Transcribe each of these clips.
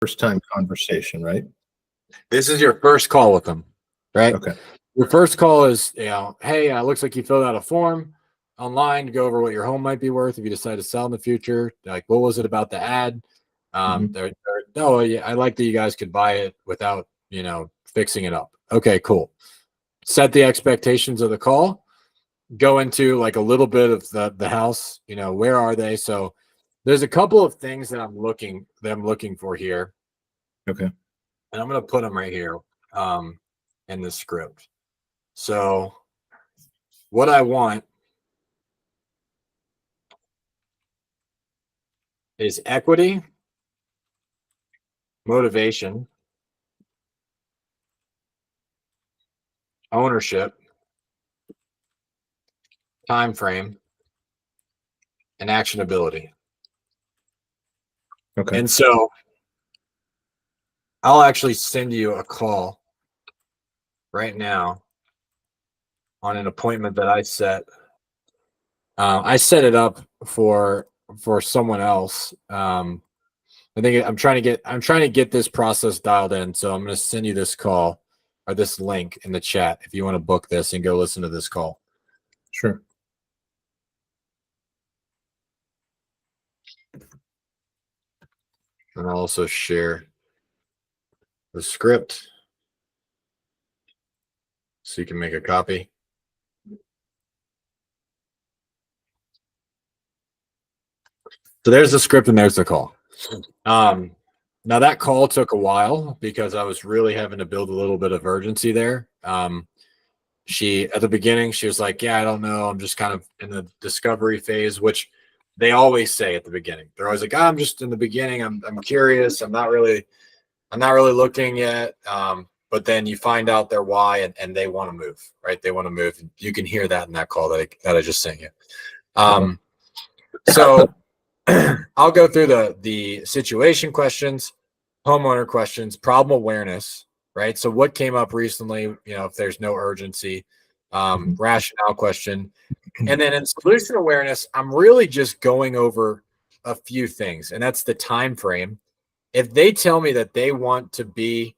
first time conversation, right? This is your first call with them, right? Okay. Your first call is, hey, looks like you filled out a form online to go over what your home might be worth if you decide to sell in the future. Like, what was it about the ad? No, yeah, I like that you guys could buy it without, fixing it up. Okay, cool. Set the expectations of the call. Go into like a little bit of the house. Where are they? So there's a couple of things that I'm looking for here. Okay. And I'm going to put them right here in the script. So what I want is equity, motivation, ownership, time frame, and actionability. Okay. And so I'll actually send you a call right now on an appointment that I set. I set it up for someone else. I think I'm trying to get this process dialed in. So I'm going to send you this call or this link in the chat if you want to book this and go listen to this call. Sure. And I'll also share the script so you can make a copy. So there's the script and there's the call. Now that call took a while because I was really having to build a little bit of urgency there. She, at the beginning, she was like, yeah, I don't know. I'm just kind of in the discovery phase, which they always say at the beginning. They're always like, I'm just in the beginning. I'm curious. I'm not really looking yet. But then you find out their why and they want to move, right? They want to move. You can hear that in that call that I just sent you. So I'll go through the situation questions, homeowner questions, problem awareness, right? So what came up recently, if there's no urgency, rationale question. And then in solution awareness, I'm really just going over a few things, and that's the time frame. If they tell me that they want to be,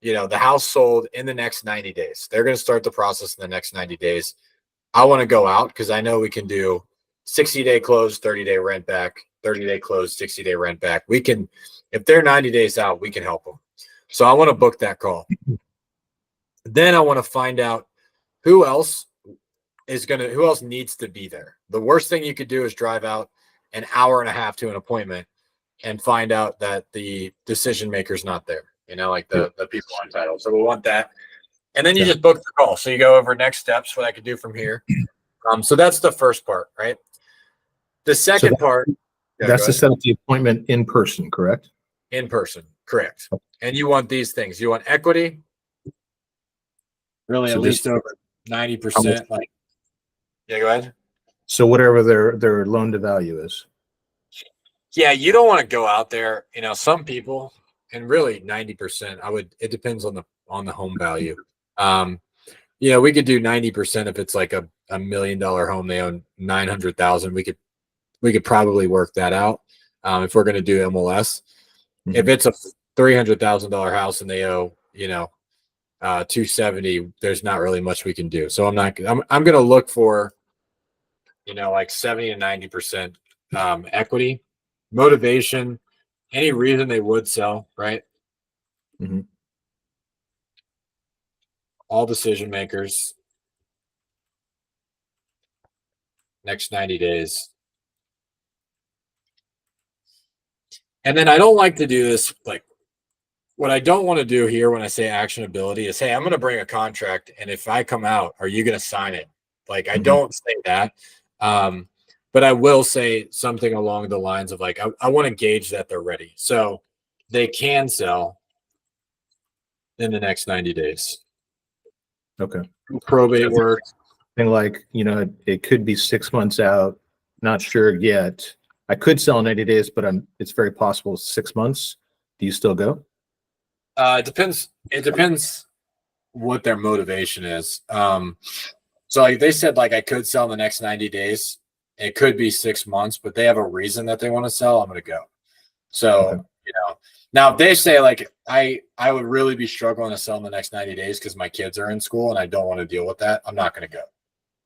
the house sold in the next 90 days, they're going to start the process in the next 90 days. I want to go out because I know we can do 60-day close, 30-day rent back, 30-day close, 60-day rent back. We can, if they're 90 days out, we can help them. So I want to book that call. Then I want to find out who else needs to be there. The worst thing you could do is drive out an hour and a half to an appointment and find out that the decision maker's not there, like the people on title. So we want that. And then you just book the call. So you go over next steps, what I could do from here. So that's the first part, right? The second part. That's to set up the appointment in person, correct? In person, correct. And you want these things. You want equity, really, so at least over 90%. Go ahead. So whatever their loan to value is. Yeah, you don't want to go out there. Some people, and really 90%. It depends on the home value. We could do 90% if it's like a $1 million home. They own 900,000. We could probably work that out if we're going to do MLS. Mm-hmm. If it's a $300,000 house and they owe 270, there's not really much we can do. So I'm going to look for like 70 to 90% equity, motivation, any reason they would sell, right? Mm-hmm. All decision makers, next 90 days. And then I don't like to do this. Like, what I don't want to do here when I say actionability is, hey, I'm going to bring a contract, and if I come out, are you going to sign it? Like, I don't say that. But I will say something along the lines of like, I want to gauge that they're ready. So they can sell in the next 90 days. Okay. Probate work. And like, it could be 6 months out. Not sure yet. I could sell in 80 days, but it's very possible 6 months. Do you still go? It depends. It depends what their motivation is. So like they said, like I could sell in the next 90 days. It could be 6 months, but they have a reason that they want to sell. I'm going to go. So you know, now if they say like, I would really be struggling to sell in the next 90 days because my kids are in school and I don't want to deal with that, I'm not going to go.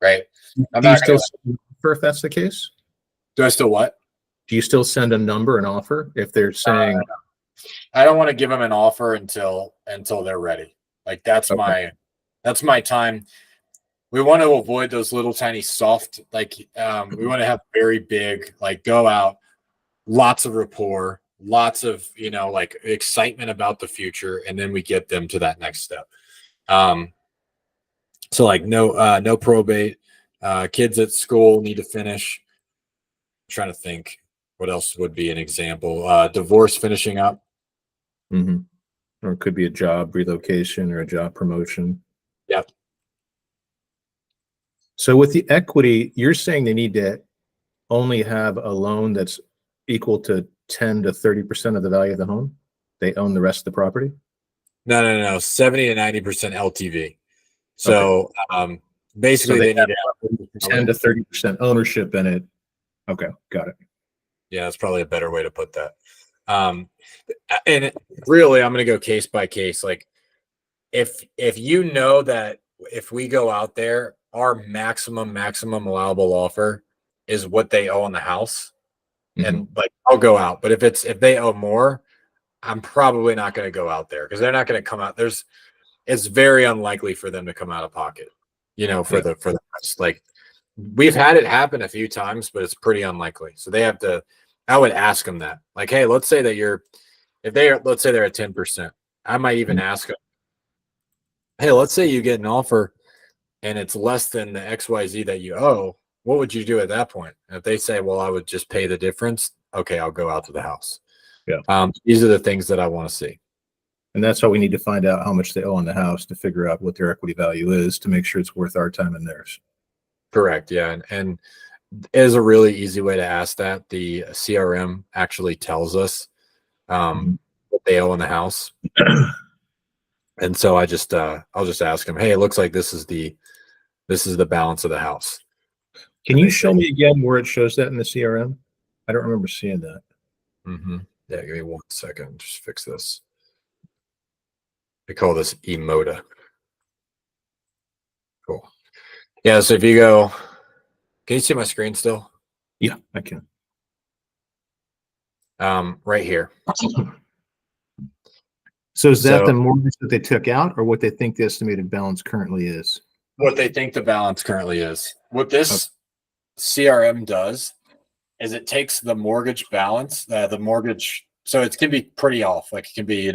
Right. I'm Do you not still going to. send an offer if that's the case? Do I still what? Do you still send a number, an offer, if they're saying, I don't want to give them an offer until they're ready. Like that's Okay. my time. We want to avoid those little tiny soft, like we want to have very big, like go out, lots of rapport, lots of, like excitement about the future, and then we get them to that next step. So like no probate, kids at school need to finish. I'm trying to think what else would be an example. Divorce finishing up. mhm, or it could be a job relocation or a job promotion. Yep. So with the equity, you're saying they need to only have a loan that's equal to 10 to 30% of the value of the home? They own the rest of the property? No. 70 to 90% LTV. So basically So they they need have to 10 to 30% ownership in it. Okay, got it. yeah, that's probably a better way to put that. And really I'm going to go case by case. Like if you know that if we go out there, our maximum allowable offer is what they owe on the house, and like I'll go out. But if they owe more, I'm probably not going to go out there because they're not going to come out. It's very unlikely for them to come out of pocket, for Yeah. the rest. Like we've had it happen a few times, but it's pretty unlikely. So they have to, I would ask them that, like, hey, let's say that let's say they're at 10%. I might even ask them, hey, let's say you get an offer and it's less than the XYZ that you owe. What would you do at that point? And if they say, well, I would just pay the difference. Okay, I'll go out to the house. Yeah. These are the things that I want to see. And that's why we need to find out how much they owe on the house to figure out what their equity value is to make sure it's worth our time and theirs. Correct. Yeah. And it is a really easy way to ask that. The CRM actually tells us what they owe on the house. And so I'll just ask them, hey, it looks like this is the balance of the house. Can you show me again where it shows that in the CRM? I don't remember seeing that. Yeah, give me 1 second. Just fix this. We call this Emoda. Cool. Yeah, so if you go, can you see my screen still? Yeah, I can. Right here. So is that the mortgage that they took out or what they think the estimated balance currently is? What they think the balance currently is. What this CRM does is it takes the mortgage balance, the mortgage, so it can be pretty off. Like it can be,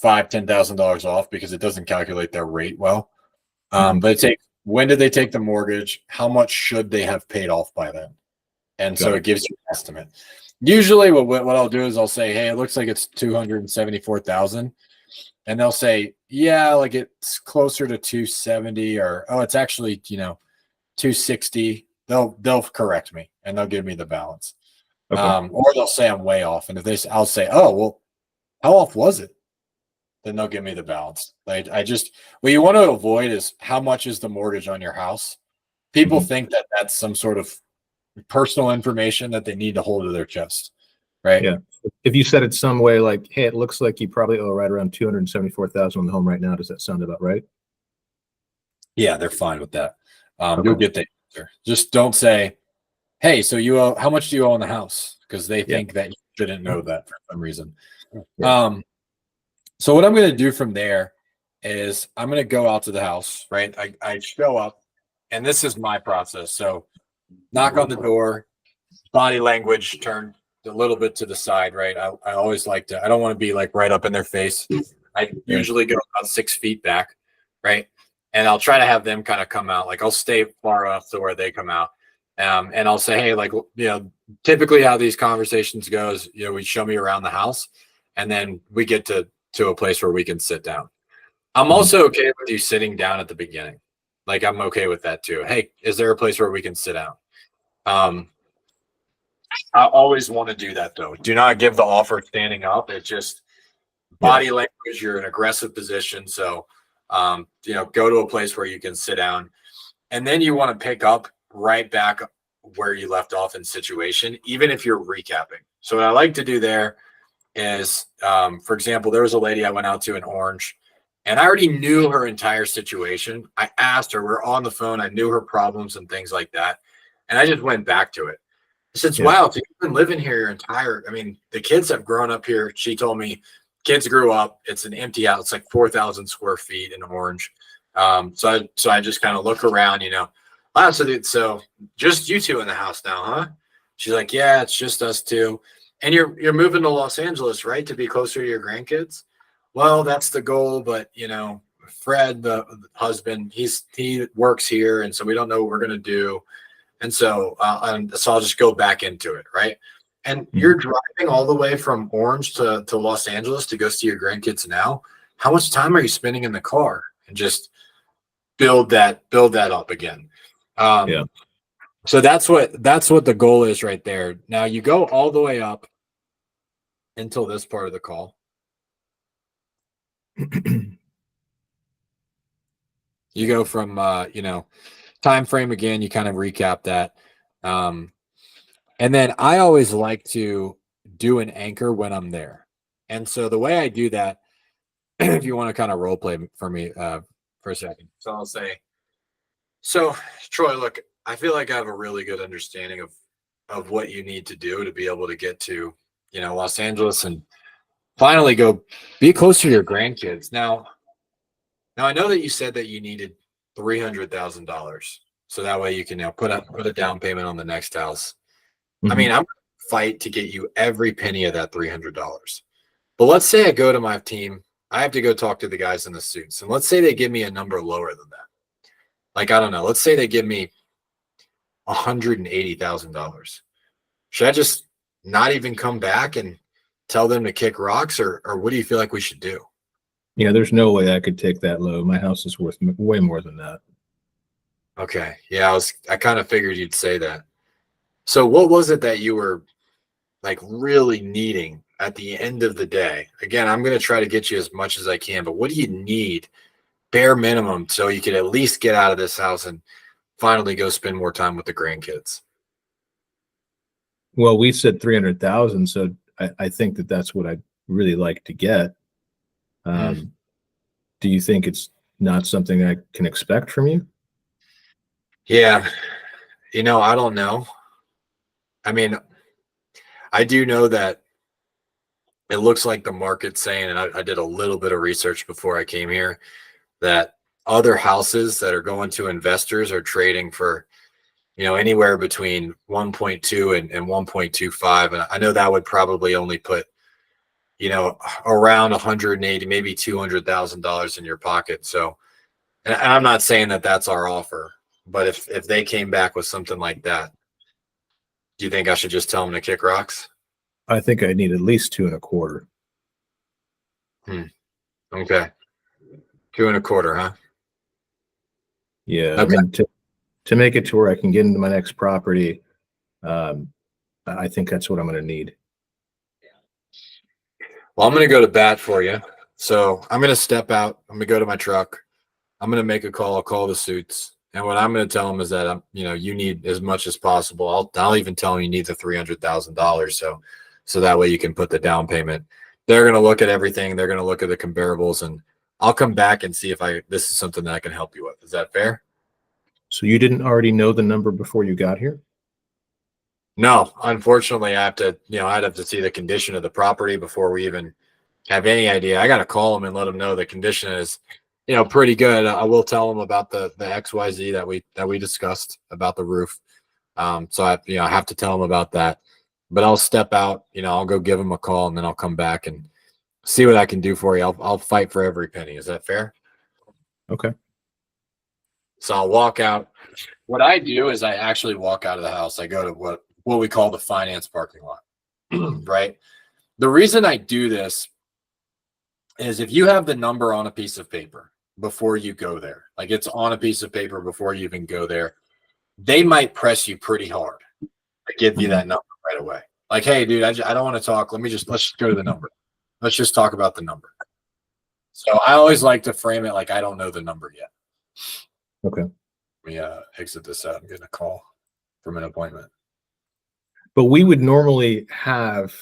$5,000-$10,000 off because it doesn't calculate their rate well. But when did they take the mortgage? How much should they have paid off by then? And so it gives you an estimate. Usually what I'll do is I'll say, hey, it looks like it's 274,000. And they'll say, yeah, like it's closer to 270 or, oh, it's actually, 260. They'll correct me and they'll give me the balance. Okay. Or they'll say I'm way off. And I'll say, oh, well, how off was it? Then they'll give me the balance. Like what you want to avoid is how much is the mortgage on your house? People think that that's some sort of personal information that they need to hold to their chest, right? Yeah. If you said it some way like, hey, it looks like you probably owe right around 274,000 on the home right now. Does that sound about right? Yeah, they're fine with that. You'll get the answer. Just don't say, hey, so how much do you owe on the house? Because they think that you shouldn't know that for some reason. Yeah. So what I'm going to do from there is I'm going to go out to the house, right? I show up and this is my process. So knock on the door, body language turned a little bit to the side, right? I always I don't want to be like right up in their face. I usually go about 6 feet back, right? And I'll try to have them kind of come out. Like I'll stay far enough to where they come out. And I'll say, hey, typically how these conversations goes, we show me around the house and then we get to a place where we can sit down. I'm also okay with you sitting down at the beginning. Like I'm okay with that too. Hey, is there a place where we can sit down? I always want to do that though. Do not give the offer standing up. It's just body language. You're in an aggressive position. So, go to a place where you can sit down and then you want to pick up right back where you left off in situation, even if you're recapping. So what I like to do there is, for example, there was a lady I went out to in Orange, and I already knew her entire situation. I asked her, we're on the phone. I knew her problems and things like that. And I just went back to it. I said, Yeah. wow, so you've been living here your entire, I mean, the kids have grown up here. She told me kids grew up. It's an empty house. It's like 4,000 square feet in Orange. So I just kind of look around, you know, wow, so just you two in the house now, huh? She's like, yeah, it's just us two. And you're moving to Los Angeles, right? To be closer to your grandkids? Well, that's the goal, but you know, Fred, the husband, he works here, and so we don't know what we're gonna do. And so I'll just go back into it, right? And you're driving all the way from Orange to Los Angeles to go see your grandkids now. How much time are you spending in the car? And just build that up again. Yeah. So that's what the goal is right there. Now you go all the way up until this part of the call. You go from you know, time frame again, you kind of recap that. And then I always like to do an anchor when I'm there. And so the way I do that, if you want to kind of role play for me for a second. So I'll say, so Troy, look, I feel like I have a really good understanding of what you need to do to be able to get to, you know, Los Angeles and finally go be close to your grandkids. Now I know that you said that you needed $300,000. So that way you can now put a down payment on the next house. I mean, I'm going to fight to get you every penny of that $300. But let's say I go to my team, I have to go talk to the guys in the suits. And let's say they give me a number lower than that. Like, I don't know, let's say they give me $180,000. Should I just not even come back and tell them to kick rocks, or what do you feel like we should do? Yeah, there's no way I could take that low. My house is worth way more than that. Okay. Yeah, I kind of figured you'd say that. So what was it that you were like really needing at the end of the day? Again, I'm going to try to get you as much as I can, but what do you need bare minimum so you could at least get out of this house and finally go spend more time with the grandkids? Well, we said 300,000, so I think that that's what I'd really like to get. Do you think it's not something I can expect from you? Yeah. You know, I don't know. I mean, I do know that it looks like the market's saying, and I did a little bit of research before I came here, that other houses that are going to investors are trading for, you know, anywhere between 1.2 and 1.25. And I know that would probably only put, you know, around 180, maybe $200,000 in your pocket. So, and I'm not saying that that's our offer, but if they came back with something like that, do you think I should just tell them to kick rocks? I think I need at least 2.25. Okay. 2.25, huh? Yeah. Okay. I mean, to make it to where I can get into my next property, I think that's what I'm going to need. Well, I'm going to go to bat for you. So I'm going to step out. I'm going to go to my truck. I'm going to make a call. I'll call the suits. And what I'm going to tell them is that, you know, you need as much as possible. I'll even tell them you need the $300,000. So that way you can put the down payment. They're going to look at everything. They're going to look at the comparables, and I'll come back and see if this is something that I can help you with. Is that fair? So you didn't already know the number before you got here? No, unfortunately, I'd have to see the condition of the property before we even have any idea. I got to call them and let them know the condition is, you know, pretty good. I will tell them about the XYZ that we discussed about the roof. So I have to tell them about that, but I'll step out, you know, I'll go give them a call, and then I'll come back and see what I can do for you. I'll fight for every penny. Is that fair? Okay. So I'll walk out. What I do is I actually walk out of the house. I go to what we call the finance parking lot, right? The reason I do this is if you have the number on a piece of paper before you go there, like it's on a piece of paper before you even go there, they might press you pretty hard to give you that number right away. Like, hey, dude, I don't want to talk. Let's just go to the number. Let's just talk about the number. So I always like to frame it like I don't know the number yet. Okay. Let me exit this out and get a call from an appointment. But we would normally have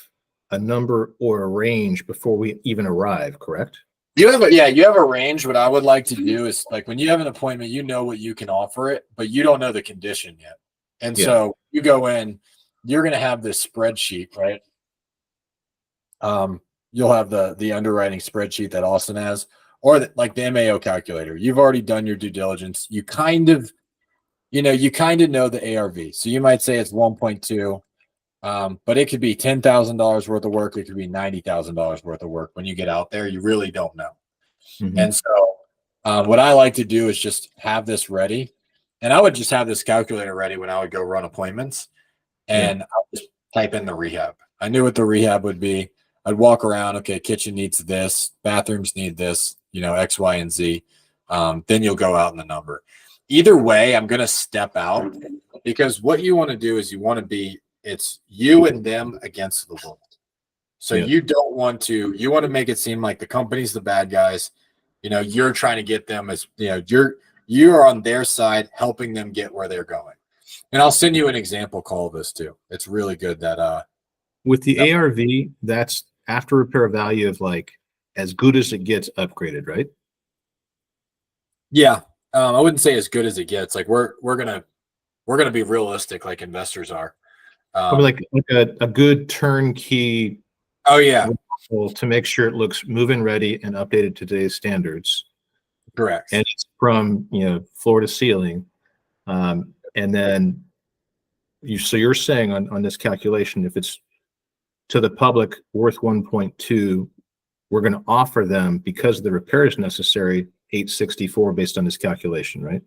a number or a range before we even arrive, correct? You have a range. What I would like to do is like when you have an appointment, you know what you can offer it, but you don't know the condition yet. And Yeah. so you go in, you're going to have this spreadsheet, right? You'll have the underwriting spreadsheet that Austin has, or like the MAO calculator. You've already done your due diligence. You kind of know the ARV. So you might say it's 1.2. But it could be $10,000 worth of work. It could be $90,000 worth of work. When you get out there, you really don't know. Mhm. And so what I like to do is just have this ready. And I would just have this calculator ready when I would go run appointments. And I'll just type in the rehab. I knew what the rehab would be. I'd walk around. Okay, kitchen needs this. Bathrooms need this, X, Y, and Z. Then you'll go out in the number. Either way, I'm going to step out because what you want to do is it's you and them against the world. So you want to make it seem like the company's the bad guys. You're trying to get them as, you're on their side, helping them get where they're going. And I'll send you an example call of this too. It's really good that, with the ARV, that's after repair value of like as good as it gets upgraded, right? Yeah. I wouldn't say as good as it gets. Like we're going to be realistic like investors are. Probably like a good turnkey. Oh yeah, to make sure it looks move-in ready and updated to today's standards. correct. And it's from floor to ceiling. And then you're saying on this calculation, if it's to the public worth 1.2, we're going to offer them because of the repairs necessary 864 based on this calculation, right?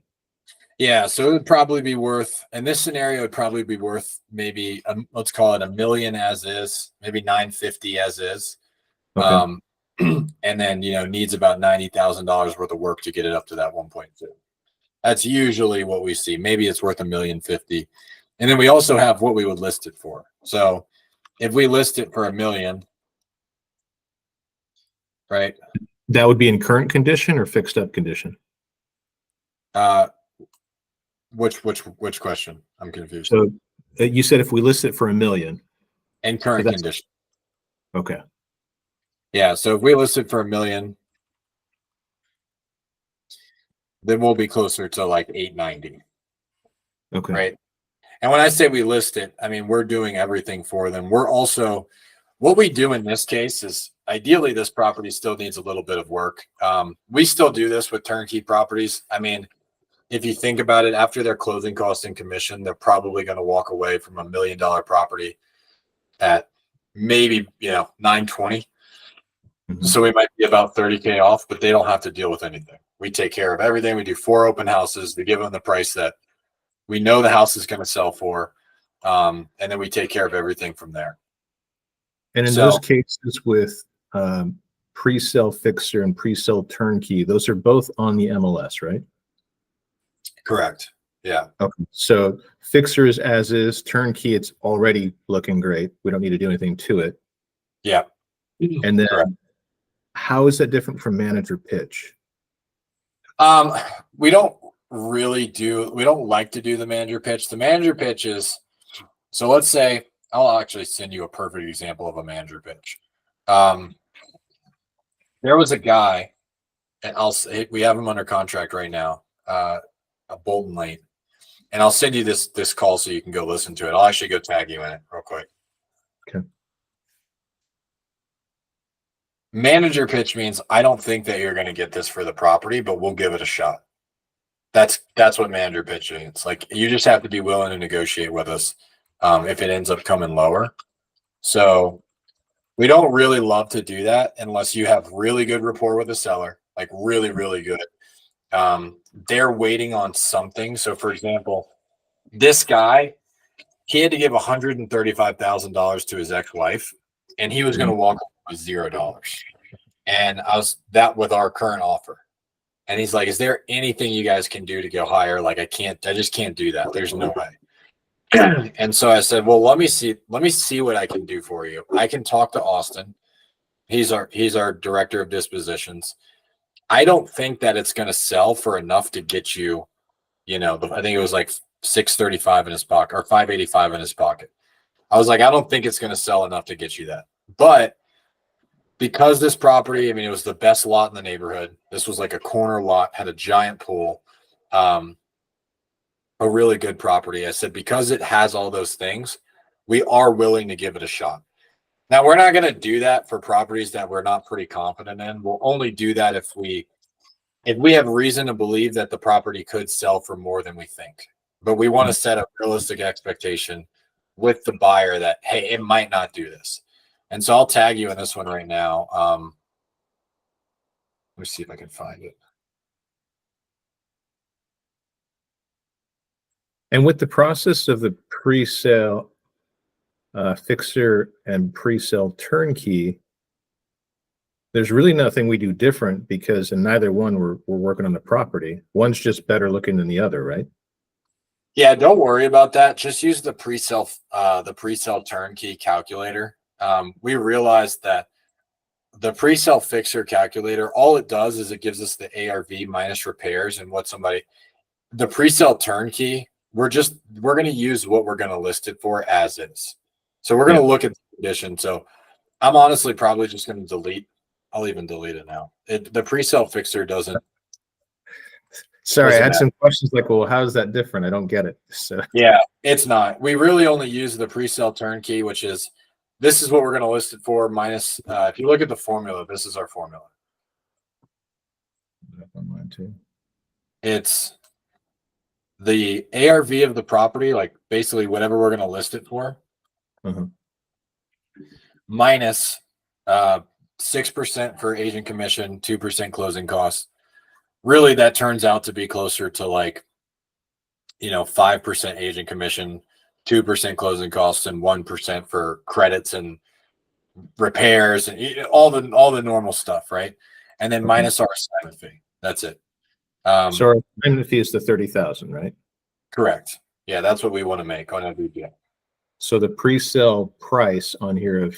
Yeah, so it would probably be worth, in this scenario, it'd probably be worth maybe let's call it $1 million as is, maybe 950 as is. Okay. And then needs about $90,000 worth of work to get it up to that 1.2. That's usually what we see. Maybe it's worth $1.05 million. And then we also have what we would list it for. So if we list it for $1 million, right? That would be in current condition or fixed up condition? Which question? I'm confused. So you said if we list it for $1 million. In current condition. Okay. Yeah. So if we list it for $1 million, then we'll be closer to like 890. Okay. Right. And when I say we list it, I mean, we're doing everything for them. We're also, what we do in this case is ideally this property still needs a little bit of work. We still do this with turnkey properties. I mean, if you think about it, after their closing costs and commission, they're probably going to walk away from $1 million property at maybe, 920. Mm-hmm. So we might be about 30K off, but they don't have to deal with anything. We take care of everything. We do 4 open houses. We give them the price that we know the house is going to sell for. And then we take care of everything from there. And in those cases with pre-sale fixer and pre-sale turnkey, those are both on the MLS, right? Correct. Yeah. Okay. So fixer is as is, turnkey, it's already looking great. We don't need to do anything to it. Yeah. And then Correct. How is that different from manager pitch? We don't like to do the manager pitch. The manager pitch is, so let's say, I'll actually send you a perfect example of a manager pitch. There was a guy, and we have him under contract right now, a Bolton Lane. And I'll send you this call so you can go listen to it. I'll actually go tag you in it real quick. Okay. Manager pitch means I don't think that you're going to get this for the property, but we'll give it a shot. That's what manager pitch means. Like you just have to be willing to negotiate with us if it ends up coming lower. So we don't really love to do that unless you have really good rapport with the seller, like really, really good. They're waiting on something. So for example, this guy, he had to give $135,000 to his ex-wife, and he was going to walk with $0. And I was that with our current offer. And he's like, is there anything you guys can do to go higher? Like, I just can't do that. There's no way. And so I said, well, let me see what I can do for you. I can talk to Austin. He's our director of dispositions. I don't think that it's going to sell for enough to get you, I think it was like 635 in his pocket or 585 in his pocket. I was like, I don't think it's going to sell enough to get you that. But because this property, I mean, it was the best lot in the neighborhood. This was like a corner lot, had a giant pool, a really good property. I said, because it has all those things, we are willing to give it a shot. Now, we're not going to do that for properties that we're not pretty confident in. We'll only do that if we have reason to believe that the property could sell for more than we think. But we want to set a realistic expectation with the buyer that, hey, it might not do this. And so I'll tag you in this one right now. Let me see if I can find it. And with the process of the pre-sale fixer and pre-sale turnkey, there's really nothing we do different because in neither one we're working on the property. One's just better looking than the other, right? Yeah, don't worry about that. Just use the pre-sale turnkey calculator. We realized that the pre-sale fixer calculator, all it does is it gives us the ARV minus repairs and what the pre-sale turnkey, we're going to use what we're going to list it for as is. So we're going to look at the condition. So I'm honestly probably just going to delete. I'll even delete it now. The pre-sale fixer doesn't. Sorry, I had some questions like, well, how is that different? I don't get it. So yeah, it's not. We really only use the pre-sale turnkey, which is, this is what we're going to list it for minus, if you look at the formula, this is our formula. Online too. It's the ARV of the property, like basically whatever we're going to list it for, minus 6% for agent commission, 2% closing costs. Really, that turns out to be closer to like, 5% agent commission, 2% closing costs, and 1% for credits and repairs and all the normal stuff, right? And then minus our assignment fee. That's it. So our assignment fee is the 30,000, right? Correct. Yeah, that's what we want to make on every deal. So the pre-sale price on here of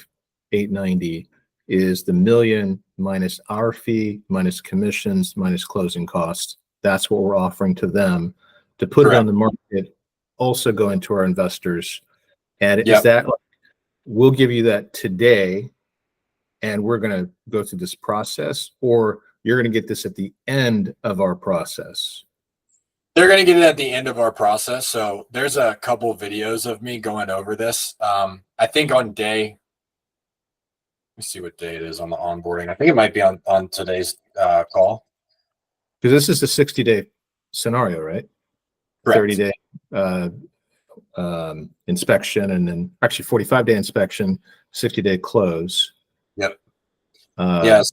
890 is the million minus our fee, minus commissions, minus closing costs. That's what we're offering to them to put it on the market, also going to our investors. And is that like, we'll give you that today and we're going to go through this process, or you're going to get this at the end of our process? They're going to get it at the end of our process. So there's a couple of videos of me going over this. I think on day, let me see what day it is on the onboarding. I think it might be on today's call. Because this is a 60-day scenario, right? 30-day inspection, and then actually 45-day inspection, 60-day close. Yep. Yes.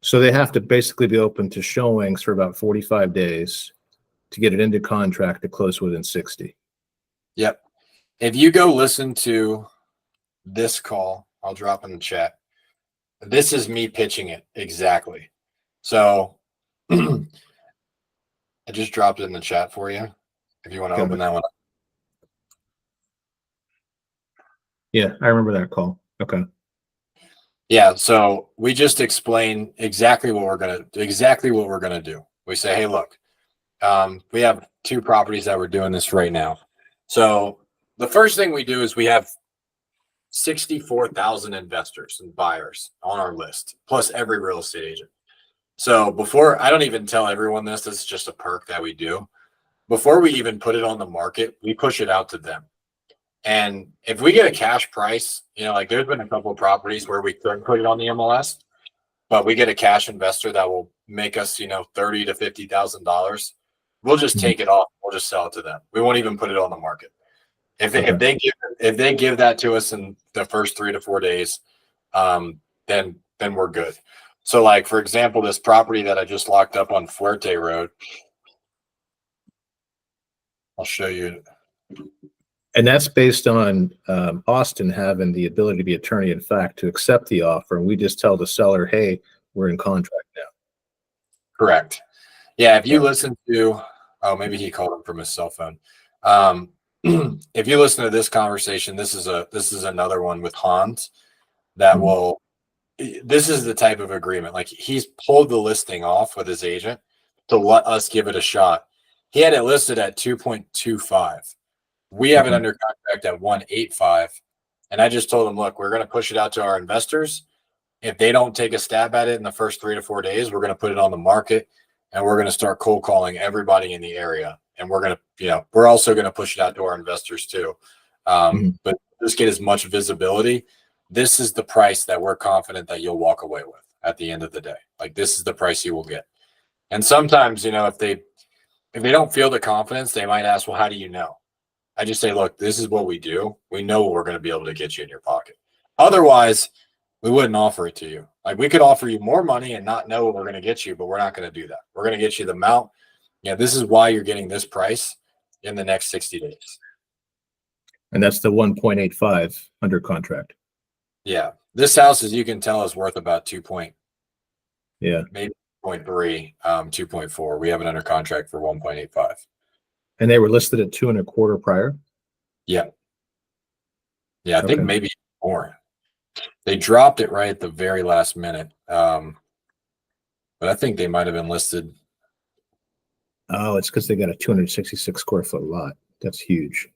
So they have to basically be open to showings for about 45 days to get it into contract to close within 60. Yep. If you go listen to this call, I'll drop in the chat. This is me pitching it exactly. So I just dropped it in the chat for you if you want to open that one up. Yeah, I remember that call. Okay. Yeah, so we just explain exactly what we're gonna do. We say, hey, look, we have 2 properties that we're doing this right now. So the first thing we do is we have 64,000 investors and buyers on our list, plus every real estate agent. So before, I don't even tell everyone this is just a perk that we do. Before we even put it on the market, we push it out to them. And if we get a cash price, like there's been a couple of properties where we couldn't put it on the MLS, but we get a cash investor that will make us, $30,000 to $50,000. We'll just take it off. We'll just sell it to them. We won't even put it on the market. If they give that to us in the first 3 to 4 days, then we're good. So like, for example, this property that I just locked up on Fuerte Road, I'll show you. And that's based on Austin having the ability to be attorney in fact to accept the offer. And we just tell the seller, hey, we're in contract now. Correct. Yeah. If you listen to, maybe he called him from his cell phone. If you listen to this conversation, this is another one with Hans that this is the type of agreement. Like he's pulled the listing off with his agent to let us give it a shot. He had it listed at 2.25. We have it under contract at 1.85, And I just told them, look, we're going to push it out to our investors. If they don't take a stab at it in the first 3 to 4 days, we're going to put it on the market and we're going to start cold calling everybody in the area. And we're going to, we're also going to push it out to our investors too. But just get as much visibility. This is the price that we're confident that you'll walk away with at the end of the day. Like, this is the price you will get. And sometimes, if they don't feel the confidence, they might ask, well, how do you know? I just say, look, this is what we do. We know what we're going to be able to get you in your pocket. Otherwise, we wouldn't offer it to you. Like, we could offer you more money and not know what we're going to get you, but we're not going to do that. We're going to get you the amount. This is why you're getting this price in the next 60 days. And that's the 1.85 under contract. Yeah. This house, as you can tell, is worth about 2 point. Yeah. Maybe 2.3, 2.4. We have it under contract for 1.85. And they were listed at 2.25 prior? Yeah. Yeah, I think Okay. maybe more. They dropped it right at the very last minute. But I think they might have been listed. Oh, it's because they got a 266 square foot lot. That's huge.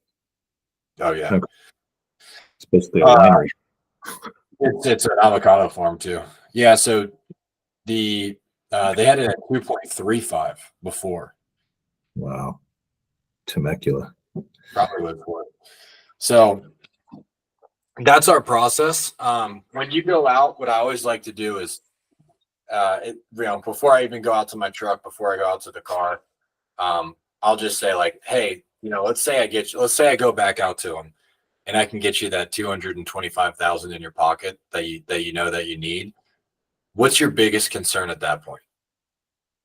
Oh, yeah. Okay. It's basically a winery. It's an avocado farm too. Yeah, so they had it at 2.35 before. Wow. Temecula. Probably would for it. So that's our process. When you go out, what I always like to do is, before I even go out to my truck, before I go out to the car, I'll just say, like, hey, let's say I go back out to them and I can get you that 225,000 in your pocket that you need. What's your biggest concern at that point?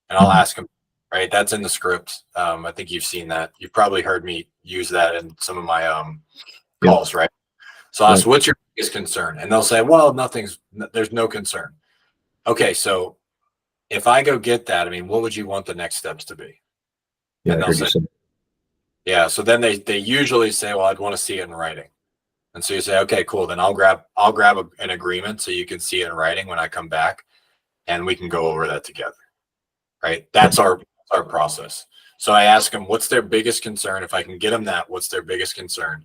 And I'll ask them, right? That's in the script. I think you've seen that. You've probably heard me use that in some of my calls, right? So I'll ask, what's your biggest concern? And they'll say, well, there's no concern. Okay, so if I go get that, what would you want the next steps to be? Yeah, and I heard you say. Yeah, so then they usually say, well, I'd want to see it in writing. And so you say, okay, cool. Then I'll grab an agreement so you can see it in writing when I come back, and we can go over that together. Right? That's our process. So I ask them, what's their biggest concern? If I can get them that, what's their biggest concern?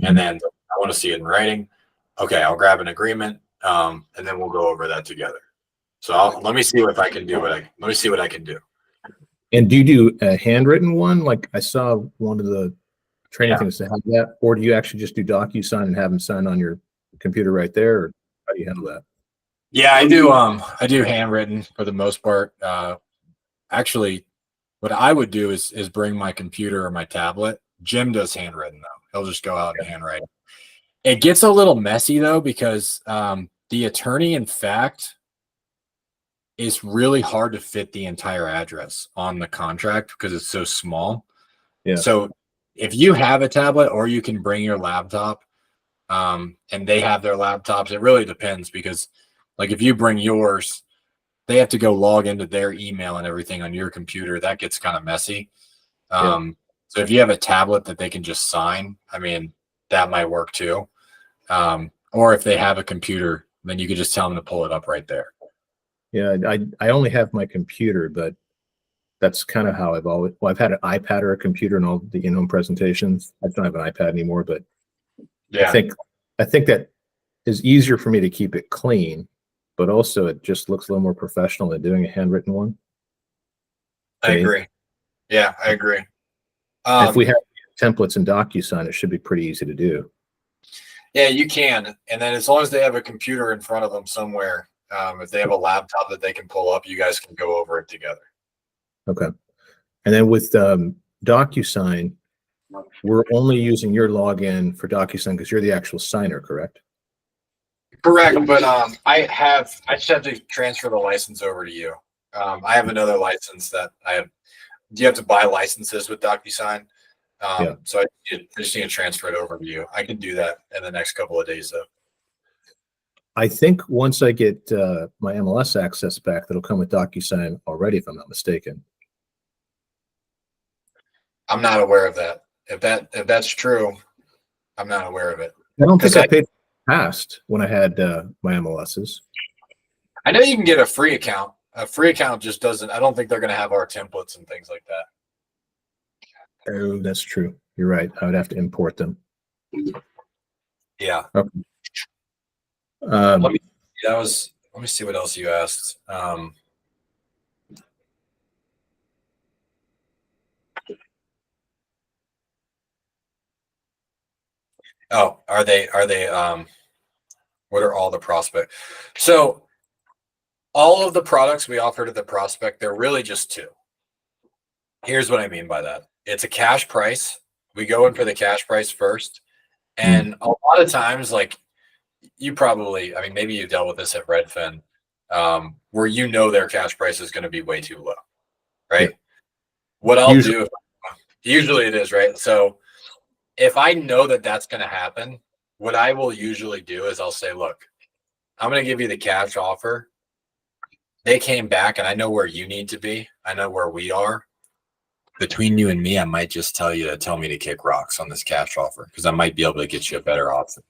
And then I want to see it in writing. Okay, I'll grab an agreement, and then we'll go over that together. So let me see what I can do. And do you do a handwritten one? Like I saw one of the training things to have that, or do you actually just do DocuSign and have them sign on your computer right there, or how do you handle that? Yeah, I do. I do handwritten for the most part. Actually, what I would do is bring my computer or my tablet. Jim does handwritten though. He'll just go out and handwrite. It gets a little messy though, because the attorney in fact is really hard to fit the entire address on the contract because it's so small. Yeah. So if you have a tablet, or you can bring your laptop, and they have their laptops, it really depends, because like if you bring yours, they have to go log into their email and everything on your computer. That gets kind of messy. So if you have a tablet that they can just sign, that might work too. Or if they have a computer, then you could just tell them to pull it up right there. Yeah, I only have my computer, but that's kind of how I've had an iPad or a computer in all the in-home presentations. I don't have an iPad anymore, but Yeah, I think that is easier for me to keep it clean, but also it just looks a little more professional than doing a handwritten one. I agree. Yeah, I agree. If we have templates in DocuSign, it should be pretty easy to do. Yeah, you can. And then as long as they have a computer in front of them somewhere, if they have a laptop that they can pull up, you guys can go over it together. Okay. And then with DocuSign, we're only using your login for DocuSign because you're the actual signer, correct? Correct, but I just have to transfer the license over to you. I have another license that I have. Do you have to buy licenses with DocuSign? So I just need to transfer it over to you. I can do that in the next couple of days, though. I think once I get my MLS access back, that'll come with DocuSign already, if I'm not mistaken. I'm not aware of that. If that's true, I'm not aware of it. I don't think I paid past when I had my MLSs. I know you can get a free account. A free account just doesn't. I don't think they're going to have our templates and things like that. Oh, that's true. You're right. I would have to import them. Yeah. Okay. Let me see what else you asked. Oh, are they what are all the prospect? So all of the products we offer to the prospect, they're really just two. Here's what I mean by that. It's a cash price. We go in for the cash price first. And a lot of times, like you probably, I mean, maybe you dealt with this at Redfin, where you know their cash price is going to be way too low, right? Yeah. What I'll do, usually it is, right? So if I know that that's going to happen, what I will usually do is I'll say, look, I'm going to give you the cash offer. They came back and I know where you need to be. I know where we are. Between you and me, I might just tell me to kick rocks on this cash offer because I might be able to get you a better option.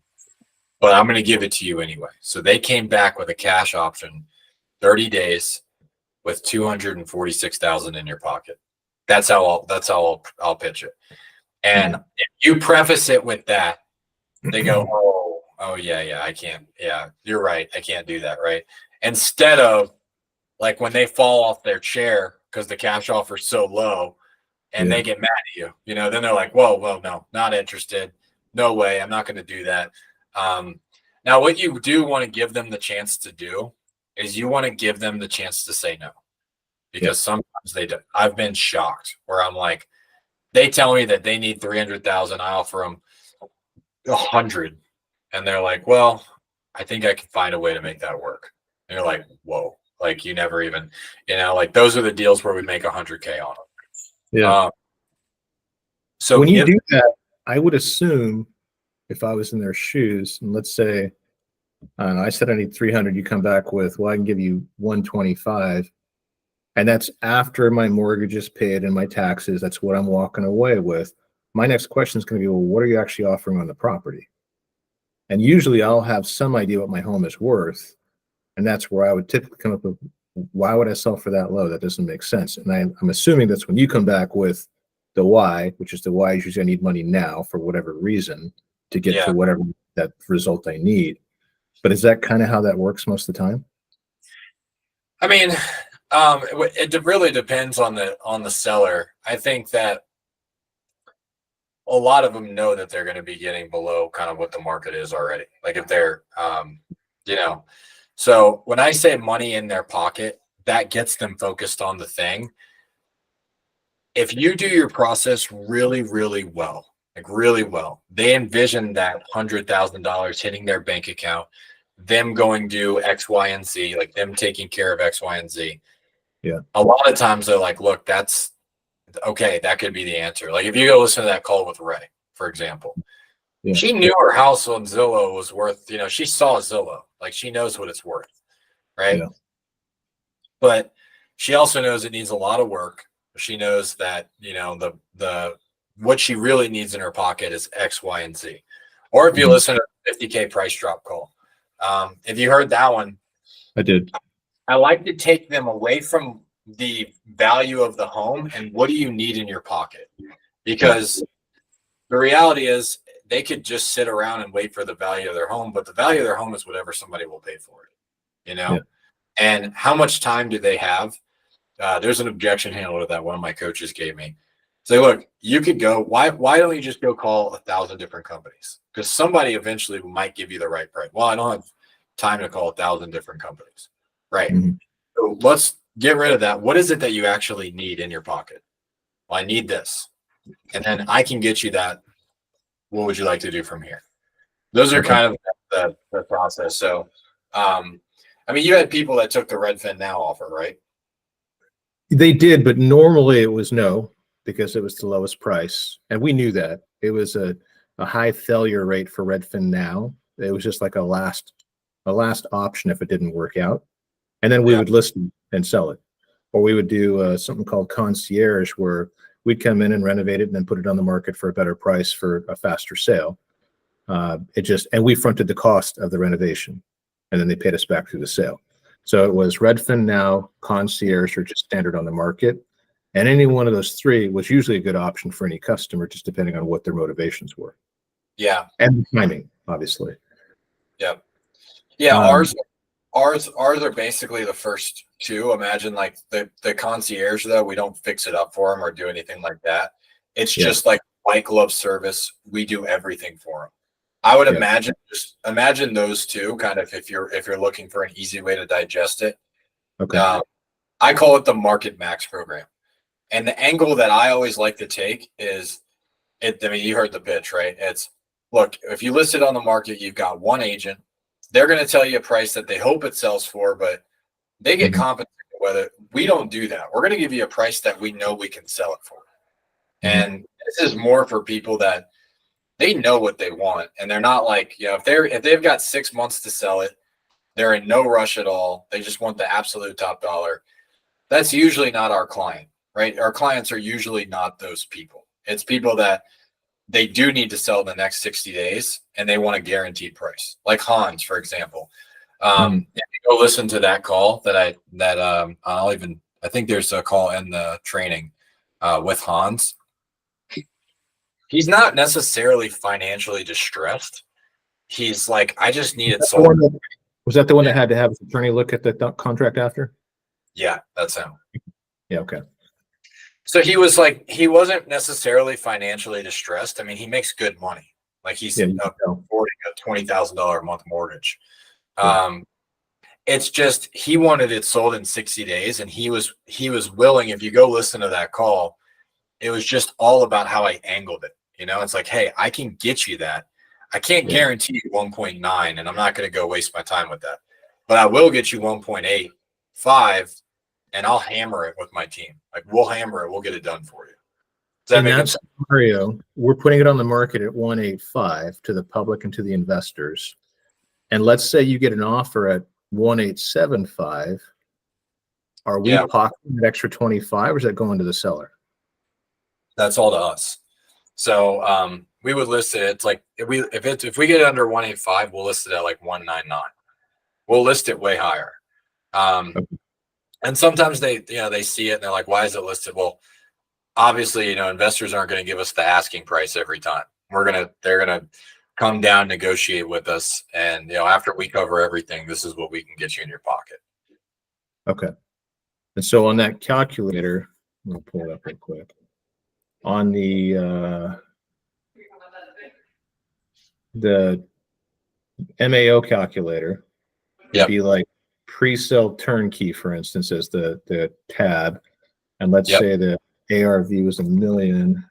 But I'm going to give it to you anyway. So they came back with a cash option, 30 days with $246,000 in your pocket. That's how I'll pitch it. And if you preface it with that, they go, oh yeah, I can't. Yeah, you're right. I can't do that, right? Instead of like when they fall off their chair because the cash offer is so low and they get mad at you, then they're like, well, no, not interested. No way. I'm not going to do that. Now, what you do want to give them the chance to do is you want to give them the chance to say no, because sometimes they do. I've been shocked where I'm like, they tell me that they need 300,000. I offer them 100, and they're like, well, I think I can find a way to make that work. And you're like, whoa, like you never even, like those are the deals where we make 100K on them. Yeah. So when you do that, I would assume if I was in their shoes, and let's say I said I need 300, you come back with, well, I can give you 125, and that's after my mortgage is paid and my taxes. That's what I'm walking away with. My next question is going to be, well, what are you actually offering on the property? And usually I'll have some idea what my home is worth, and that's where I would typically come up with, why would I sell for that low? That doesn't make sense. And I'm assuming that's when you come back with the why, which is the why is usually I need money now for whatever reason to get to whatever that result I need. But is that kind of how that works most of the time? I mean, it really depends on the seller. I think that a lot of them know that they're going to be getting below kind of what the market is already. Like if they're, so when I say money in their pocket, that gets them focused on the thing. If you do your process really, really well, like really well, they envision that $100,000 hitting their bank account, them going do X, Y, and Z, like them taking care of X, Y, and Z. Yeah. A lot of times they're like, look, that's okay. That could be the answer. Like if you go listen to that call with Ray, for example, she knew her house on Zillow was worth, she saw Zillow, like she knows what it's worth. Right. Yeah. But she also knows it needs a lot of work. She knows that, the what she really needs in her pocket is X, Y, and Z. Or if you listen to 50K price drop call, if you heard that one, I did. I like to take them away from the value of the home and what do you need in your pocket? Because the reality is they could just sit around and wait for the value of their home, but the value of their home is whatever somebody will pay for it, And how much time do they have? There's an objection handler that one of my coaches gave me. Say, look, you could go, why don't you just go call 1,000 different companies? Because somebody eventually might give you the right price. Well, I don't have time to call 1,000 different companies. Right. So let's get rid of that. What is it that you actually need in your pocket? Well, I need this. And then I can get you that. What would you like to do from here? Those are kind of the process. So, I mean, you had people that took the Redfin Now offer, right? They did, but normally it was no, because it was the lowest price. And we knew that. It was a high failure rate for Redfin Now. It was just like a last option if it didn't work out. And then we would list and sell it. Or we would do something called concierge, where we'd come in and renovate it and then put it on the market for a better price for a faster sale. And we fronted the cost of the renovation, and then they paid us back through the sale. So it was Redfin Now, concierge, or just standard on the market. And any one of those three was usually a good option for any customer, just depending on what their motivations were. Yeah. And the timing. obviously. Yep. Yeah, Um, ours are basically the first two. Imagine like the concierge though, we don't fix it up for them or do anything like that. It's Yeah. just like white glove service. We do everything for them. I would Yeah. imagine those two kind of if you're looking for an easy way to digest it. Okay. I call it the Market Max program. And the angle that I always like to take is I mean, you heard the pitch, right? It's look, if you list it on the market, you've got one agent. They're going to tell you a price that they hope it sells for, but they get Mhm. compensated whether we don't do that. We're going to give you a price that we know we can sell it for. Mhm. And this is more for people that they know what they want. And they're not like, if they've got 6 months to sell it, they're in no rush at all. They just want the absolute top dollar. That's usually not our client, right? Our clients are usually not those people. It's people that they do need to sell in the next 60 days and they want a guaranteed price, like Hans, for example. If you go listen to that call I think there's a call in the training with Hans. He's not necessarily financially distressed. He's like, I just need it sold. Was that the one that had to have his attorney look at the contract after? Yeah, that's him. Yeah. Okay. So he was like, he wasn't necessarily financially distressed. I mean, he makes good money. Like he's Yeah. You can tell. affording a $20,000 a month mortgage. Yeah. It's just he wanted it sold in 60 days, and he was willing. If you go listen to that call, it was just all about how I angled it. It's like, hey, I can get you that. I can't Yeah. guarantee you 1.9, and I'm not going to go waste my time with that. But I will get you 1.85, and I'll hammer it with my team. Like we'll hammer it. We'll get it done for you. Does that In make that sense? scenario, we're putting it on the market at 185 to the public and to the investors. And let's say you get an offer at 1875. Are we Yeah. pocketing that extra 25 or is that going to the seller? That's all to us. So we would list it. It's like if we get it under 185, we'll list it at like 199. We'll list it way higher. And sometimes they see it and they're like, why is it listed? Well, obviously, investors aren't going to give us the asking price every time. They're gonna come down, negotiate with us, and after we cover everything, this is what we can get you in your pocket. Okay. And so on that calculator, let me pull it up real quick. On the MAO calculator, it'd be like pre-sale turnkey, for instance, as the tab. And let's say the ARV was $1 million.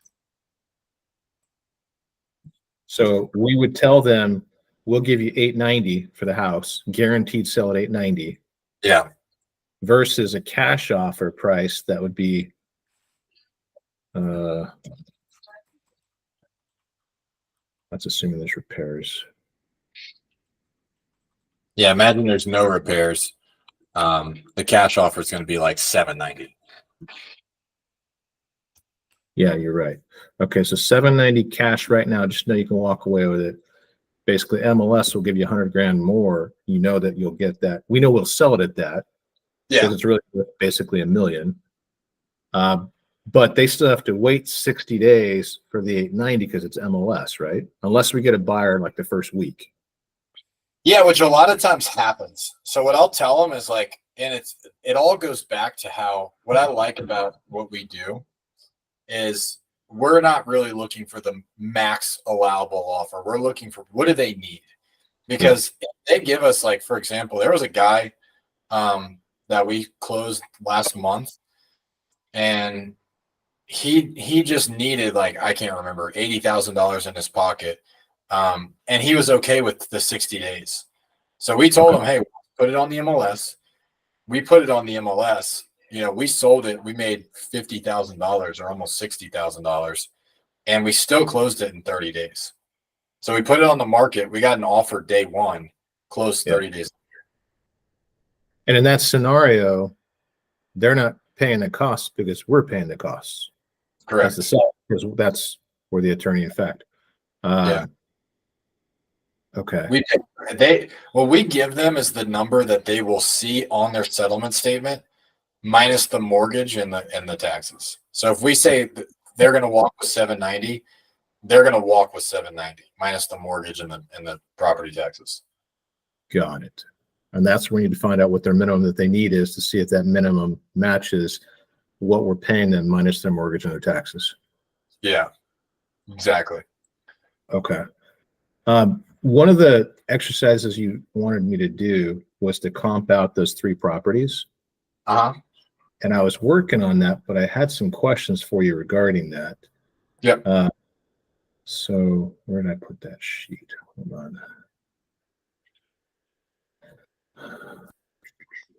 So we would tell them, we'll give you $890 for the house, guaranteed sell at $890. Yeah. Versus a cash offer price that would be that's assuming there's repairs. Yeah, imagine there's no repairs. The cash offer is going to be like $790. Yeah, you're right. Okay, so $790 cash right now. Just know you can walk away with it. Basically, MLS will give you $100,000 more. You know that you'll get that. We know we'll sell it at that. Yeah, because it's really basically $1 million. But they still have to wait 60 days for the $890 because it's MLS, right? Unless we get a buyer like the first week. Yeah, which a lot of times happens. So what I'll tell them is like, and it all goes back to what I like about what we do is we're not really looking for the max allowable offer. We're looking for what do they need? Because if they give us, like, for example, there was a guy that we closed last month, and he just needed, like, I can't remember, $80,000 in his pocket. And he was okay with the 60 days. So we told him, hey, put it on the MLS. We put it on the MLS. We sold it. We made $50,000 or almost $60,000, and we still closed it in 30 days. So we put it on the market. We got an offer day one, closed 30 days. And in that scenario, they're not paying the costs because we're paying the costs. Correct. Because that's where the attorney effect. Yeah. Okay. What we give them is the number that they will see on their settlement statement minus the mortgage and the taxes. So if we say they're going to walk with $790, they're going to walk with 790 minus the mortgage and the property taxes. Got it. And that's where we need to find out what their minimum that they need is to see if that minimum matches what we're paying them minus their mortgage and their taxes. Yeah, exactly. Okay. One of the exercises you wanted me to do was to comp out those 3 properties. And I was working on that, but I had some questions for you regarding that. Yep. So where did I put that sheet? Hold on.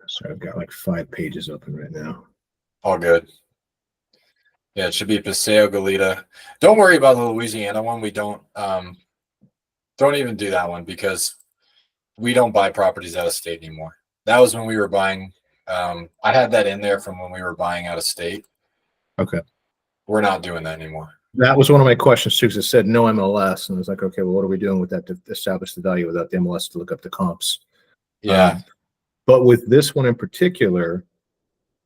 So I've got like 5 pages open right now. All good. Yeah, it should be Paseo Goleta. Don't worry about the Louisiana one. We don't even do that one because we don't buy properties out of state anymore. That was when we were buying. I had that in there from when we were buying out of state. Okay. We're not doing that anymore. That was one of my questions too, because it said no MLS, and I was like, okay, well, what are we doing with that to establish the value without the MLS to look up the comps? Yeah. But with this one in particular,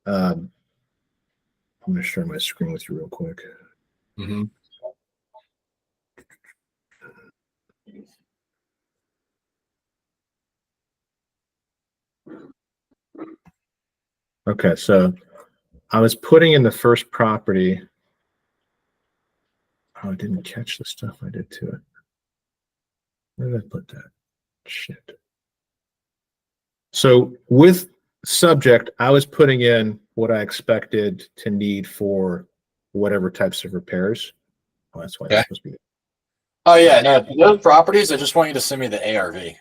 I'm going to share my screen with you real quick. Mm-hmm. Okay, so I was putting in the first property. Oh, I didn't catch the stuff I did to it. Where did I put that? Shit. So with subject, I was putting in what I expected to need for whatever types of repairs. Oh, that's why it's supposed to be. Oh yeah, no, those properties. I just want you to send me the ARV.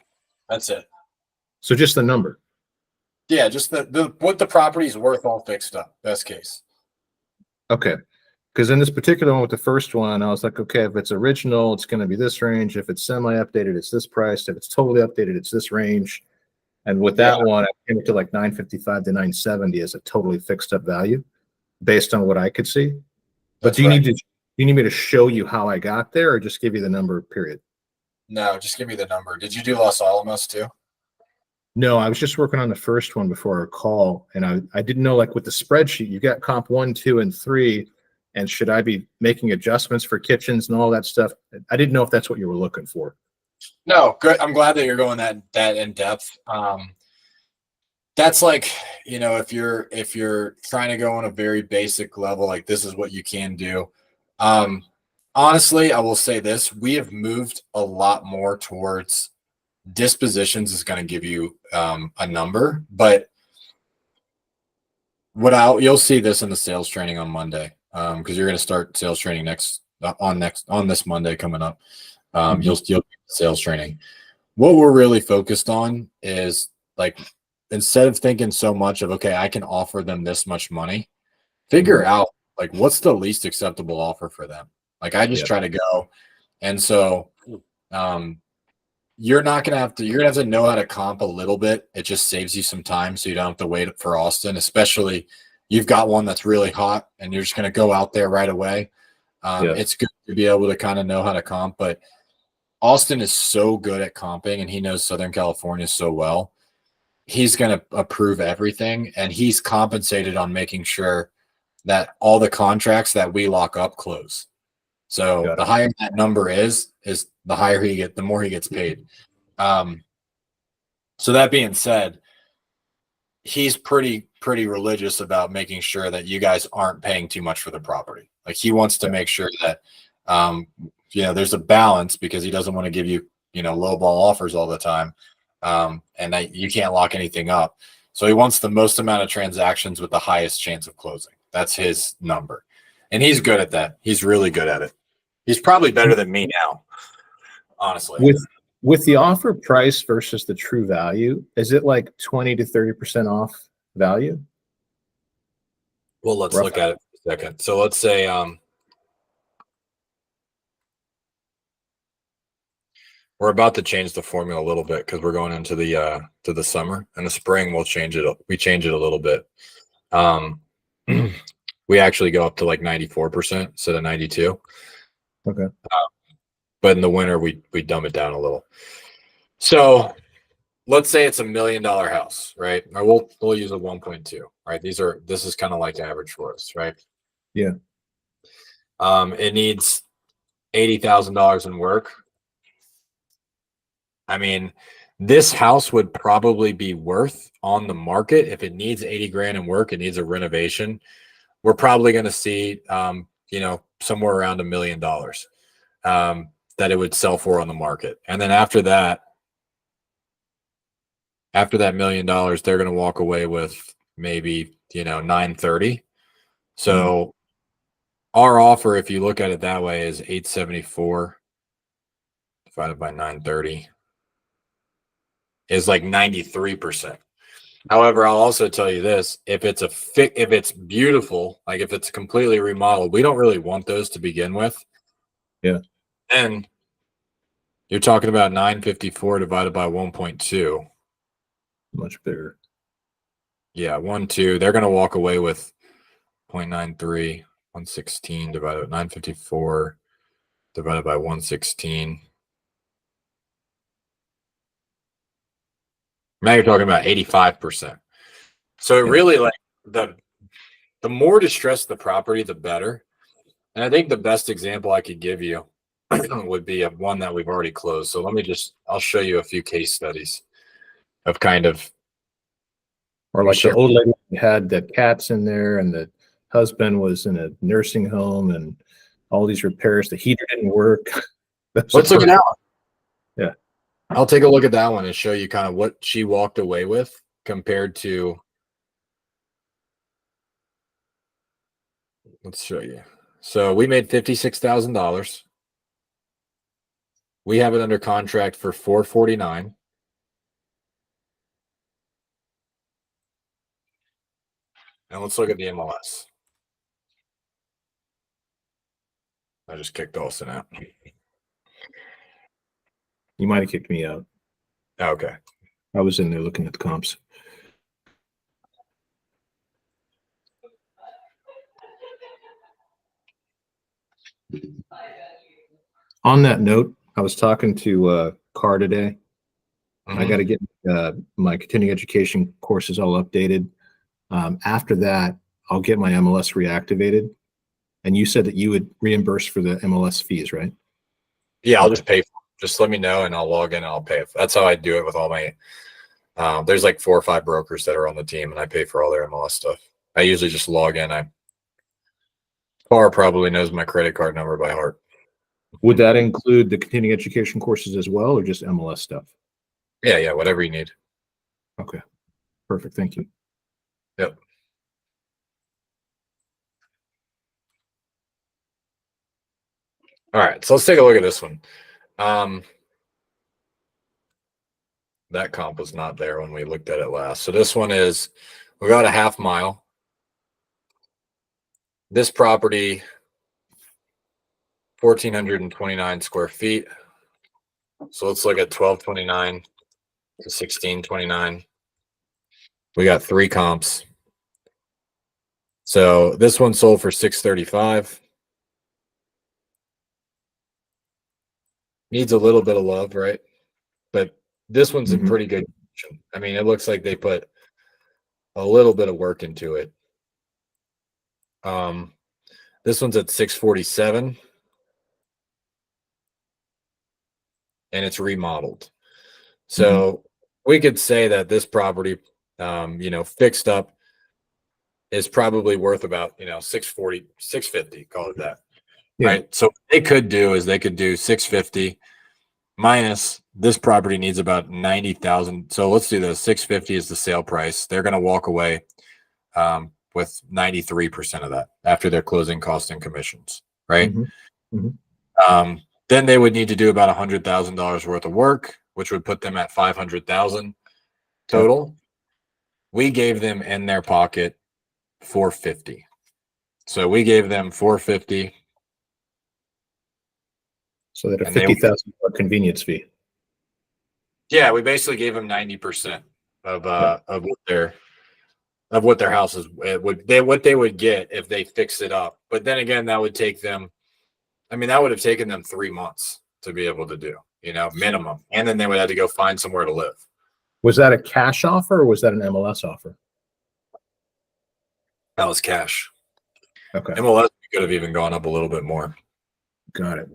That's it. So just the number. Yeah, just the what the property's worth, all fixed up. Best case. Okay. Because in this particular one with the first one, I was like, okay, if it's original, it's going to be this range. If it's semi-updated, it's this price. If it's totally updated, it's this range. And with that one, I came to like 955 to 970 as a totally fixed up value based on what I could see. But do you need me to show you how I got there or just give you the number, period? No, just give me the number. Did you do Los Alamos too? No, I was just working on the first one before our call. And I didn't know, like with the spreadsheet, you got comp 1, 2, and 3. And should I be making adjustments for kitchens and all that stuff? I didn't know if that's what you were looking for. No, good. I'm glad that you're going that in depth. That's like, if you're trying to go on a very basic level, like this is what you can do. Honestly, I will say this: we have moved a lot more towards dispositions is going to give you a number, but you'll see this in the sales training on Monday. Because you're going to start sales training on this Monday coming up. You'll sales training. What we're really focused on is like, instead of thinking so much of, okay, I can offer them this much money, figure out like what's the least acceptable offer for them. Like I just try to go. And so you're going to have to know how to comp a little bit. It just saves you some time. So you don't have to wait for Austin, especially you've got one that's really hot and you're just going to go out there right away. It's good to be able to kind of know how to comp, but Austin is so good at comping and he knows Southern California so well. He's going to approve everything and he's compensated on making sure that all the contracts that we lock up close. So the higher that number is the higher the more he gets paid. So that being said, he's pretty religious about making sure that you guys aren't paying too much for the property. Like he wants to make sure that, there's a balance because he doesn't want to give you, low ball offers all the time. And that you can't lock anything up. So he wants the most amount of transactions with the highest chance of closing. That's his number. And he's good at that. He's really good at it. He's probably better than me now, honestly. With the offer price versus the true value, is it like 20 to 30% off value? Well, let's look at it for a second. So let's say we're about to change the formula a little bit because we're going into the summer. In the spring, we'll change it. We change it a little bit. We actually go up to like 94% instead of 92. Okay. But in the winter, we dumb it down a little. So let's say it's $1 million house, right? Or we'll use a 1.2, right? This is kind of like average for us, right? Yeah. It needs $80,000 in work. I mean, this house would probably be worth on the market if it needs 80 grand in work, it needs a renovation. We're probably going to see, somewhere around $1 million that it would sell for on the market. And then after that $1 million, they're going to walk away with maybe, 930. So our offer, if you look at it that way, is 874 divided by 930 is like 93%. However, I'll also tell you this: if it's beautiful, like if it's completely remodeled, we don't really want those to begin with. Yeah. And you're talking about 954 divided by 1.2. Much bigger. Yeah, 1.2. They're going to walk away with 0.93, 116 divided by 954 divided by 116. Now you're talking about 85%. So it really, like, the more distressed the property, the better. And I think the best example I could give you would be one that we've already closed. So I'll show you a few case studies of kind of. Or like the old lady had the cats in there and the husband was in a nursing home and all these repairs. The heater didn't work. Let's look at that one. Yeah. I'll take a look at that one and show you kind of what she walked away with compared to. Let's show you. So we made $56,000. We have it under contract for $449. And let's look at the MLS. I just kicked Austin out. You might have kicked me out. Okay. I was in there looking at the comps. On that note, I was talking to Carr today. Mm-hmm. I got to get my continuing education courses all updated. After that, I'll get my MLS reactivated. And you said that you would reimburse for the MLS fees, right? Yeah, I'll just pay for it. Just let me know and I'll log in and I'll pay it. That's how I do it with all my there's like 4 or 5 brokers that are on the team and I pay for all their MLS stuff. I usually just log in. Carr probably knows my credit card number by heart. Would that include the continuing education courses as well, or just MLS stuff? Yeah, whatever you need. Okay, perfect. Thank you. Yep. All right, so let's take a look at this one. That comp was not there when we looked at it last. So this one is, we got a half mile. This property, 1,429 square feet. So let's look at 1,229 to 1,629. We got 3 comps. So this one sold for $635. Needs a little bit of love, right? But this one's in pretty good condition. I mean, it looks like they put a little bit of work into it. This one's at 647. And it's remodeled. So we could say that this property, fixed up is probably worth about, 640, 650, call it that. Yeah. Right. So what they could do is they could do 650 minus this property needs about 90,000. So let's do this. 650 is the sale price. They're going to walk away with 93% of that after their closing costs and commissions. Right. Then they would need to do about $100,000 worth of work, which would put them at $500,000 total. We gave them in their pocket $450. So we gave them $450. So that a $50,000 convenience fee. Yeah, we basically gave them 90% of what their houses what they would get if they fixed it up. But then again, that would take them. I mean, that would have taken them 3 months to be able to do, minimum. And then they would have to go find somewhere to live. Was that a cash offer or was that an MLS offer? That was cash. Okay. MLS could have even gone up a little bit more. Got it.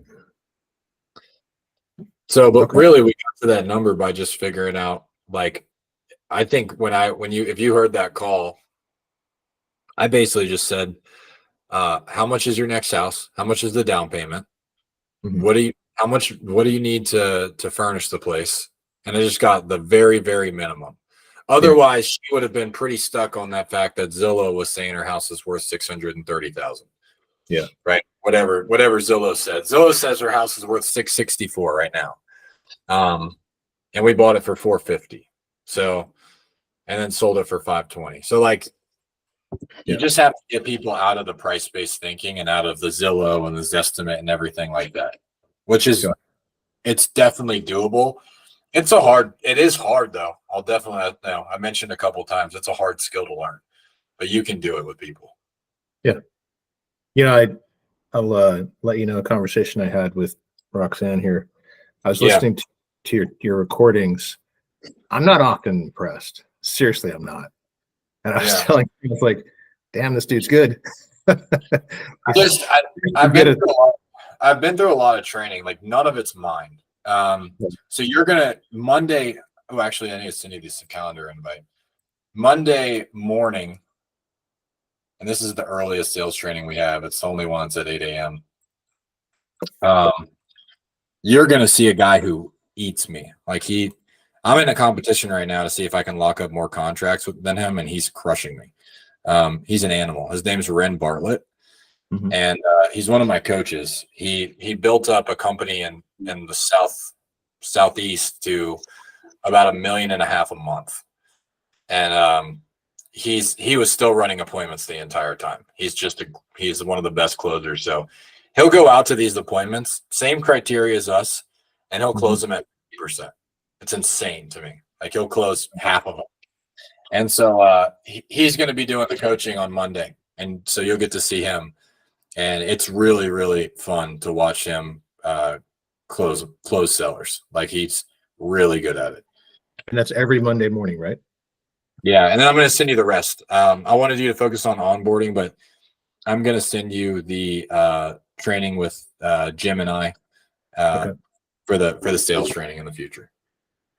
So, but Okay. really, we got to that number by just figuring out, like, I think if you heard that call, I basically just said, how much is your next house? How much is the down payment? Mhm. What do you need to furnish the place? And I just got the very, very minimum. Otherwise, she would have been pretty stuck on that fact that Zillow was saying her house is worth 630,000. Yeah. Right. Whatever Zillow said. Zillow says her house is worth 664 right now. And we bought it for 450. So, and then sold it for 520. So like you Yeah. just have to get people out of the price-based thinking and out of the Zillow and the Zestimate and everything like that, which is, Sure. it's definitely doable. It is hard though. I'll definitely, I mentioned a couple times, it's a hard skill to learn, but you can do it with people. You know, I'll let you know a conversation I had with Roxanne here. I was Yeah. listening to your recordings. I'm not often impressed. Seriously, I'm not. And I was Yeah. telling you, I was like, damn, this dude's good. I've been through a lot of training. Like none of it's mine. So you're gonna Monday. Oh, actually, I need to send you this calendar invite. Monday morning, and this is the earliest sales training we have. It's the only one that's at 8 a.m. You're gonna see a guy who eats me. I'm in a competition right now to see if I can lock up more contracts than him, and he's crushing me. He's an animal. His name's Ren Bartlett. Mhm. And he's one of my coaches. He built up a company in the southeast to about $1.5 million a month, and he was still running appointments the entire time. He's one of the best closers. So he'll go out to these appointments, same criteria as us, and he'll close them at 50%. It's insane to me. Like he'll close half of them. And so he's going to be doing the coaching on Monday, and so you'll get to see him. And it's really, really fun to watch him close sellers. Like he's really good at it. And that's every Monday morning, right? Yeah, and then I'm going to send you the rest. I wanted you to focus on onboarding, but I'm going to send you the training with Jim and I Okay. for the sales training in the future.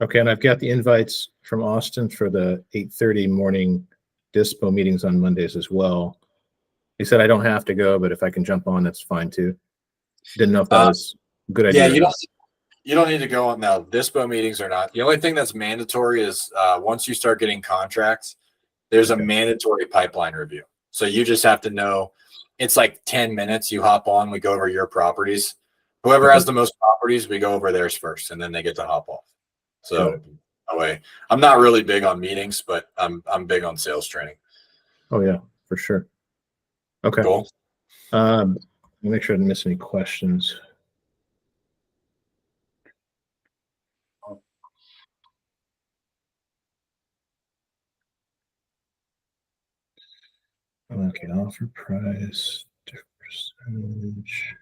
Okay, and I've got the invites from Austin for the 8:30 morning Dispo meetings on Mondays as well. He said I don't have to go, but if I can jump on, that's fine too. Didn't know if that was a good idea. Yeah, you don't need to go on now. Dispo meetings are not. The only thing that's mandatory is once you start getting contracts, there's a mandatory pipeline review. So you just have to know. It's like 10 minutes. You hop on. We go over your properties. Whoever has the most properties, we go over theirs first, and then they get to hop off. So that way, I'm not really big on meetings, but I'm big on sales training. Oh yeah, for sure. Okay. Cool. Make sure I didn't miss any questions. Okay, offer price, percentage.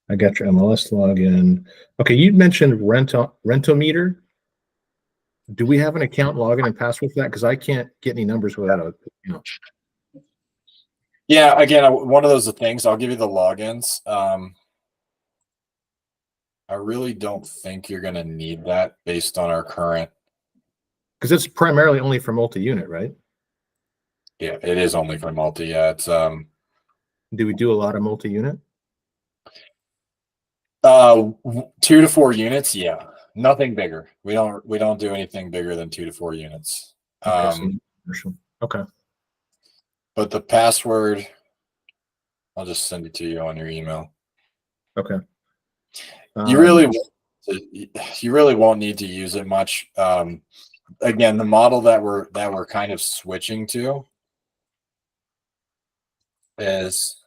I got your MLS login. Okay, you mentioned Rentometer. Do we have an account login and password for that? Because I can't get any numbers without a, Yeah, again, one of those things. I'll give you the logins. I really don't think you're going to need that based on our current. because it's primarily only for multi-unit, right? Yeah, it is only for multi. Yeah, it's Do we do a lot of multi-unit? 2 to 4 units. Yeah, nothing bigger. We don't do anything bigger than 2 to 4 units. Okay. But the password, I'll just send it to you on your email. Okay. You really won't need to use it much. Again, the model that we're kind of switching to is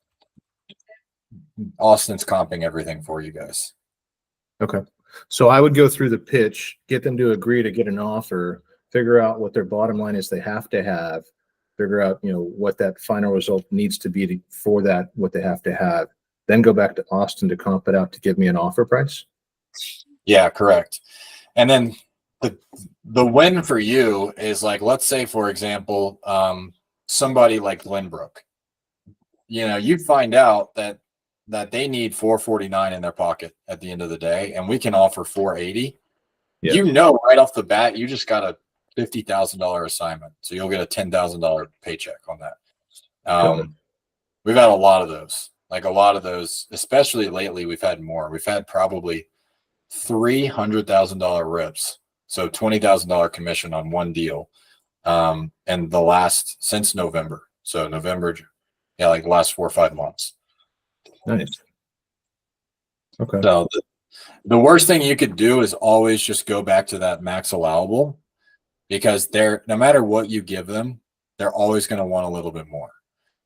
Austin's comping everything for you guys. Okay. So I would go through the pitch, get them to agree to get an offer, figure out what their bottom line is they have to have, figure out, what that final result needs to be for that, what they have to have, then go back to Austin to comp it out to give me an offer price. Yeah, correct. And then the win for you is like, let's say, for example, somebody like Glenbrook, you'd find out that that they need 449 in their pocket at the end of the day, and we can offer 480, Yeah. you know right off the bat, you just got a $50,000 assignment. So you'll get a $10,000 paycheck on that. We've had a lot of those, especially lately. We've had more. We've had probably $300,000 rips. So $20,000 commission on one deal. And the last since November. So November, like the last 4 or 5 months. Nice. Okay. So the worst thing you could do is always just go back to that max allowable, because no matter what you give them, they're always going to want a little bit more.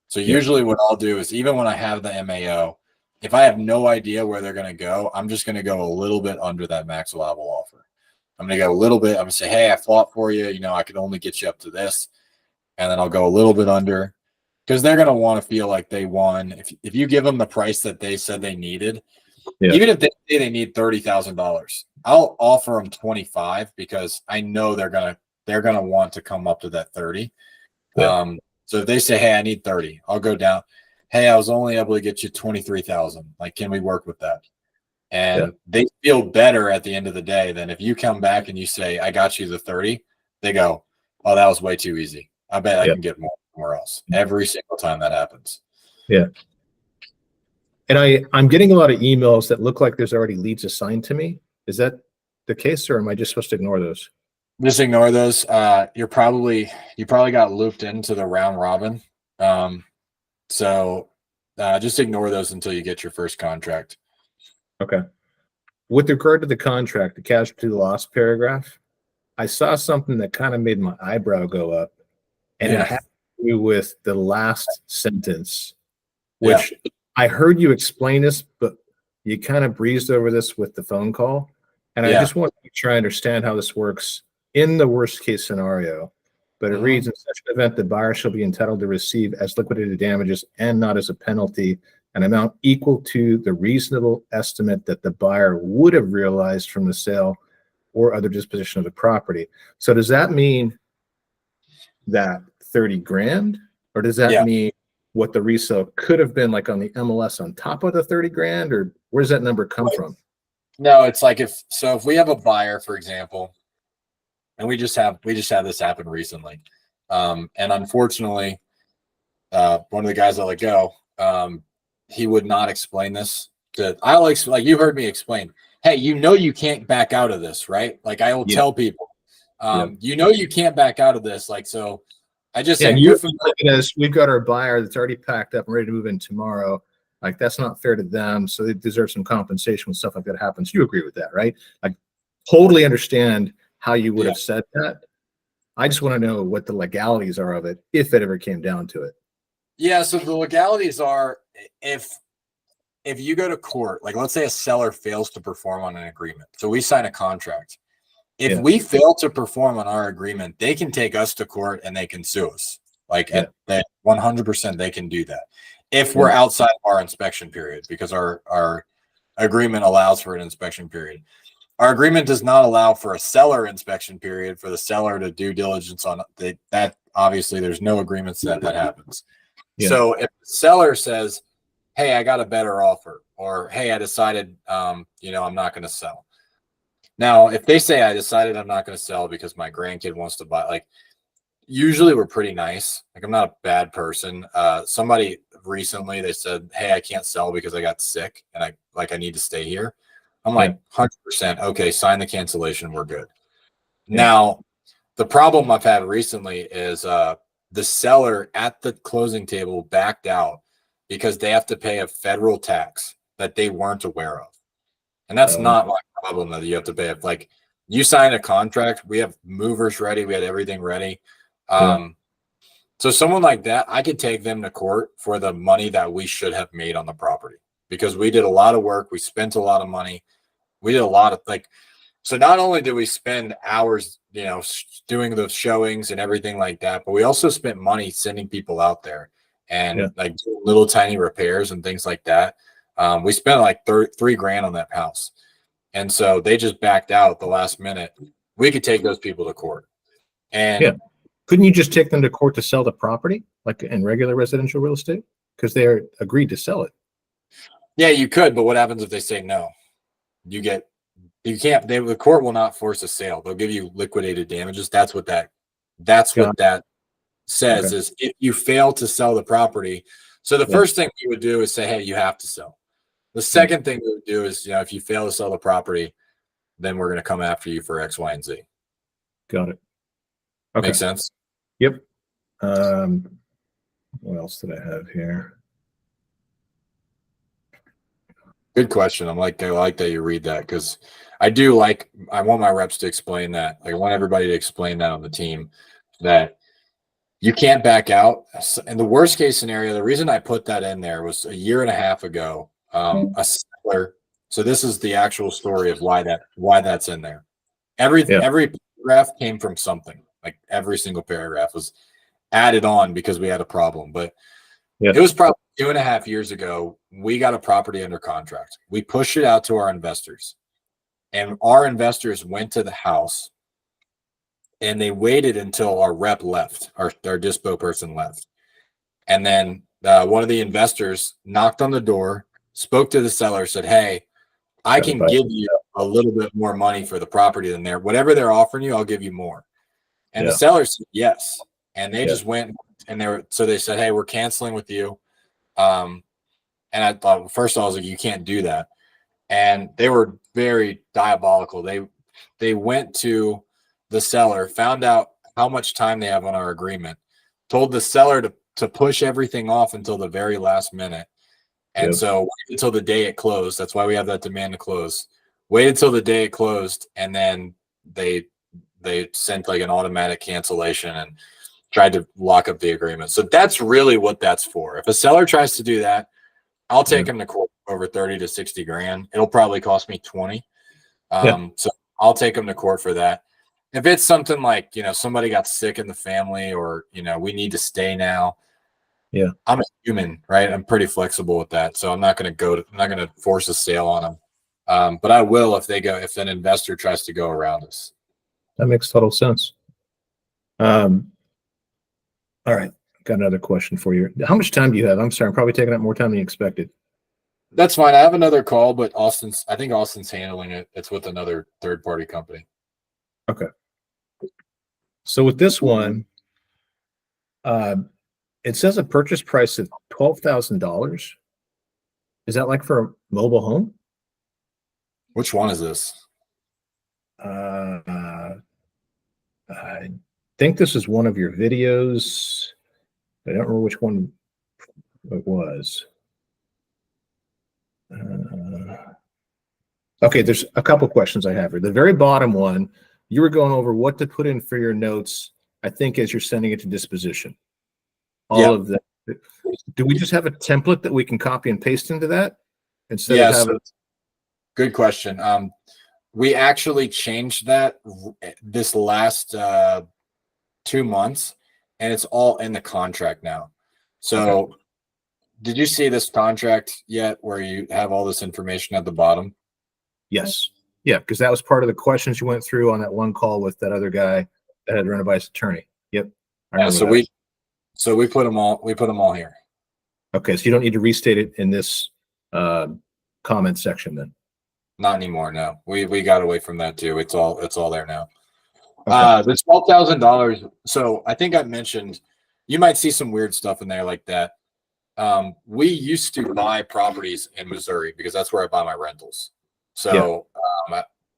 So usually what I'll do is, even when I have the MAO, if I have no idea where they're going to go, I'm just going to go a little bit under that max allowable offer. I'm going to go a little bit. I'm going to say, hey, I fought for you. You know, I could only get you up to this. And then I'll go a little bit under, because they're going to want to feel like they won. If you give them the price that they said they needed, even if they say they need $30,000, I'll offer them 25, because I know they're going to want to come up to that 30. Yeah. So if they say, hey, I need 30, I'll go down. Hey, I was only able to get you 23,000. Like, can we work with that? And they feel better at the end of the day than if you come back and you say, I got you the 30. They go, oh, that was way too easy. I bet I can get more somewhere else. Every single time that happens. Yeah. And I'm getting a lot of emails that look like there's already leads assigned to me. Is that the case, or am I just supposed to ignore those? Just ignore those. You probably got looped into the round robin. So just ignore those until you get your first contract. Okay. With regard to the contract, the casualty loss paragraph, I saw something that kind of made my eyebrow go up, and it had to do with the last sentence, which I heard you explain this, but you kind of breezed over this with the phone call. And I just want to make sure I understand how this works in the worst case scenario. But it reads, in such an event, the buyer shall be entitled to receive as liquidated damages and not as a penalty an amount equal to the reasonable estimate that the buyer would have realized from the sale or other disposition of the property. So does that mean that 30 grand, or does that mean what the resale could have been, like on the MLS on top of the 30 grand, or where does that number come from? No, it's like if we have a buyer, for example, and we just had this happen recently. And unfortunately, one of the guys I let go, he would not explain this. Like you heard me explain, hey, you can't back out of this, right? Like I will tell people, you can't back out of this. Like, so I just say, we've got our buyer that's already packed up and ready to move in tomorrow. Like, that's not fair to them. So they deserve some compensation when stuff like that happens. You agree with that, right? I totally understand how you would have said that. I just want to know what the legalities are of it, if it ever came down to it. Yeah. So the legalities are, if you go to court, like let's say a seller fails to perform on an agreement. So we sign a contract. If we fail to perform on our agreement, they can take us to court and they can sue us. Like at 100%, they can do that. If we're outside of our inspection period, because our agreement allows for an inspection period. Our agreement does not allow for a seller inspection period for the seller to do diligence on that. Obviously, there's no agreements that happens. Yeah. So if the seller says, hey, I got a better offer, or hey, I decided, I'm not going to sell. Now, if they say I decided I'm not going to sell because my grandkid wants to buy, like, usually we're pretty nice. Like, I'm not a bad person. Somebody recently, they said, hey, I can't sell because I got sick and I need to stay here. I'm like, 100%. Okay, sign the cancellation. We're good. Yeah. Now, the problem I've had recently is the seller at the closing table backed out because they have to pay a federal tax that they weren't aware of. And that's not my problem that you have to pay. If, like, you sign a contract, we have movers ready, we had everything ready. So someone like that, I could take them to court for the money that we should have made on the property, because we did a lot of work. We spent a lot of money. We did a lot of, like, so not only did we spend hours, doing the showings and everything like that, but we also spent money sending people out there and like little tiny repairs and things like that. We spent like $3,000 on that house. And so they just backed out the last minute. We could take those people to court. And couldn't you just take them to court to sell the property, like in regular residential real estate? Because they're agreed to sell it. Yeah, you could, but what happens if they say no? You can't. The court will not force a sale. They'll give you liquidated damages. That's what that says Okay. is if you fail to sell the property. So the Yeah. first thing we would do is say, hey, you have to sell. The second thing we would do is, if you fail to sell the property, then we're going to come after you for X, Y, and Z. Got it. Okay. Make sense? Yep. What else did I have here? Good question. I like that you read that because I want my reps to explain that. I want everybody to explain that on the team that you can't back out. In the worst case scenario, the reason I put that in there was a year and a half ago. A seller. So this is the actual story of why that's in there. Every paragraph came from something. Like every single paragraph was added on because we had a problem. But it was probably 2.5 years ago. We got a property under contract. We pushed it out to our investors, and our investors went to the house. And they waited until our rep left, our dispo person left. And then one of the investors knocked on the door, spoke to the seller, said, hey, I can give you a little bit more money for the property than whatever they're offering you, I'll give you more. And the seller said yes. And they just went and so they said, hey, we're canceling with you. And I thought, first of all, I was like, you can't do that. And they were very diabolical. They went to the seller, found out how much time they have on our agreement, told the seller to push everything off until the very last minute. And so wait until the day it closed. That's why we have that demand to close. Wait until the day it closed. And then they sent like an automatic cancellation and tried to lock up the agreement. So that's really what that's for. If a seller tries to do that, I'll take him to court over 30 to 60 grand. It'll probably cost me 20. So I'll take him to court for that. If it's something like, somebody got sick in the family or, we need to stay now. Yeah. I'm a human, right? I'm pretty flexible with that. So I'm not going to force a sale on them. But I will if an investor tries to go around us. That makes total sense. All right. Got another question for you. How much time do you have? I'm sorry. I'm probably taking up more time than you expected. That's fine. I have another call, but I think Austin's handling it. It's with another third-party company. Okay. So with this one, it says a purchase price of $12,000. Is that like for a mobile home? Which one is this? I think this is one of your videos. I don't remember which one it was. Okay, there's a couple questions I have here. The very bottom one, you were going over what to put in for your notes, I think, as you're sending it to disposition. All of that. Do we just have a template that we can copy and paste into that instead of having? Good question. We actually changed that this last 2 months, and it's all in the contract now. So did you see this contract yet where you have all this information at the bottom? Yes. Yeah, because that was part of the questions you went through on that one call with that other guy that had run it by his attorney. Yep. So we put them all here. Okay, so you don't need to restate it in this comment section then. Not anymore. No, we got away from that too. It's all there now. Okay. The $12,000. So I think I mentioned you might see some weird stuff in there like that. We used to buy properties in Missouri because that's where I buy my rentals. So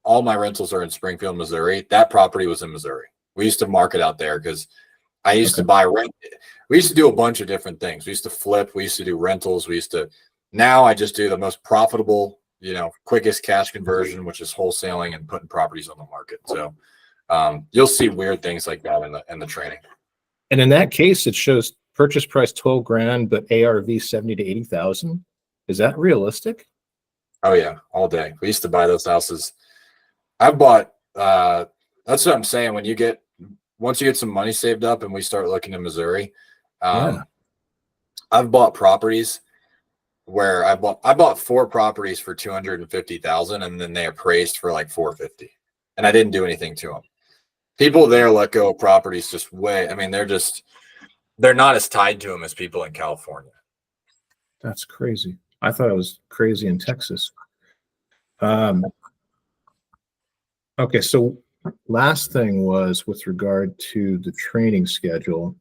all my rentals are in Springfield, Missouri. That property was in Missouri. We used to market out there because I used to buy rent. We used to do a bunch of different things. We used to flip. We used to do rentals. Now I just do the most profitable, quickest cash conversion, which is wholesaling and putting properties on the market. So you'll see weird things like that in the training. And in that case, it shows purchase price 12 grand, but ARV 70 to 80,000. Is that realistic? Oh yeah, all day. We used to buy those houses. I've bought. That's what I'm saying. Once you get some money saved up and we start looking in Missouri, I've bought properties where I bought 4 properties for $250,000 and then they appraised for like $450,000, and I didn't do anything to them. People there let go of properties just way. I mean, they're not as tied to them as people in California. That's crazy. I thought it was crazy in Texas. Okay, so last thing was with regard to the training schedule.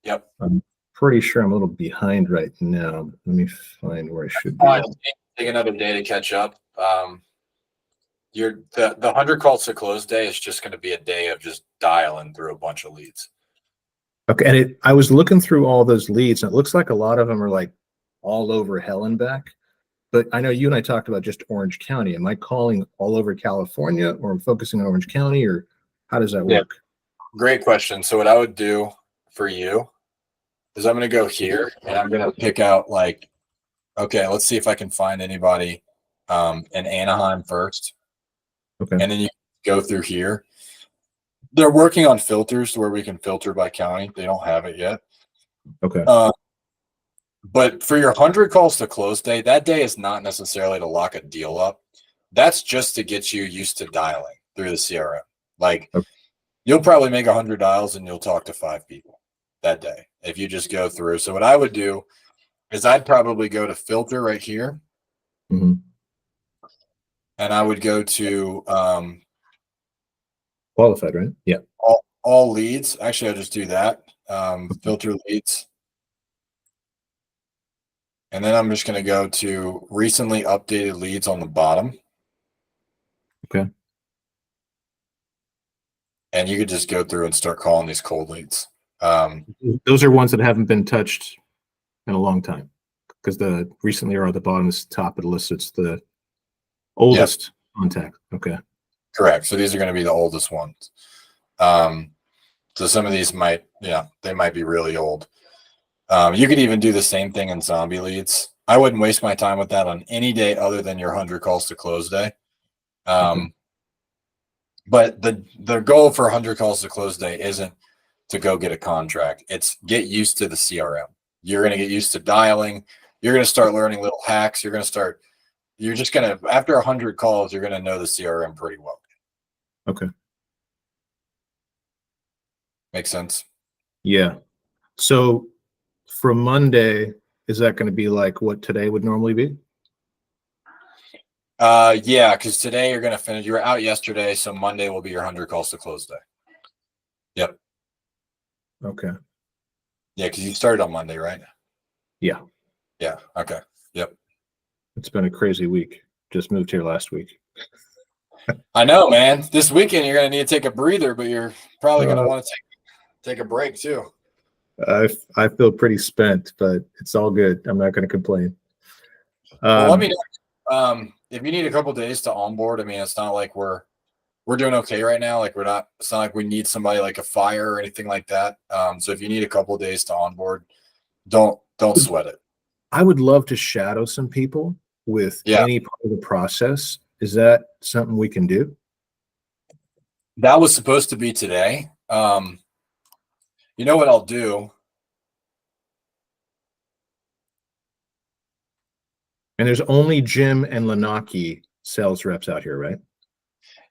Yep. I'm pretty sure I'm a little behind right now. Let me find where I should be. Fine. Take another day to catch up. The 100 calls to close day is just going to be a day of just dialing through a bunch of leads. Okay, and I was looking through all those leads, and it looks like a lot of them are like all over hell and back. But I know you and I talked about just Orange County. Am I calling all over California, or I'm focusing on Orange County, or how does that work? Great question. So what I would do for you is I'm going to go here and I'm going to pick out like, okay, let's see if I can find anybody in Anaheim first. Okay. And then you go through here. They're working on filters where we can filter by county. They don't have it yet. Okay. But for your 100 calls to close day, that day is not necessarily to lock a deal up. That's just to get you used to dialing through the CRM. Like you'll probably make 100 dials and you'll talk to 5 people that day if you just go through. So what I would do is I'd probably go to filter right here. Mm-hmm. And I would go to qualified, right? Yeah. All leads. Actually, I'll just do that. Filter leads. And then I'm just going to go to recently updated leads on the bottom. Okay. And you could just go through and start calling these cold leads. Those are ones that haven't been touched in a long time, because the recently are at the bottom, is top of the list. It's the oldest contact. Okay. Correct. So these are going to be the oldest ones. So some of these might, they might be really old. You could even do the same thing in zombie leads. I wouldn't waste my time with that on any day other than your 100 calls to close day. But the goal for 100 calls to close day isn't to go get a contract. It's get used to the CRM. You're going to get used to dialing. You're going to start learning little hacks. You're just going to, after 100 calls, you're going to know the CRM pretty well. Okay. Makes sense? Yeah. So for Monday, is that going to be like what today would normally be? Yeah, because today you're going to finish. You were out yesterday, so Monday will be your 100 calls to close day. Yep. Okay. Yeah, because you started on Monday, right? Yeah. Yeah. Okay. Yep. It's been a crazy week. Just moved here last week. I know, man. This weekend you're going to need to take a breather, but you're probably going to want to take a break too. I feel pretty spent, but it's all good. I'm not going to complain. Well, let me know if you need a couple days to onboard. I mean, it's not like we're doing okay right now. Like it's not like we need somebody like a fire or anything like that. So if you need a couple days to onboard, don't sweat it. I would love to shadow some people with any part of the process. Is that something we can do? That was supposed to be today. You know what I'll do? And there's only Jim and Lanaki sales reps out here, right?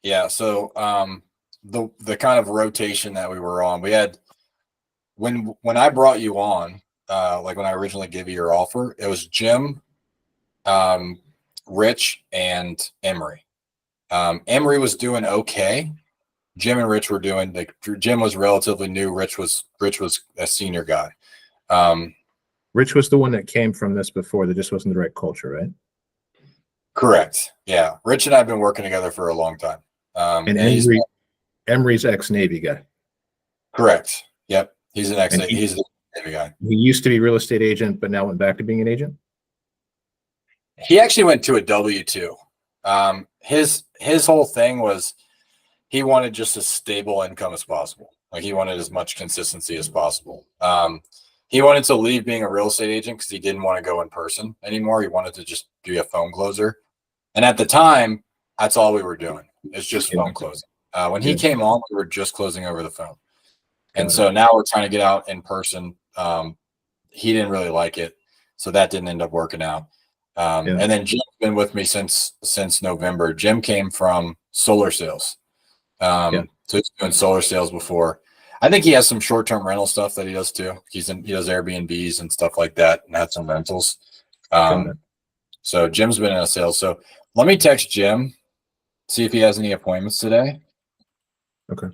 Yeah. So the kind of rotation that we were on, we had when I brought you on, like when I originally gave you your offer, it was Jim, Rich, and Emery. Emery was doing okay. Jim and Rich were doing, like, Jim was relatively new. Rich was a senior guy. Rich was the one that came from this before. That just wasn't the right culture, right? Correct. Yeah. Rich and I have been working together for a long time. And Emery's ex-Navy guy. Correct. Yep. He's an ex-Navy. He's a Navy guy. He used to be real estate agent, but now went back to being an agent. He actually went to a W-2. His whole thing was he wanted just as stable income as possible. Like he wanted as much consistency as possible. He wanted to leave being a real estate agent because he didn't want to go in person anymore. He wanted to just be a phone closer. And at the time, that's all we were doing. It's just phone closing. When he came on, we were just closing over the phone. And so now we're trying to get out in person. He didn't really like it. So that didn't end up working out. And then Jim's been with me since November. Jim came from solar sales. So he's doing solar sales before. I think he has some short-term rental stuff that he does too. He does Airbnbs and stuff like that, and had some rentals. So Jim's been in a sales. So let me text Jim, see if he has any appointments today. Okay.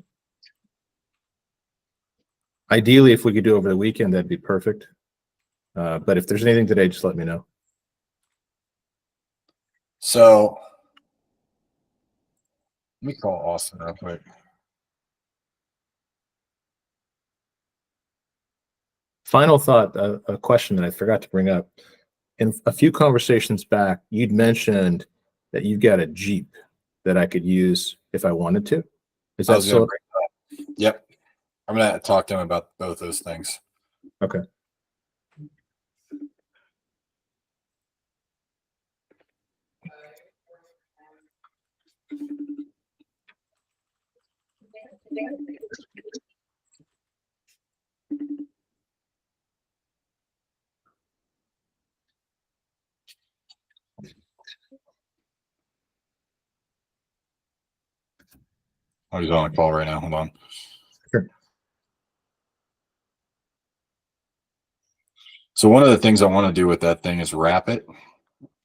Ideally, if we could do over the weekend, that'd be perfect. But if there's anything today, just let me know. So let me call Austin real quick. Final thought, a question that I forgot to bring up. In a few conversations back, you'd mentioned that you've got a Jeep that I could use if I wanted to. Is I that was gonna so? bring that up. Yep. I'm gonna talk to him about both those things. Okay. Oh, he's on a call right now. Hold on. Sure. So one of the things I want to do with that thing is wrap it.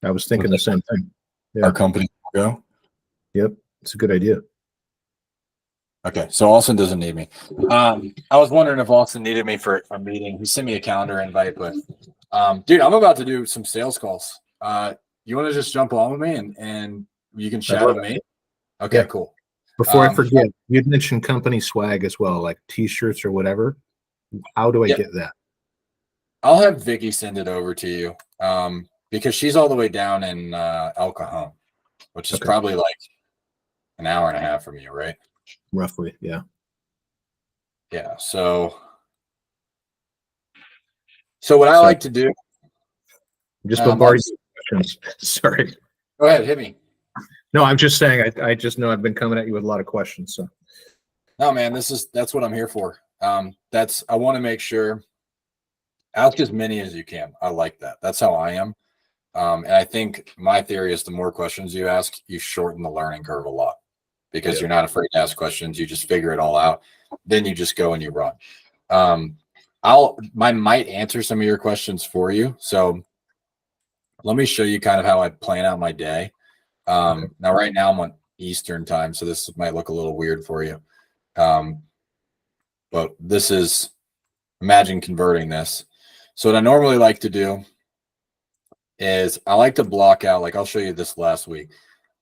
I was thinking the same thing. Yeah. Our company logo. Yep. It's a good idea. Okay, so Austin doesn't need me. I was wondering if Austin needed me for a meeting. He sent me a calendar invite, but dude, I'm about to do some sales calls. You want to just jump on with me and you can chat with me? Okay, Yeah. cool. Before I forget, you'd mentioned company swag as well, like t-shirts or whatever. How do I get that? I'll have Vicky send it over to you because she's all the way down in El Cajon, which is probably like an hour and a half from you, right? Roughly, yeah. Yeah. So what I like to do. I'm just bombarding you with questions. Sorry. Go ahead, hit me. No, I'm just saying. I just know I've been coming at you with a lot of questions. So. No, man, that's what I'm here for. I want to make sure. Ask as many as you can. I like that. That's how I am. And I think my theory is the more questions you ask, you shorten the learning curve a lot because you're not afraid to ask questions. You just figure it all out. Then you just go and you run. I might answer some of your questions for you. So let me show you kind of how I plan out my day. Now, right now I'm on Eastern time, so this might look a little weird for you. But this is, imagine converting this. So what I normally like to do is I like to block out, like I'll show you this last week.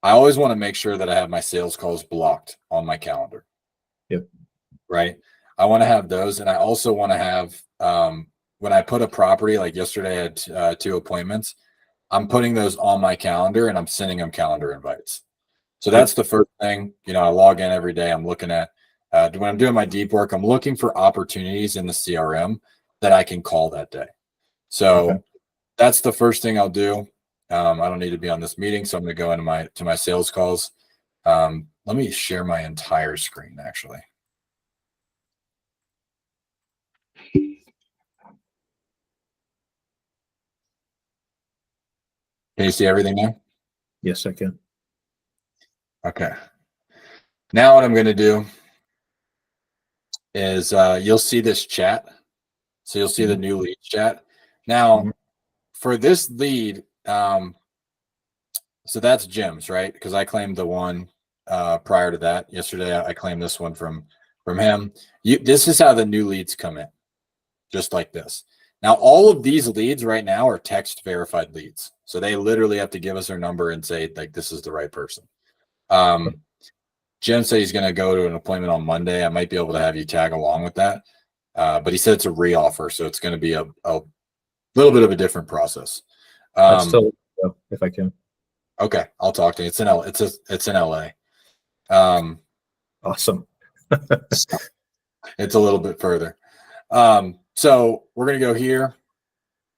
I always want to make sure that I have my sales calls blocked on my calendar. Yep. Right. I want to have those. And I also want to have, when I put a property, like yesterday I had 2 appointments, I'm putting those on my calendar and I'm sending them calendar invites. So that's the first thing. I log in every day. I'm looking at, when I'm doing my deep work, I'm looking for opportunities in the CRM that I can call that day. So that's the first thing I'll do. I don't need to be on this meeting, so I'm going to go into my sales calls. Let me share my entire screen, actually. Can you see everything now? Yes, I can. Okay. Now what I'm going to do is you'll see this chat. So you'll see the new lead chat. Now, for this lead, so that's Jim's, right? Because I claimed the one prior to that. Yesterday, I claimed this one from him. This is how the new leads come in, just like this. Now, all of these leads right now are text verified leads. So they literally have to give us their number and say, like, this is the right person. Jim said he's going to go to an appointment on Monday. I might be able to have you tag along with that. But he said it's a re-offer, so it's going to be a little bit of a different process. Still, if I can. Okay, I'll talk to you. It's in LA. Awesome. It's a little bit further. So we're going to go here.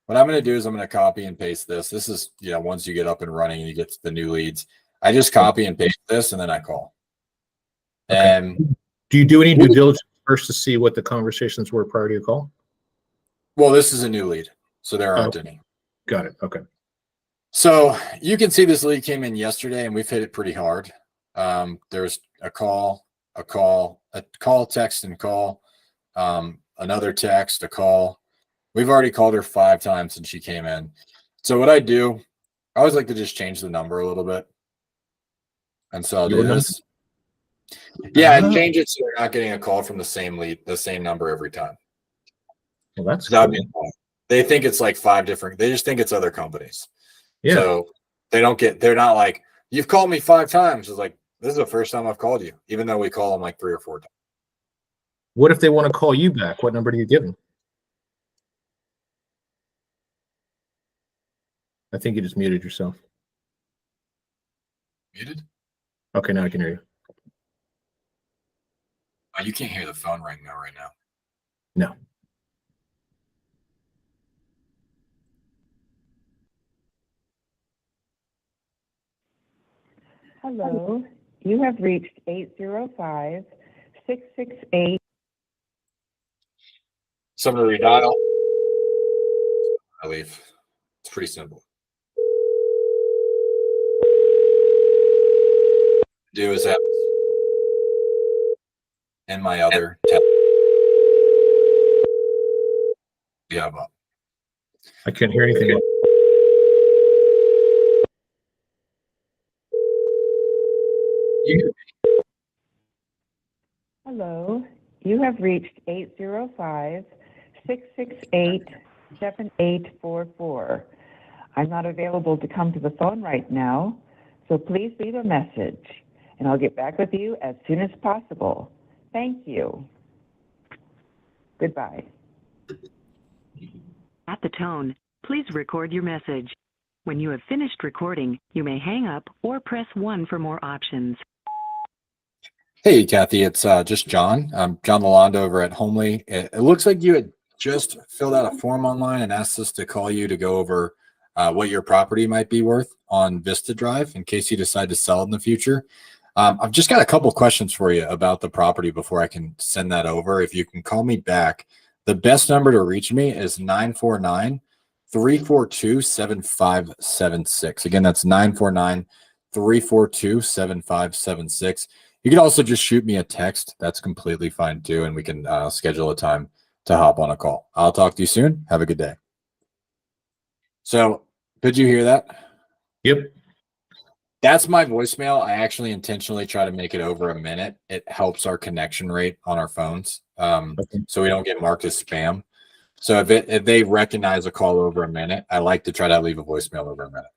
What I'm going to do is I'm going to copy and paste this. This is, once you get up and running and you get the new leads, I just copy and paste this and then I call. Okay. And do you do any due diligence first to see what the conversations were prior to your call? Well, this is a new lead, so there aren't any. Got it. Okay. So you can see this lead came in yesterday and we've hit it pretty hard. There's a call, text and call, another text, a call. We've already called her 5 times since she came in. So what I do I always like to just change the number a little bit. And so I'll Your do number? this. Yeah, and Ah, change it so you're not getting a call from the same lead, the same number every time. well, that's That'd cool. be fun. They think it's like 5 different, they just think it's other companies. Yeah. So they're not like, you've called me 5 times. It's like, this is the first time I've called you, even though we call them like 3 or 4 times. What if they want to call you back? What number do you give them? I think you just muted yourself. Muted? Okay, now I can hear you. Oh, you can't hear the phone ring though right now. No. Hello, you have reached 805-668. Somebody redial. I leave. It's pretty simple. Do is that and my other tab. Yeah, but I can't hear anything. Okay. Hello, you have reached 805-668-7844. I'm not available to come to the phone right now, so please leave a message, and I'll get back with you as soon as possible. Thank you. Goodbye. At the tone, please record your message. When you have finished recording, you may hang up or press 1 for more options. Hey, Kathy, it's just John. I'm John Lalonde over at Homely. It looks like you had just filled out a form online and asked us to call you to go over what your property might be worth on Vista Drive in case you decide to sell it in the future. I've just got a couple questions for you about the property before I can send that over. If you can call me back, the best number to reach me is 949-342-7576. Again, that's 949-342-7576. You can also just shoot me a text. That's completely fine too. And we can schedule a time to hop on a call. I'll talk to you soon. Have a good day. So could you hear that? Yep. That's my voicemail. I actually intentionally try to make it over a minute. It helps our connection rate on our phones. So we don't get marked as spam. So if they recognize a call over a minute, I like to try to leave a voicemail over a minute.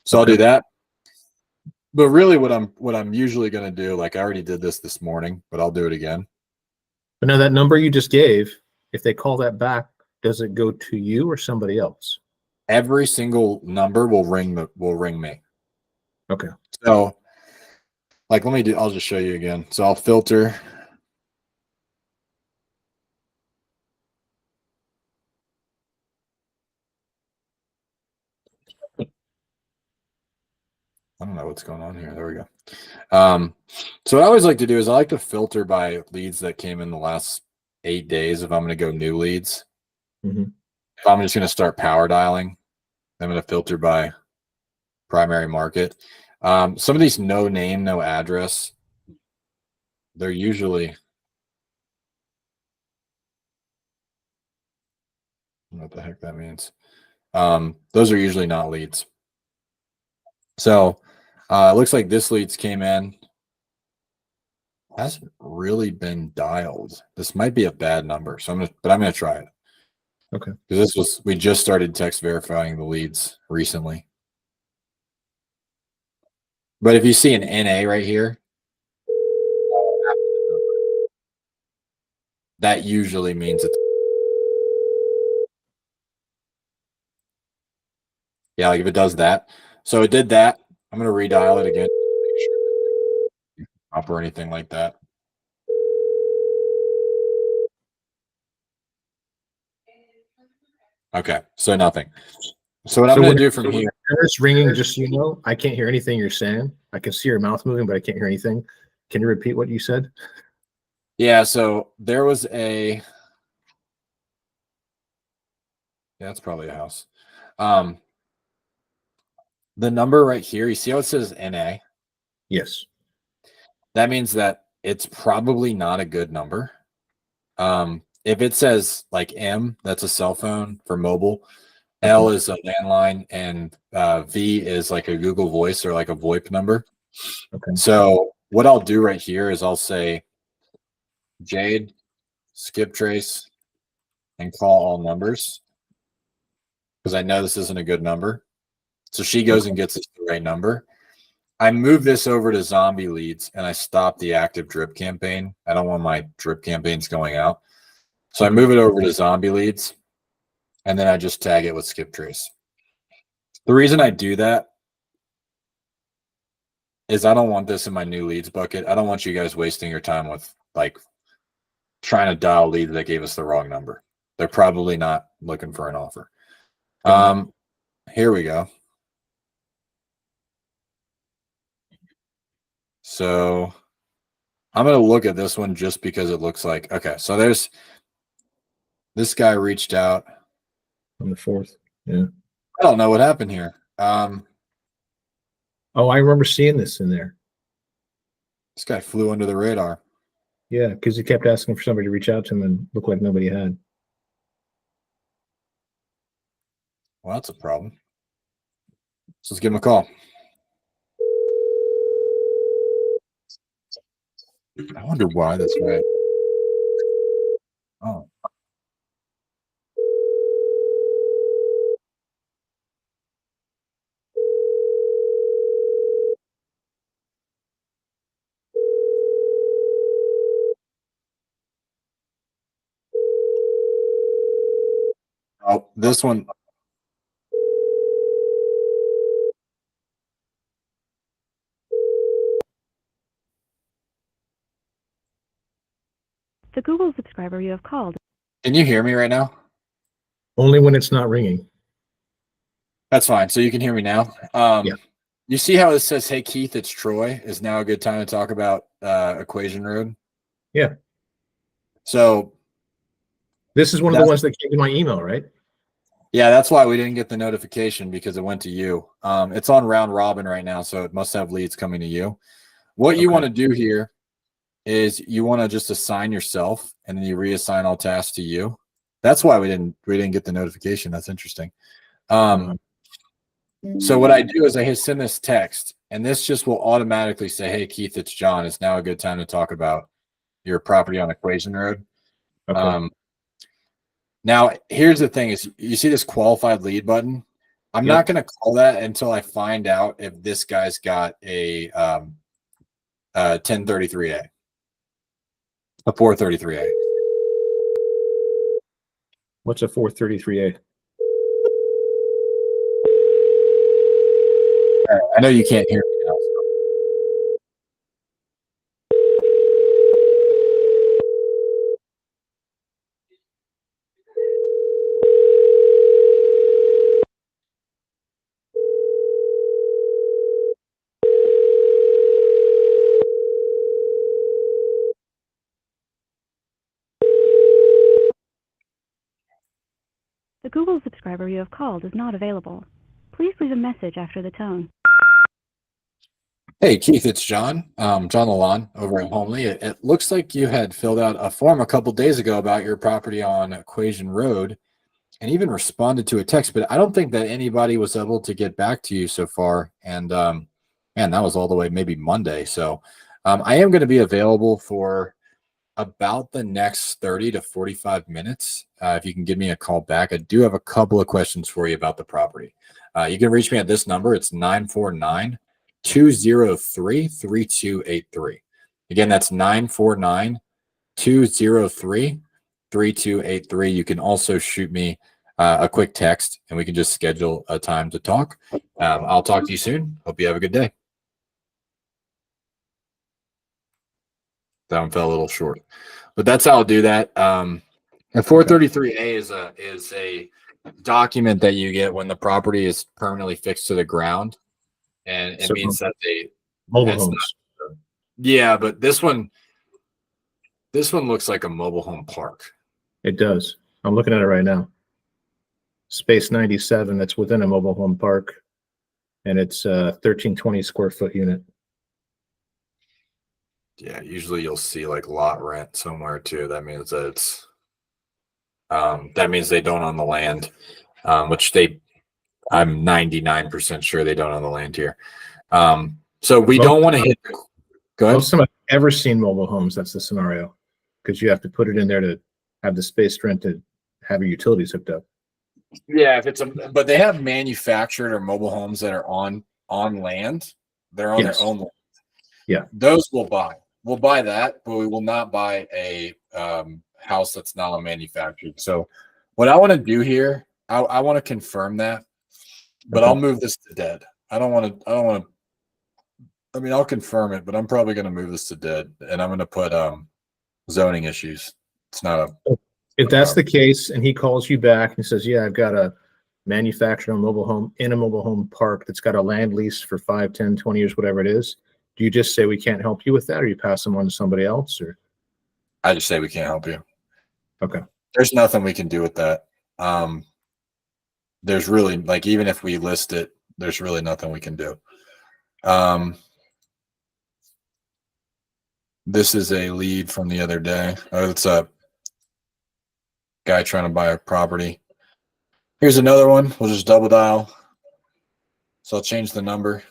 So I'll do that. But really what I'm usually going to do, like I already did this morning, but I'll do it again. But now that number you just gave, if they call that back, does it go to you or somebody else? Every single number will ring me. Okay. So like I'll just show you again. So I'll filter. I don't know what's going on here. There we go. So what I always like to do is I like to filter by leads that came in the last 8 days if I'm going to go new leads. Mm-hmm. If I'm just going to start power dialing, I'm going to filter by primary market. Some of these no name, no address, they're usually, I don't know what the heck that means. Those are usually not leads. So it looks like this leads came in. Hasn't really been dialed. This might be a bad number. So I'm gonna try it. Okay. Because we just started text verifying the leads recently. But if you see an NA right here, that usually means it's, yeah, like if it does that. So it did that. I'm gonna redial it again to make sure that it up or anything like that. Okay, so nothing. So what I'm gonna do from here. It's ringing, just so you know, I can't hear anything you're saying. I can see your mouth moving, but I can't hear anything. Can you repeat what you said? Yeah, so there was yeah, that's probably a house. The number right here, you see how it says NA? Yes. That means that it's probably not a good number. If it says like M, that's a cell phone for mobile. L is a landline, and V is like a Google Voice or like a VoIP number. Okay. So what I'll do right here is I'll say Jade, skip trace, and call all numbers, because I know this isn't a good number. So she goes and gets us the right number. I move this over to zombie leads and I stop the active drip campaign. I don't want my drip campaigns going out. So I move it over to zombie leads and then I just tag it with skip trace. The reason I do that is I don't want this in my new leads bucket. I don't want you guys wasting your time with like trying to dial lead that gave us the wrong number. They're probably not looking for an offer. Here we go. So I'm going to look at this one just because it looks like, okay, so there's this guy reached out On the 4th. Yeah. I don't know what happened here. Oh, I remember seeing this in there. This guy flew under the radar. Yeah, because he kept asking for somebody to reach out to him and looked like nobody had. Well, that's a problem. So let's give him a call. I wonder why that's right. Oh. Oh, this one. The Google subscriber you have called. Can you hear me right now? Only when it's not ringing. That's fine. So you can hear me now. Yeah. You see how it says, "Hey Keith, it's Troy. Is now a good time to talk about Equation Road?" Yeah. So This is one of the ones that came to my email, right? yeah, that's why we didn't get the notification, because it went to you. It's on round robin right now, so it must have leads coming to you. What you Okay. want to do here is you want to just assign yourself, and then you reassign all tasks to you. That's why we didn't get the notification. That's interesting. So what I do is I hit send this text, and this just will automatically say, "Hey Keith, it's John. It's now a good time to talk about your property on Equation Road." Okay. Now here's the thing: is you see this qualified lead button? I'm not going to call that until I find out if this guy's got a 1033A, a 433A. What's a 433A? I know you can't hear me now. The Google subscriber you have called is not available. Please leave a message after the tone. Hey Keith, it's John. John Lalonde over at Homely. It looks like you had filled out a form a couple days ago about your property on Equation Road, and even responded to a text, but I don't think that anybody was able to get back to you so far. And man, that was all the way maybe Monday. So I am going to be available for about the next 30 to 45 minutes. If you can give me a call back, I do have a couple of questions for you about the property. You can reach me at this number. It's 949-203-3283. Again, that's 949-203-3283. You can also shoot me a quick text, and we can just schedule a time to talk. I'll talk to you soon. Hope you have a good day. That one fell a little short, but that's how I'll do that. A 433A is a document that you get when the property is permanently fixed to the ground, and it So means that they Mobile that's homes. yeah, but this one looks like a mobile home park. It does. I'm looking at it right now. Space 97, that's within a mobile home park, and it's a 1320 square foot unit. Yeah, usually you'll see like lot rent somewhere too. That means that it's that means they don't own the land. which I'm 99% sure they don't own the land here. So we don't want to hit. Go ahead. Most of them I've ever seen mobile homes, that's the scenario, because you have to put it in there to have the space to rent to have your utilities hooked up. Yeah, but they have manufactured or mobile homes that are on land. They're on Yes. their own land. Yeah. Those we'll buy. We'll buy that, but we will not buy a house that's not manufactured. So what I want to do here, I want to confirm that, but Okay. I'll move this to dead. I mean, I'll confirm it, but I'm probably going to move this to dead, and I'm going to put zoning issues. It's not a. If that's the case and he calls you back and says, yeah, I've got a manufactured mobile home in a mobile home park that's got a land lease for 5, 10, 20 years, whatever it is, do you just say we can't help you with that, or you pass them on to somebody else? Or I just say we can't help you. okay. There's nothing we can do with that. There's really, like, even if we list it, there's really nothing we can do. This is a lead from the other day. It's a guy trying to buy a property. Here's another one. We'll just double dial. So I'll change the number.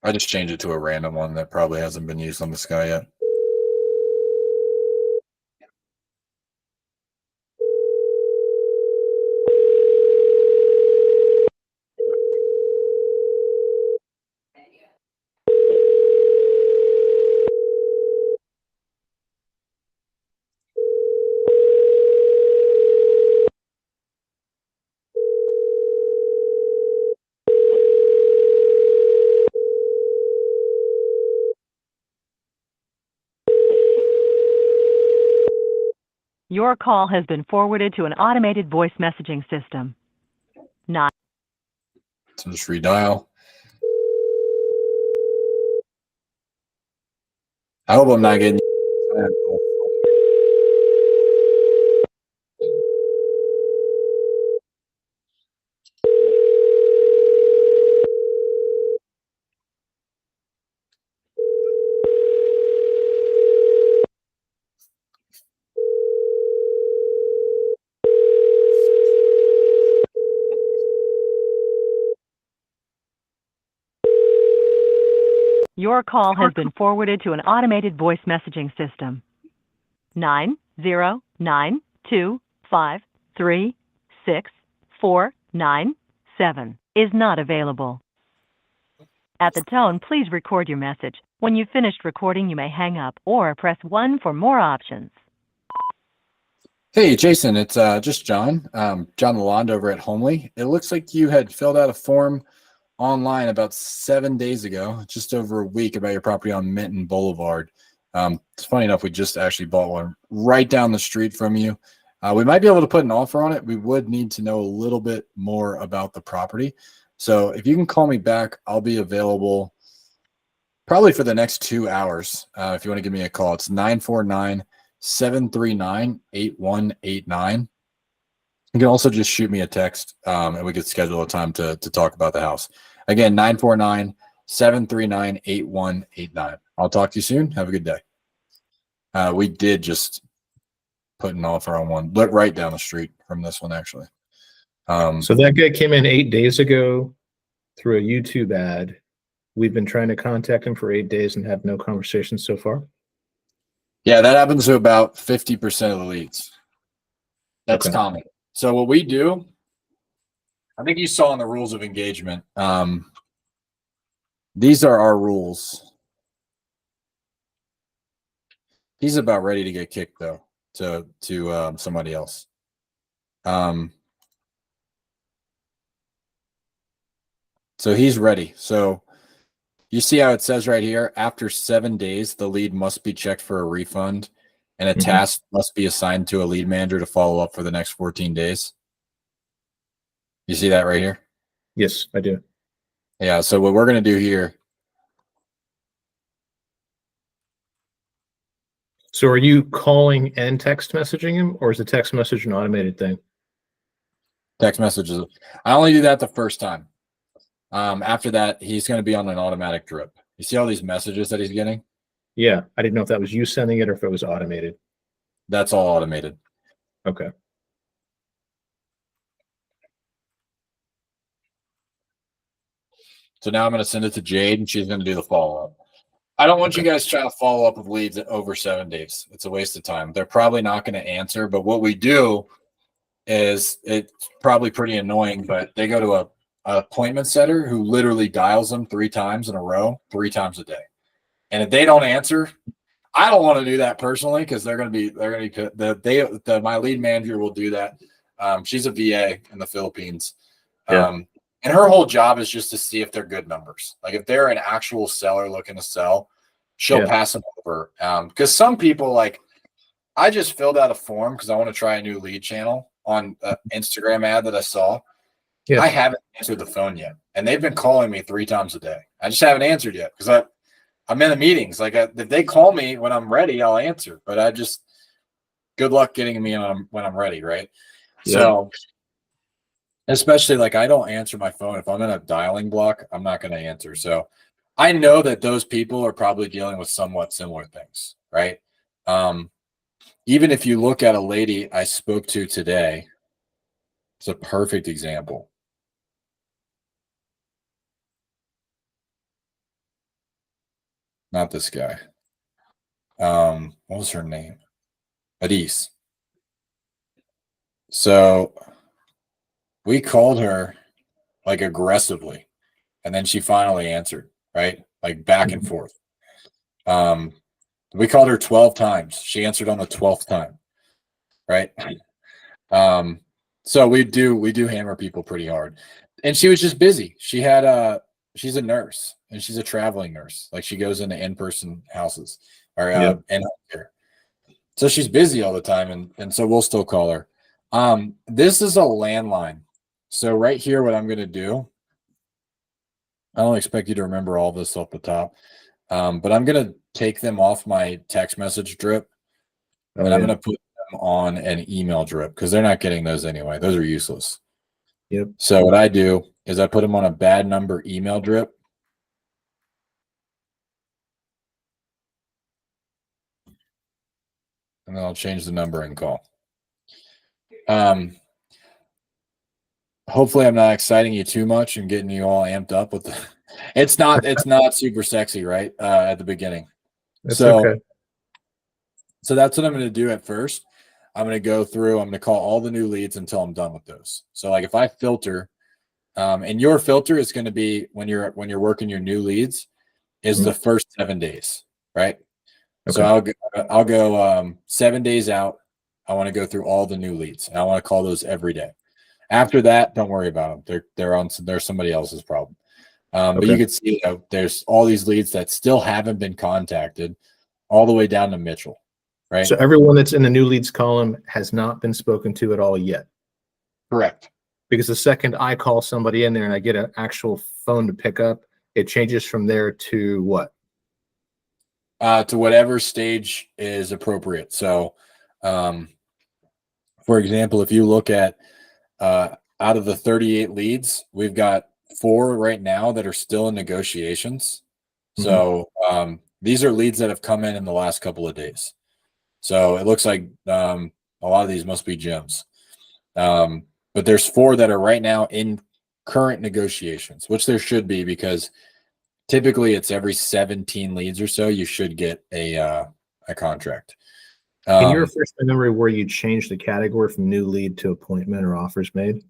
I just changed it to a random one that probably hasn't been used on this guy yet. Your call has been forwarded to an automated voice messaging system. So just redial. I hope I'm not getting. Your call has been forwarded to an automated voice messaging system. 90925364997 is not available. At the tone, please record your message. When you've finished recording, you may hang up or press 1 for more options. Hey, Jason, it's just John. John Lalonde over at Homely. It looks like you had filled out a form online about 7 days ago, just over a week, about your property on Minton Boulevard. It's funny enough, we just actually bought one right down the street from you. We might be able to put an offer on it. We would need to know a little bit more about the property. So if you can call me back, I'll be available probably for the next 2 hours. If you want to give me a call, it's 949-739-8189. You can also just shoot me a text, and we could schedule a time to talk about the house. Again, 949-739-8189. I'll talk to you soon. Have a good day. We did just put an offer on one, right down the street from this one, actually. So that guy came in 8 days ago through a YouTube ad. We've been trying to contact him for 8 days and have no conversations so far. Yeah, that happens to about 50% of the leads. That's Okay. common. So what we do, I think you saw in the rules of engagement. These are our rules. He's about ready to get kicked though to somebody else. So he's ready. So you see how it says right here, after 7 days, the lead must be checked for a refund and a task must be assigned to a lead manager to follow up for the next 14 days. You see that right here? Yes, I do. Yeah. So what we're going to do here. So are you calling and text messaging him, or is the text message an automated thing? Text messages. I only do that the first time. After that, he's going to be on an automatic drip. You see all these messages that he's getting? Yeah, I didn't know if that was you sending it or if it was automated. That's all automated. Okay. So now I'm going to send it to Jade, and she's going to do the follow-up. I don't want you guys trying to follow up with leads in over 7 days. It's a waste of time. They're probably not going to answer, but what we do is it's probably pretty annoying, but they go to a appointment setter who literally dials them 3 times in a row, 3 times a day. And if they don't answer, I don't want to do that personally because they're going to be my lead manager will do that. She's a VA in the Philippines. Yeah. And her whole job is just to see if they're good numbers. Like if they're an actual seller looking to sell, she'll pass them over. Because some people, like, I just filled out a form because I want to try a new lead channel on an Instagram ad that I saw. Yeah. I haven't answered the phone yet, and they've been calling me 3 times a day. I just haven't answered yet because I'm in the meetings. Like if they call me when I'm ready, I'll answer. But good luck getting me when I'm ready, right? Yeah. So. Especially like I don't answer my phone. If I'm in a dialing block, I'm not going to answer. So I know that those people are probably dealing with somewhat similar things, right? Even if you look at a lady I spoke to today, it's a perfect example. Not this guy. What was her name? Adise. So we called her like aggressively, and then she finally answered, right? Like back and forth. We called her 12 times. She answered on the 12th time, right? So we do hammer people pretty hard. And she was just busy. She's a nurse, and she's a traveling nurse. Like she goes into in-person houses or in healthcare. So she's busy all the time, and so we'll still call her. This is a landline. So right here, what I'm going to do, I don't expect you to remember all this off the top, but I'm going to take them off my text message drip, and I'm going to put them on an email drip because they're not getting those anyway. Those are useless. Yep. So what I do is I put them on a bad number email drip. And then I'll change the number and call. Hopefully I'm not exciting you too much and getting you all amped up with the it's not super sexy, right? At the beginning. That's okay. So that's what I'm going to do at first. I'm going to go through, I'm going to call all the new leads until I'm done with those. So like if I filter, and your filter is going to be when you're working your new leads is the first 7 days, right? Okay. So I'll go 7 days out. I want to go through all the new leads, and I want to call those every day. After that, don't worry about them. They're somebody else's problem. But you can see there's all these leads that still haven't been contacted, all the way down to Mitchell, right? So everyone that's in the new leads column has not been spoken to at all yet. Correct. Because the second I call somebody in there and I get an actual phone to pick up, it changes from there to what? To whatever stage is appropriate. So, for example, if you look at out of the 38 leads, we've got 4 right now that are still in negotiations. So these are leads that have come in the last couple of days. So it looks like a lot of these must be gems. But there's 4 that are right now in current negotiations, which there should be because typically it's every 17 leads or so you should get a contract. Can you refresh my memory where you changed the category from new lead to appointment or offers made?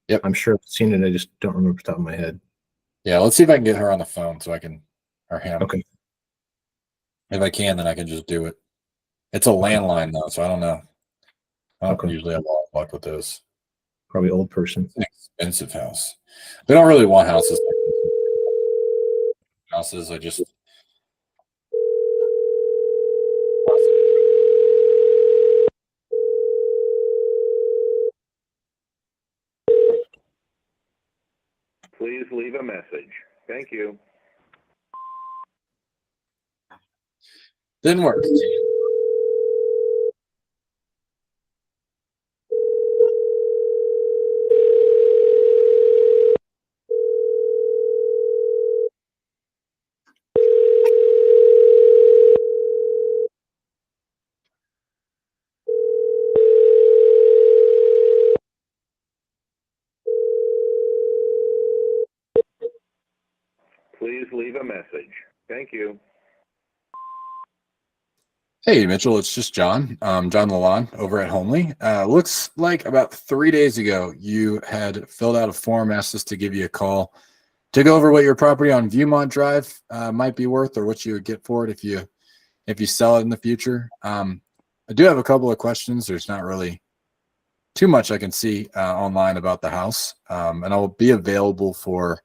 Yep. I'm sure I've seen it. I just don't remember off the top of my head. Yeah, let's see if I can get her on the phone so I can, or him. Okay. If I can, then I can just do it. It's a landline though, so I don't know. I don't usually have a lot of luck with those. Probably old person. It's an expensive house. They don't really want houses. I just. Please leave a message. Thank you. Didn't work. leave a message. Thank you. Hey, Mitchell, it's just John. John Lalonde over at Homely. Looks like about 3 days ago, you had filled out a form, asked us to give you a call to go over what your property on Viewmont Drive might be worth, or what you would get for it if you sell it in the future. I do have a couple of questions. There's not really too much I can see online about the house, and I'll be available for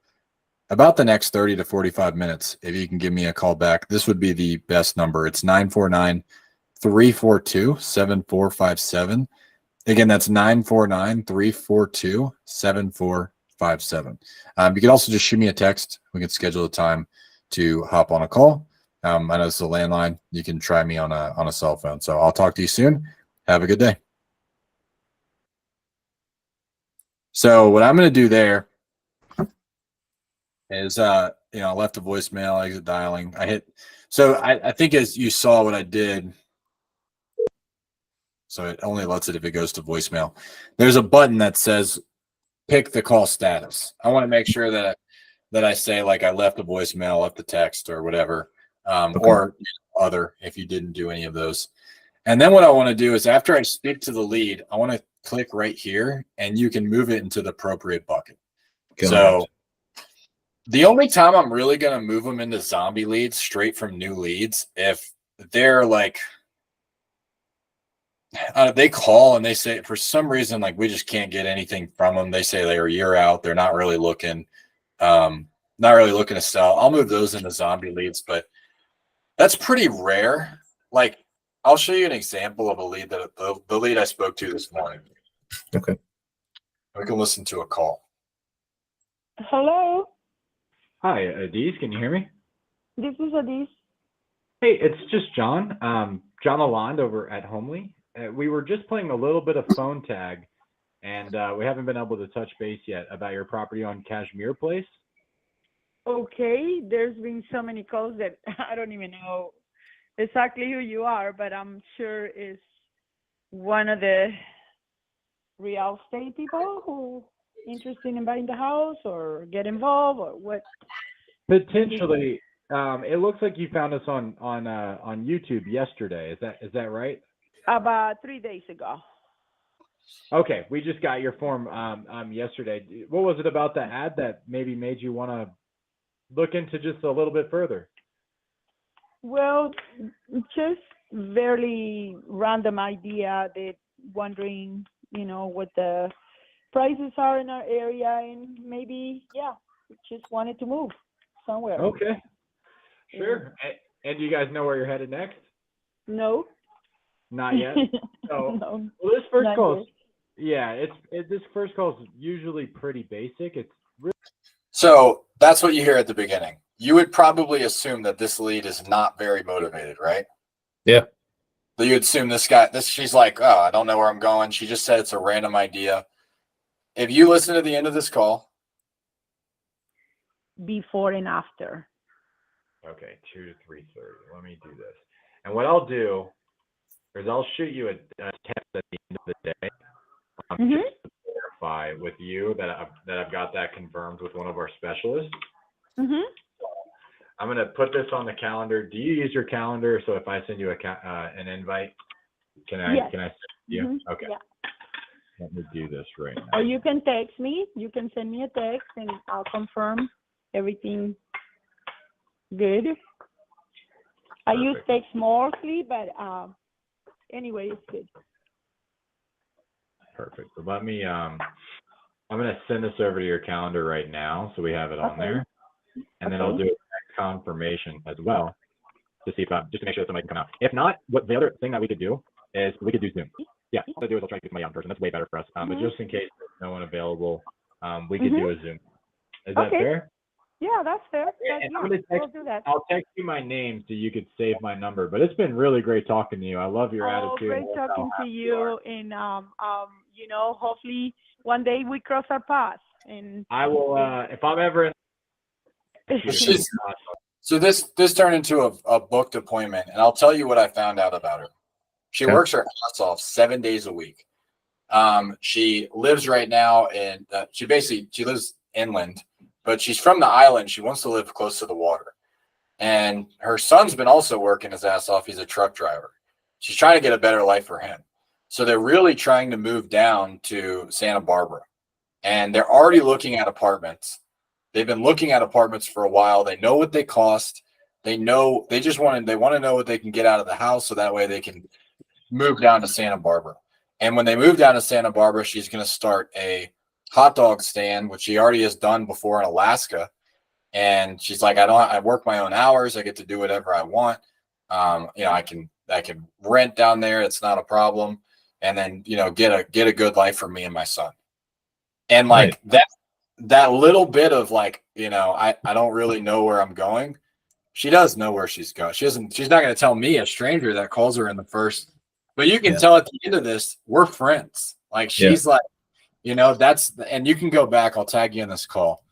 about the next 30 to 45 minutes. If you can give me a call back, this would be the best number. It's 949-342-7457. Again, that's 949-342-7457. You can also just shoot me a text. We can schedule a time to hop on a call. I know it's a landline. You can try me on a cell phone. So I'll talk to you soon. Have a good day. So what I'm going to do there is, I left a voicemail, exit dialing. I think as you saw what I did, so it only lets it if it goes to voicemail. There's a button that says pick the call status. I want to make sure that I say like I left a voicemail, left a text or whatever, or other if you didn't do any of those. And then what I want to do is after I speak to the lead, I want to click right here and you can move it into the appropriate bucket. So the only time I'm really going to move them into zombie leads straight from new leads, if they're like, they call and they say for some reason, like we just can't get anything from them. They say they're a year out. They're not really looking to sell. I'll move those into zombie leads, but that's pretty rare. Like I'll show you an example of a lead that the lead I spoke to this morning. Okay. We can listen to a call. Hello, Hi, Adise, can you hear me? this is Adis. Hey, it's just John. John Lalonde over at Homely. We were just playing a little bit of phone tag, and we haven't been able to touch base yet about your property on Kashmir Place. Okay, there's been so many calls that I don't even know exactly who you are, but I'm sure it's one of the real estate people who interested in buying the house or get involved or what? Potentially, it looks like you found us on YouTube yesterday. Is that right? About 3 days ago. Okay, we just got your form yesterday. What was it about the ad that maybe made you want to look into just a little bit further? Well, just very random idea that wondering, what the prices are in our area and maybe, just wanted to move somewhere. Okay, sure. And do you guys know where you're headed next? No. Not yet. So, No. well, this first Not call, this first call is usually pretty basic. It's really So that's what you hear at the beginning. You would probably assume that this lead is not very motivated, right? Yeah. So you assume she's like, oh, I don't know where I'm going. She just said it's a random idea. If you listen to the end of this call. Before and after. okay. 2 to 3:30. Let me do this. And what I'll do is I'll shoot you a text at the end of the day, just to verify with you that I've got that confirmed with one of our specialists. I'm gonna put this on the calendar. Do you use your calendar? So if I send you an invite, can I send it to you? Okay. Yeah. Let me do this right now. Or you can text me. You can send me a text and I'll confirm everything good. I use text mostly, but anyway, it's good. Perfect. So let me I'm gonna send this over to your calendar right now, so we have it on there, and then I'll do a text confirmation as well to see just to make sure that somebody can come out. If not, the other thing that we could do is we could do Zoom. Yeah, what I'll do is I'll try to get somebody out in person. That's way better for us. But just in case there's no one available, we could do a Zoom. Is that fair? Yeah, that's fair. And we'll do that. I'll text you my name so you could save my number. But it's been really great talking to you. I love your attitude. Great talking to you. And hopefully one day we cross our paths. And I will. If I'm ever in. So this turned into a booked appointment, and I'll tell you what I found out about her. She works her ass off 7 days a week. She lives right now in she lives inland, but she's from the island. She wants to live close to the water. and her son's been also working his ass off. He's a truck driver. She's trying to get a better life for him. So they're really trying to move down to Santa Barbara, and they're already looking at apartments. They've been looking at apartments for a while. They know what they cost. They want to know what they can get out of the house, so that way they can move down to Santa Barbara. And when they move down to Santa Barbara, she's going to start a hot dog stand, which she already has done before in Alaska. And she's like, I work my own hours. I get to do whatever I want. I can rent down there. It's not a problem. And then, get a good life for me and my son. And like that little bit of like, I don't really know where I'm going. She does know where she's going. She's not going to tell me, a stranger that calls her in the first, but you can tell at the end of this, we're friends. Like she's like, and you can go back. I'll tag you in this call.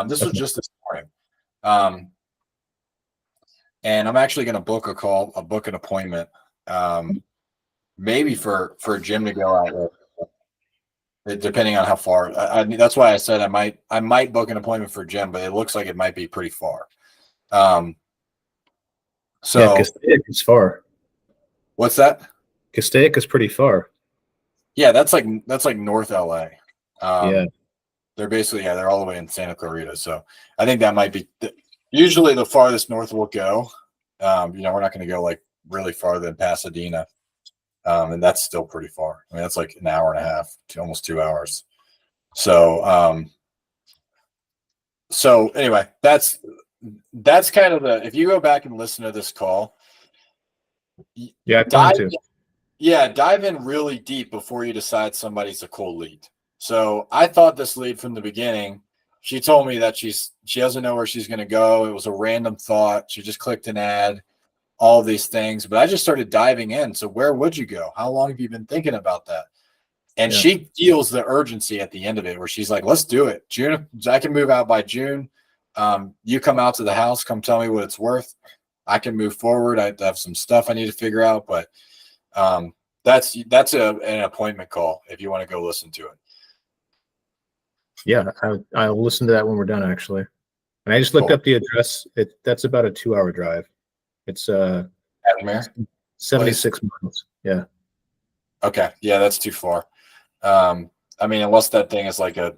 This was just this morning. And I'm actually going to book an appointment. Maybe for Jim to go out with, depending on how far. That's why I said I might book an appointment for Jim, but it looks like it might be pretty far. So Castaic is far. What's that? Castaic is pretty far. Yeah, that's like North LA. They're basically, they're all the way in Santa Clarita. So I think that might be usually the farthest north we'll go. We're not going to go like really farther than Pasadena. And that's still pretty far. I mean, that's like an hour and a half to almost 2 hours. So, anyway, that's kind of if you go back and listen to this call. Yeah, I plan to. Yeah, dive in really deep before you decide somebody's a cool lead. So I thought this lead from the beginning. She told me that she doesn't know where she's going to go. It was a random thought. She just clicked an ad, all these things. But I just started diving in. So where would you go? How long have you been thinking about that? And she feels the urgency at the end of it, where she's like, let's do it. June, I can move out by June. You come out to the house, come tell me what it's worth. I can move forward. I have some stuff I need to figure out, but that's an appointment call if you want to go listen to it. Yeah, I'll listen to that when we're done, actually. And I just looked up the address. That's about a 2-hour drive. It's 76 miles. Yeah. Okay. Yeah, that's too far. I mean, unless that thing is like you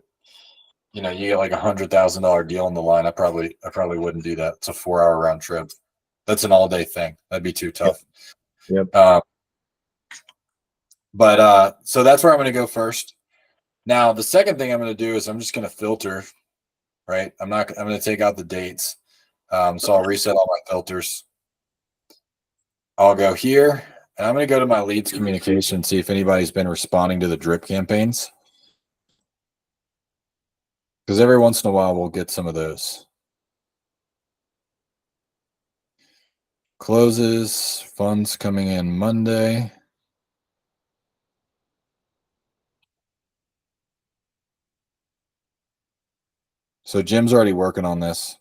get like $100,000 deal on the line, I probably wouldn't do that. It's a 4-hour round trip. That's an all-day thing. That'd be too tough. Yep. So that's where I'm going to go first. Now, the second thing I'm going to do is I'm just going to filter, right? I'm going to take out the dates. So I'll reset all my filters. I'll go here, and I'm going to go to my leads communication, see if anybody's been responding to the drip campaigns. Because every once in a while, we'll get some of those. Closes, funds coming in Monday. So Jim's already working on this.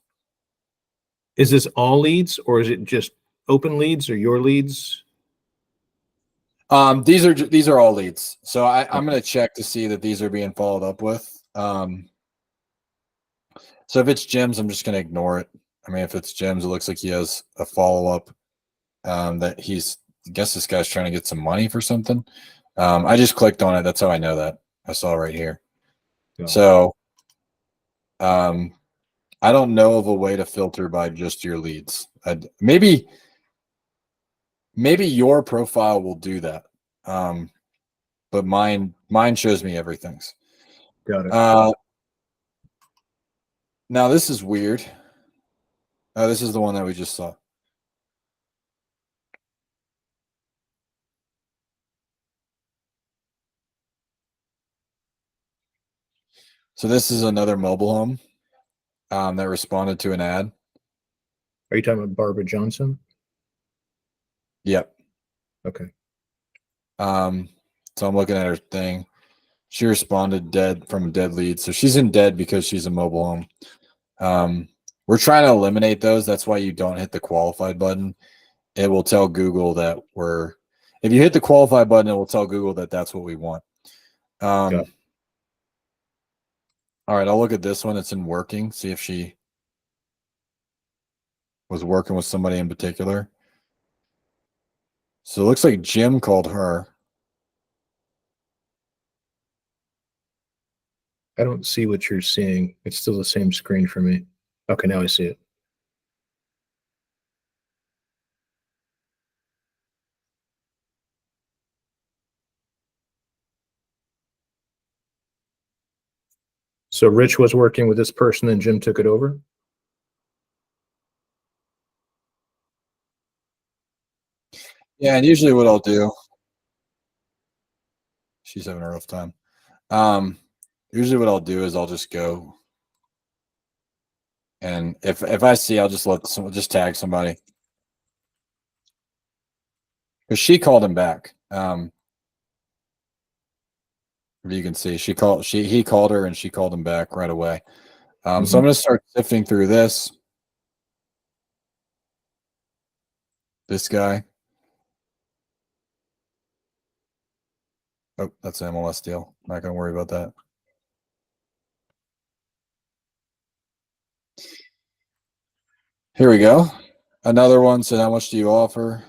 Is this all leads, or is it just open leads or your leads? These are all leads. So I'm going to check to see that these are being followed up with. So if it's Jim's, I'm just going to ignore it. I mean, if it's Jim's, it looks like he has a follow-up that I guess this guy's trying to get some money for something. I just clicked on it. That's how I know that. I saw it right here. Yeah. So I don't know of a way to filter by just your leads. Maybe your profile will do that. But mine shows me everything's. Got it. Now this is weird. This is the one that we just saw. So this is another mobile home that responded to an ad. Are you talking about Barbara Johnson? Yep. Okay. So I'm looking at her thing. She responded dead from a dead lead. So she's in dead because she's a mobile home. We're trying to eliminate those. That's why you don't hit the qualified button. It will tell Google that if you hit the qualify button, it will tell Google that that's what we want. All right, I'll look at this one. It's in working. See if she. was working with somebody in particular. So it looks like Jim called her. I don't see what you're seeing. It's still the same screen for me. Okay, now I see it. So Rich was working with this person and Jim took it over? Yeah, and usually what I'll do, she's having a rough time. Usually what I'll do is I'll just go, and if I see, I'll just tag somebody, because she called him back. If you can see, he called her and she called him back right away. So I'm going to start sifting through this guy. Oh, that's an MLS deal. Not going to worry about that. Here we go. Another one said, how much do you offer?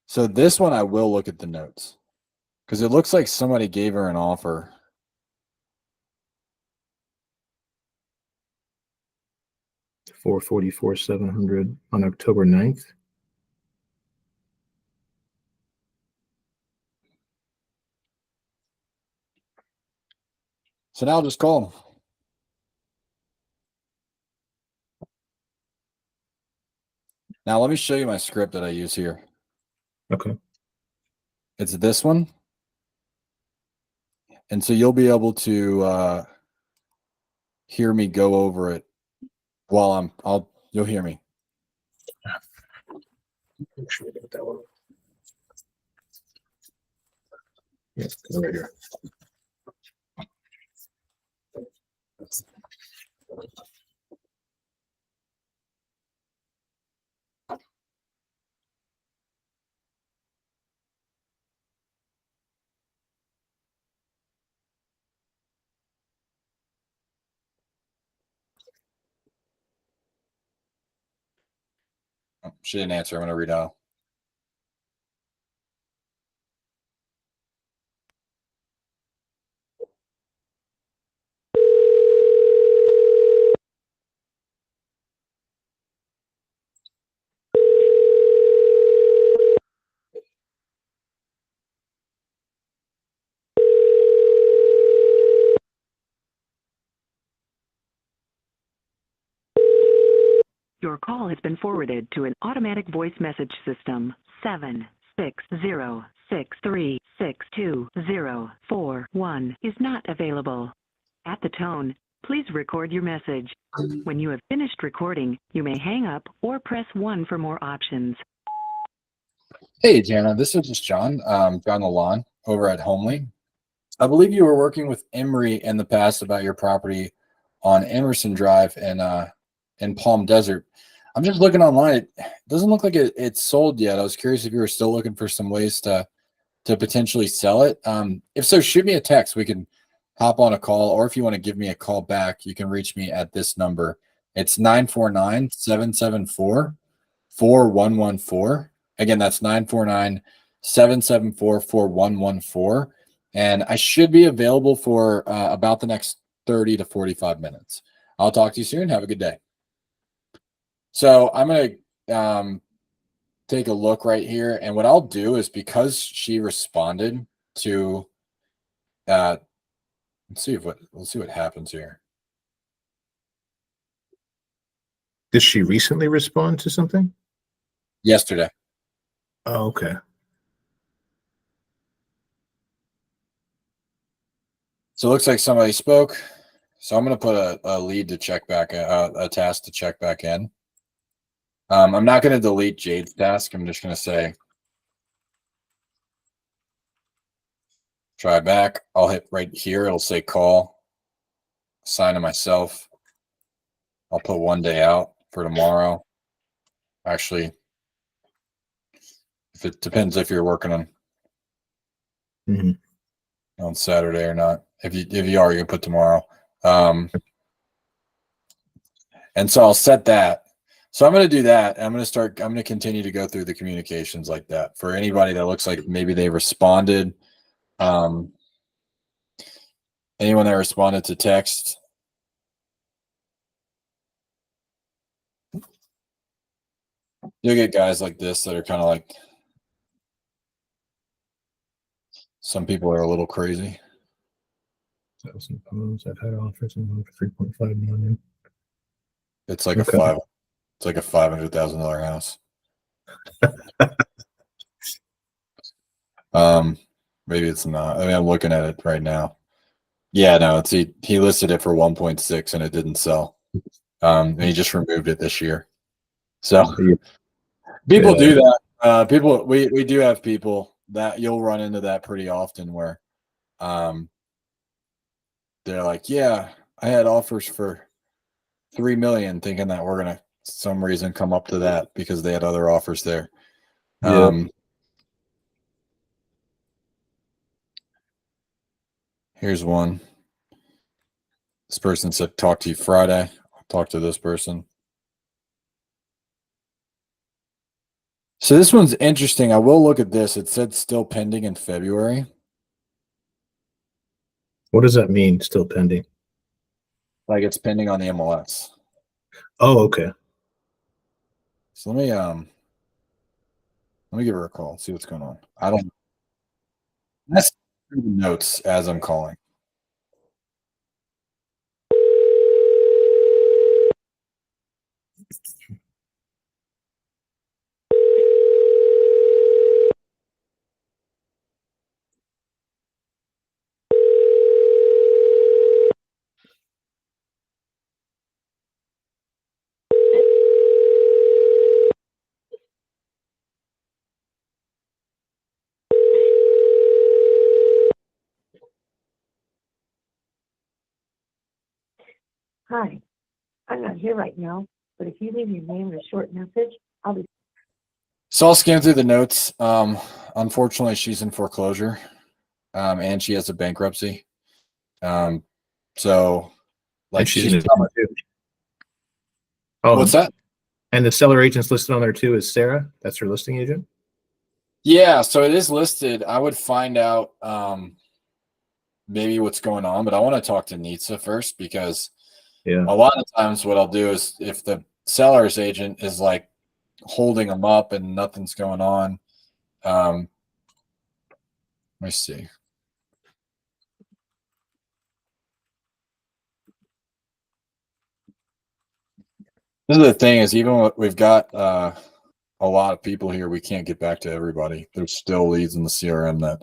So this one, I will look at the notes, because it looks like somebody gave her an offer. $444,700 on October 9th. So now I'll just call him. Now let me show you my script that I use here. Okay. It's this one. And so you'll be able to hear me go over it while you'll hear me. Make sure we get that one. Yeah, right here. Oh, she didn't answer. I'm going to read out. Your call has been forwarded to an automatic voice message system. 76063620041 is not available. At the tone, please record your message. When you have finished recording, you may hang up or press 1 for more options. Hey, Jana, this is just John, John Lalon over at Homely. I believe you were working with Emery in the past about your property on Emerson Drive in Palm Desert. I'm just looking online. It doesn't look like it's sold yet. I was curious if you were still looking for some ways to potentially sell it. If so, shoot me a text. We can hop on a call, or if you want to give me a call back, you can reach me at this number. It's 949-774-4114. Again, that's 949-774-4114. And I should be available for about the next 30 to 45 minutes. I'll talk to you soon. Have a good day. So I'm going to take a look right here. And what I'll do is, because she responded to, let's see what happens here. Did she recently respond to something? Yesterday. Oh, okay. So it looks like somebody spoke. So I'm going to put a lead to check back, a task to check back in. I'm not going to delete Jade's task. I'm just going to say, try back. I'll hit right here. It'll say call, assign to myself. I'll put 1 day out for tomorrow. Actually, If it depends if you're working Mhm. on Saturday or not. If you are, you can put tomorrow. And so I'll set that. So I'm going to do that. I'm going to continue to go through the communications like that for anybody that looks like maybe they responded. Anyone that responded to text. You'll get guys like this that are kind of like, some people are a little crazy. 1,000 homes. I've had offers for 3.5 million. It's like Okay. it's like a $500,000 house. Maybe it's not. I mean, I'm looking at it right now. Yeah, no, it's he listed it for 1.6 and it didn't sell. And he just removed it this year. So people do that. People we do have people that you'll run into that pretty often where they're like, yeah, I had offers for 3 million, thinking that we're gonna some reason come up to that because they had other offers there. Here's one. This person said, talk to you Friday. I'll talk to this person. So this one's interesting. I will look at this. It said still pending in February. What does that mean? Still pending? Like it's pending on the MLS. Oh, okay. So let me give her a call, see what's going on. That's through the notes as I'm calling. Hi, I'm not here right now, but if you leave your name and a short message, I'll be. So I'll scan through the notes. Unfortunately, she's in foreclosure, and she has a bankruptcy. So like she's she's Oh, what's that? And the seller agent's listed on there too is Sarah. That's her listing agent. Yeah, so it is listed. I would find out maybe what's going on, but I want to talk to Nitsa first because a lot of times what I'll do is if the seller's agent is like holding them up and nothing's going on, let me see. This is the thing is even what we've got a lot of people here, we can't get back to everybody. There's still leads in the CRM that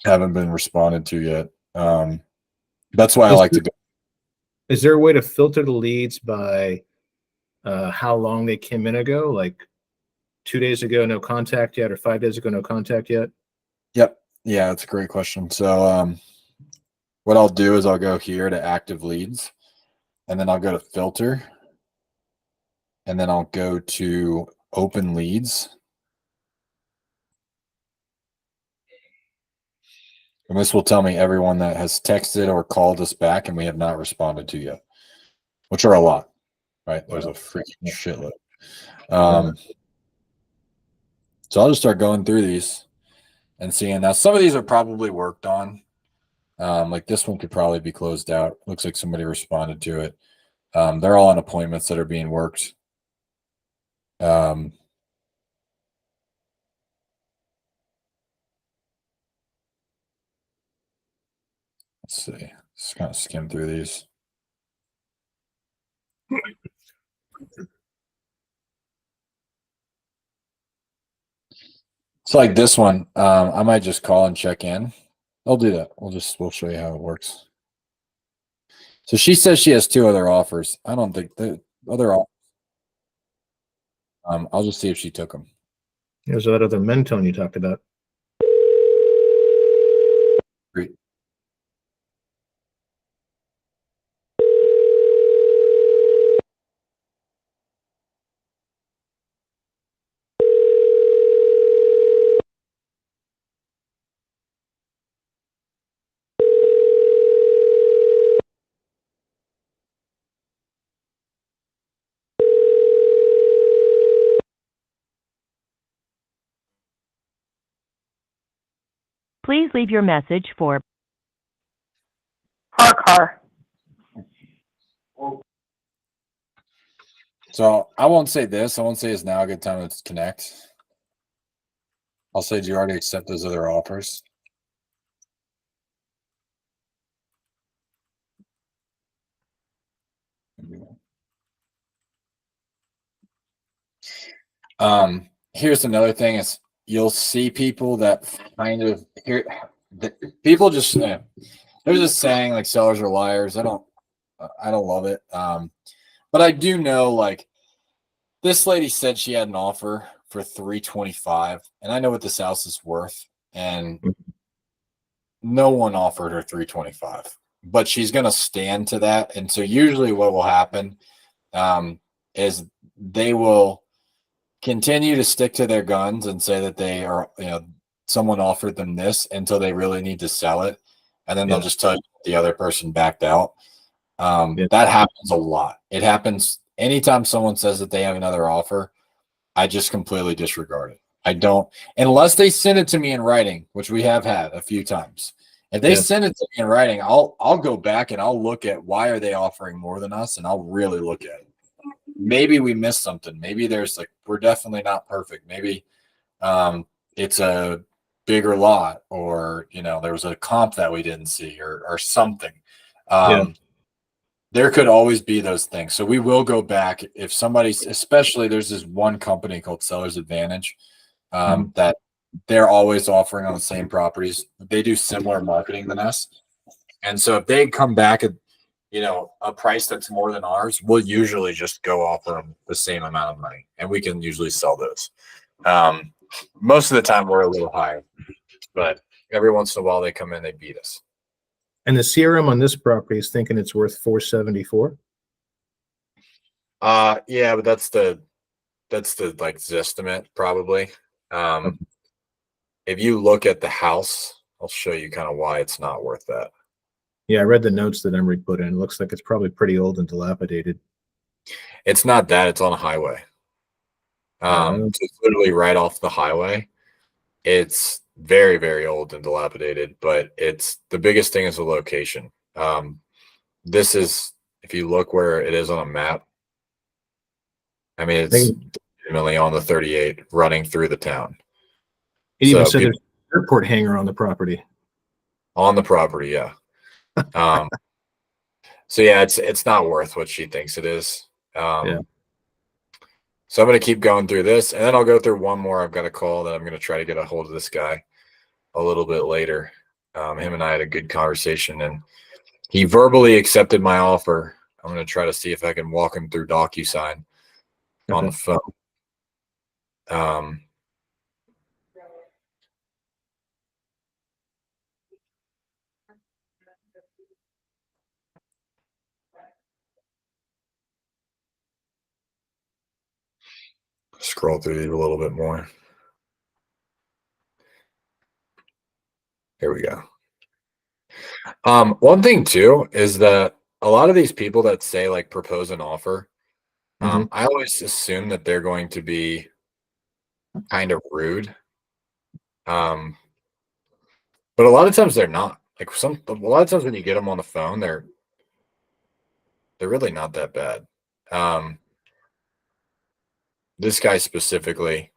haven't been responded to yet. That's why I like to go. Is there a way to filter the leads by how long they came in ago? Like 2 days ago, no contact yet, or 5 days ago, no contact yet? Yep. Yeah, that's a great question. So what I'll do is I'll go here to active leads, and then I'll go to filter, and then I'll go to open leads. And this will tell me everyone that has texted or called us back and we have not responded to yet, which are a lot, right? There's a freaking shitload. So I'll just start going through these and seeing. Now, some of these are probably worked on. Like this one could probably be closed out. Looks like somebody responded to it. They're all on appointments that are being worked. Let's see. Just kind of skim through these. It's like this one. I might just call and check in. I'll do that. We'll show you how it works. So she says she has 2 other offers. I don't think the other offers. I'll just see if she took them. There's that other Mentone you talked about. Great. leave your message for Car. So I won't say this. I won't say it's now a good time to connect. I'll say, do you already accept those other offers? Here's another thing is you'll see people that kind of people just there's a saying like sellers are liars. I don't love it. But I do know like this lady said she had an offer for 325, and I know what this house is worth, and no one offered her 325, but she's going to stand to that. And so usually what will happen is they will continue to stick to their guns and say that they are, someone offered them this until they really need to sell it. And then they'll just tell you the other person backed out. That happens a lot. It happens anytime someone says that they have another offer. I just completely disregard it. I don't, unless they send it to me in writing, which we have had a few times. If they send it to me in writing, I'll go back and I'll look at why are they offering more than us, and I'll really look at it. Maybe we missed something. Maybe there's like, we're definitely not perfect. Maybe it's a bigger lot, or there was a comp that we didn't see, or something. There could always be those things. So we will go back if somebody's, especially there's this one company called Sellers Advantage that they're always offering on the same properties. They do similar marketing than us. And so if they come back at, a price that's more than ours, we'll usually just go offer them the same amount of money, and we can usually sell those. Most of the time we're a little higher, but every once in a while they come in, they beat us. And the CRM on this property is thinking it's worth 474. Yeah, but that's the like Zestimate probably. If you look at the house, I'll show you kind of why it's not worth that. Yeah, I read the notes that Emery put in. It looks like it's probably pretty old and dilapidated. It's not that, it's on a highway. It's literally right off the highway. It's very, very old and dilapidated, but it's the biggest thing is the location. This is, if you look where it is on a map, I mean, it's definitely on the 38 running through the town. It even said there's an airport hangar on the property. On the property, yeah. So yeah, it's not worth what she thinks it is. So I'm going to keep going through this, and then I'll go through one more. I've got a call that I'm going to try to get a hold of this guy a little bit later. Him and I had a good conversation, and he verbally accepted my offer. I'm going to try to see if I can walk him through DocuSign on the phone. Scroll through these a little bit more. Here we go. One thing too is that a lot of these people that say like propose an offer, I always assume that they're going to be kind of rude. But a lot of times they're not. Like a lot of times when you get them on the phone, they're really not that bad. This guy specifically.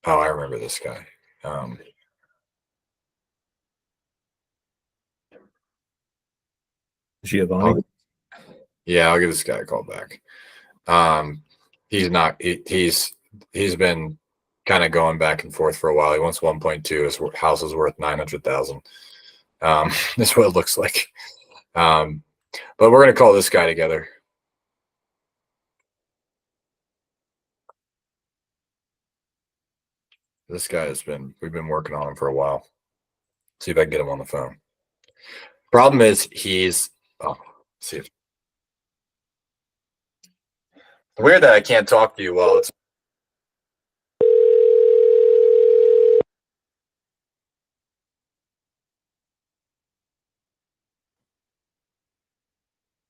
Oh, I remember this guy. Giovanni. Yeah, I'll give this guy a call back. He's been kind of going back and forth for a while. He wants 1.2. His house is worth 900,000. This is what it looks like. But we're gonna call this guy together. This guy we've been working on him for a while. See if I can get him on the phone. Problem is see if weird that I can't talk to you while it's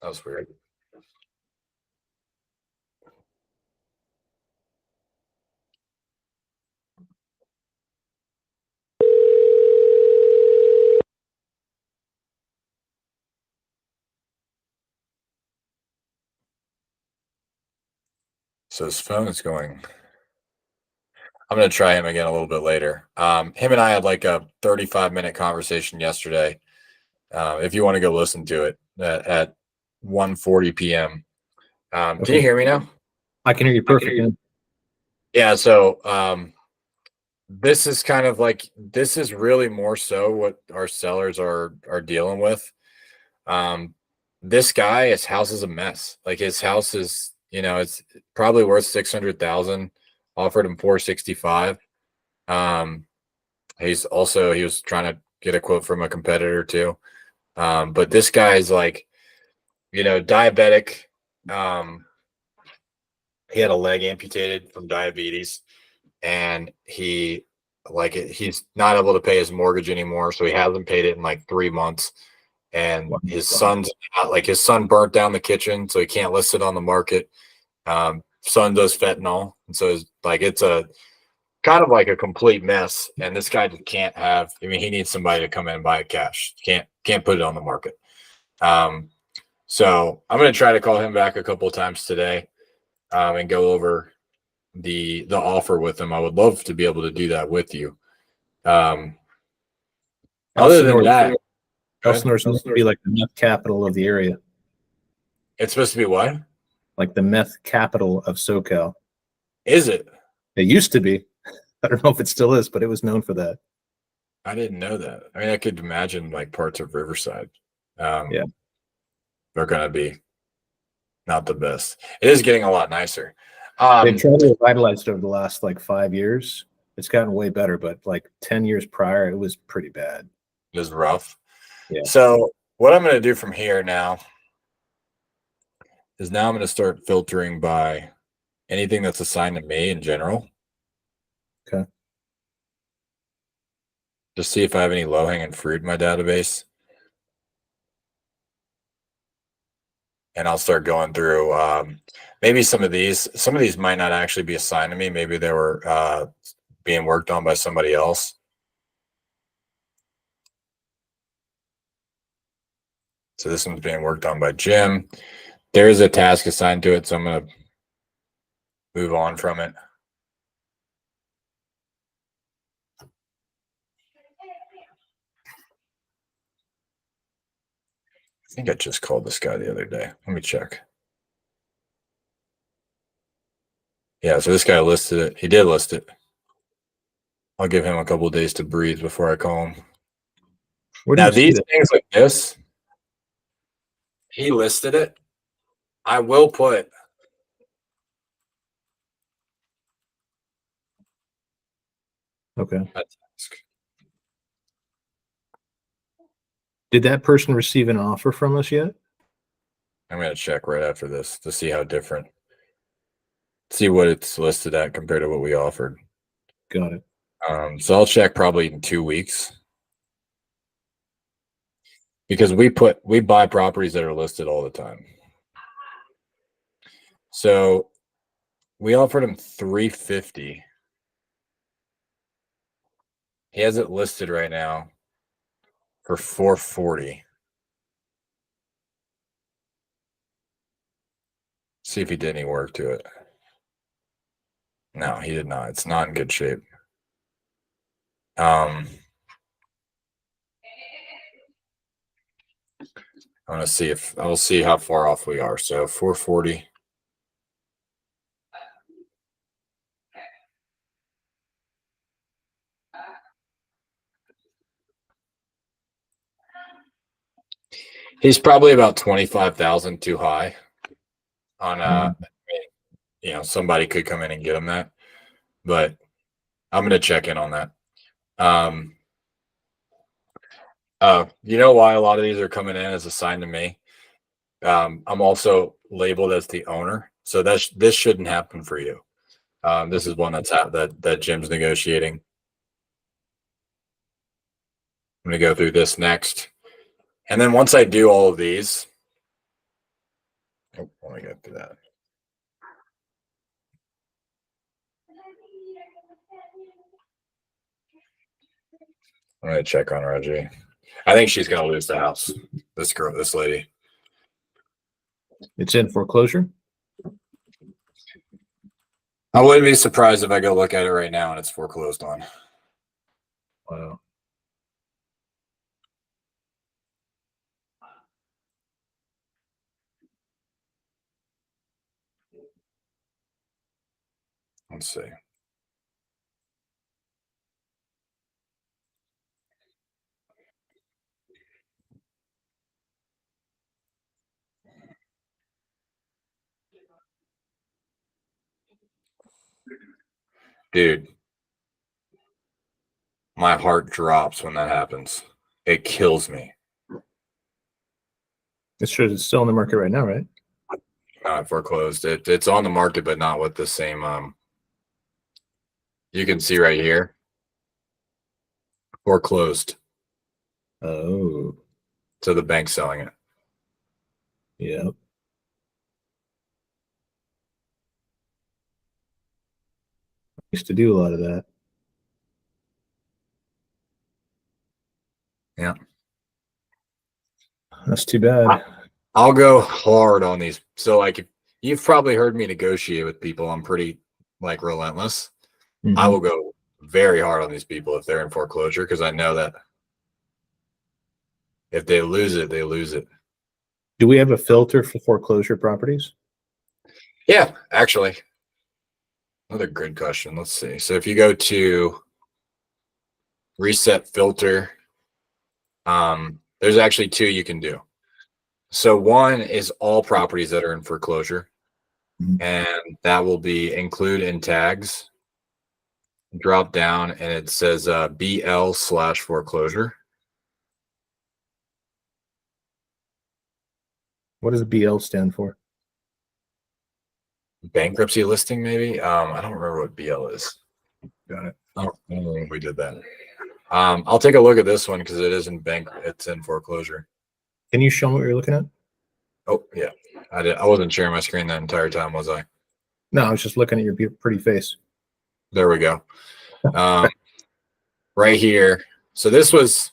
that was weird. So his phone is going. I'm going to try him again a little bit later. Him and I had like a 35-minute conversation yesterday. If you want to go listen to it at 1:40 p.m. Can you hear me now? I can hear you perfectly. Yeah. So this is kind of like, this is really more so what our sellers are dealing with. This guy, his house is a mess. Like his house is, it's probably worth 600,000. Offered him 465. He was trying to get a quote from a competitor too. But this guy is like, diabetic. He had a leg amputated from diabetes, and he's not able to pay his mortgage anymore. So he hasn't paid it in like 3 months. And his son burnt down the kitchen, so he can't list it on the market. Son does fentanyl, and so it's a kind of like a complete mess. And this guy can't have. I mean, he needs somebody to come in and buy it cash. Can't put it on the market. So I'm going to try to call him back a couple of times today, and go over the offer with him. I would love to be able to do that with you. Other than that, Elsinore is supposed to be like the meth capital of the area. It's supposed to be what? Like the meth capital of SoCal. Is it? It used to be. I don't know if it still is, but it was known for that. I didn't know that. I mean, I could imagine like parts of Riverside. Yeah. They're going to be not the best. It is getting a lot nicer. They've tried to revitalize it over the last like 5 years. It's gotten way better, but like 10 years prior, it was pretty bad. It was rough. Yeah. So what I'm going to do from here now is I'm going to start filtering by anything that's assigned to me in general. Okay. Just see if I have any low-hanging fruit in my database. And I'll start going through maybe some of these might not actually be assigned to me. Maybe they were being worked on by somebody else. So this one's being worked on by Jim. There is a task assigned to it, so I'm going to move on from it. I think I just called this guy the other day. Let me check. Yeah, so this guy listed it. He did list it. I'll give him a couple of days to breathe before I call him. Now, these things like this, he listed it. I will put Okay. a task. Did that person receive an offer from us yet? I'm going to check right after this to see how different. See what it's listed at compared to what we offered. Got it. So I'll check probably in 2 weeks. Because we buy properties that are listed all the time. So we offered him $350. He has it listed right now for $440. See if he did any work to it. No, he did not. It's not in good shape. I want to see if I'll see how far off we are. So 440. He's probably about 25,000 too high on somebody could come in and get him that, but I'm going to check in on that. You know why a lot of these are coming in as assigned to me? I'm also labeled as the owner, so this shouldn't happen for you. This is one that Jim's negotiating. I'm going to go through this next. And then once I do all of these, let me get to that. I'm going to check on Reggie. I think she's going to lose the house. This lady. It's in foreclosure? I wouldn't be surprised if I go look at it right now and it's foreclosed on. Wow. Let's see. Dude, my heart drops when that happens. It kills me. It's sure it's still on the market right now, right? Foreclosed. It's on the market, but not with the same. You can see right here. Foreclosed. Oh. So the bank's selling it. Yep. Used to do a lot of that. Yeah. That's too bad. I'll go hard on these. So like you've probably heard me negotiate with people. I'm pretty like relentless. Mm-hmm. I will go very hard on these people if they're in foreclosure because I know that if they lose it, they lose it. Do we have a filter for foreclosure properties? Yeah, actually. Another good question. Let's see. So if you go to reset filter, there's actually two you can do. So one is all properties that are in foreclosure, and that will be include in tags. Drop down and it says BL/foreclosure. What does BL stand for? Bankruptcy listing, maybe. I don't remember what BL is. Got it. I don't know when we did that. I'll take a look at this one because it is in it's in foreclosure. Can you show me what you're looking at? Oh yeah, I did. I wasn't sharing my screen that entire time, was I? No, I was just looking at your pretty face. There we go. Right here. So this was.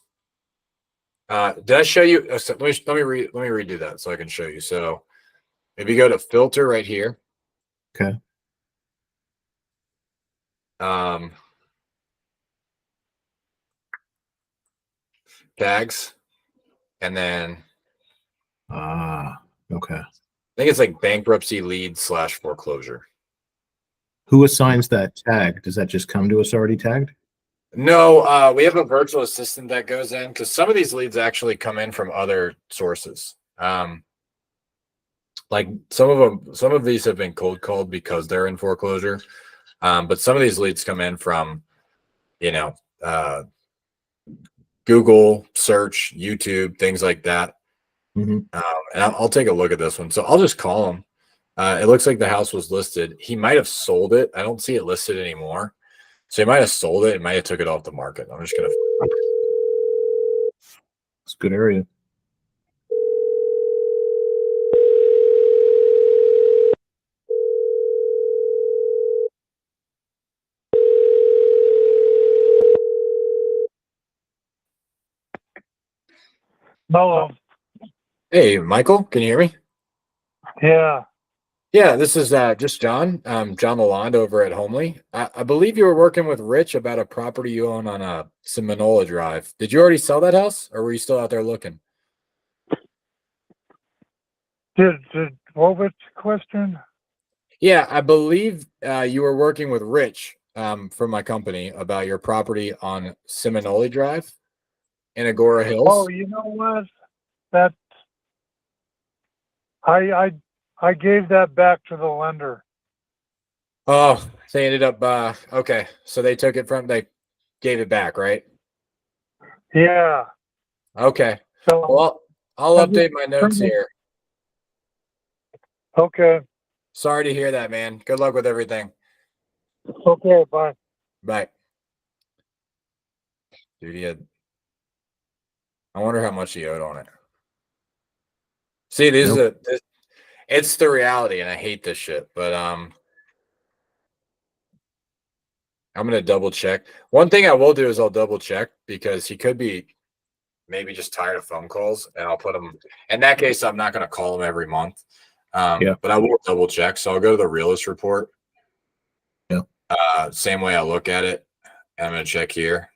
Did I show you? So let me redo that so I can show you. So if you go to filter right here. Okay. Tags, and then okay. I think it's like bankruptcy lead / foreclosure. Who assigns that tag? Does that just come to us already tagged? No, we have a virtual assistant that goes in because some of these leads actually come in from other sources. Like some of these have been cold called because they're in foreclosure. But some of these leads come in from, Google search, YouTube, things like that. Mm-hmm. And I'll take a look at this one. So I'll just call him. It looks like the house was listed. He might have sold it. I don't see it listed anymore. So he might have sold it and might have took it off the market. I'm just going to. It's a good area. Hello. Hey, Michael, can you hear me? Yeah. Yeah, this is just John. John Lalonde over at Homely. I believe you were working with Rich about a property you own on Seminola Drive. Did you already sell that house, or were you still out there looking? What was the question? Yeah, I believe you were working with Rich from my company about your property on Seminole Drive in Agora Hills. Oh, you know what? That I gave that back to the lender. Oh, they ended up okay. So they gave it back, right? Yeah. Okay. So well, I'll update my notes here. Okay. Sorry to hear that, man. Good luck with everything. Okay, bye. Bye. Dude, I wonder how much he owed on it. See, it's the reality, and I hate this shit, but I'm gonna double check. One thing I will do is I'll double check because he could be maybe just tired of phone calls, and I'll put him in that case. I'm not gonna call him every month, but I will double check. So I'll go to the realist report Same way I look at it. I'm gonna check here.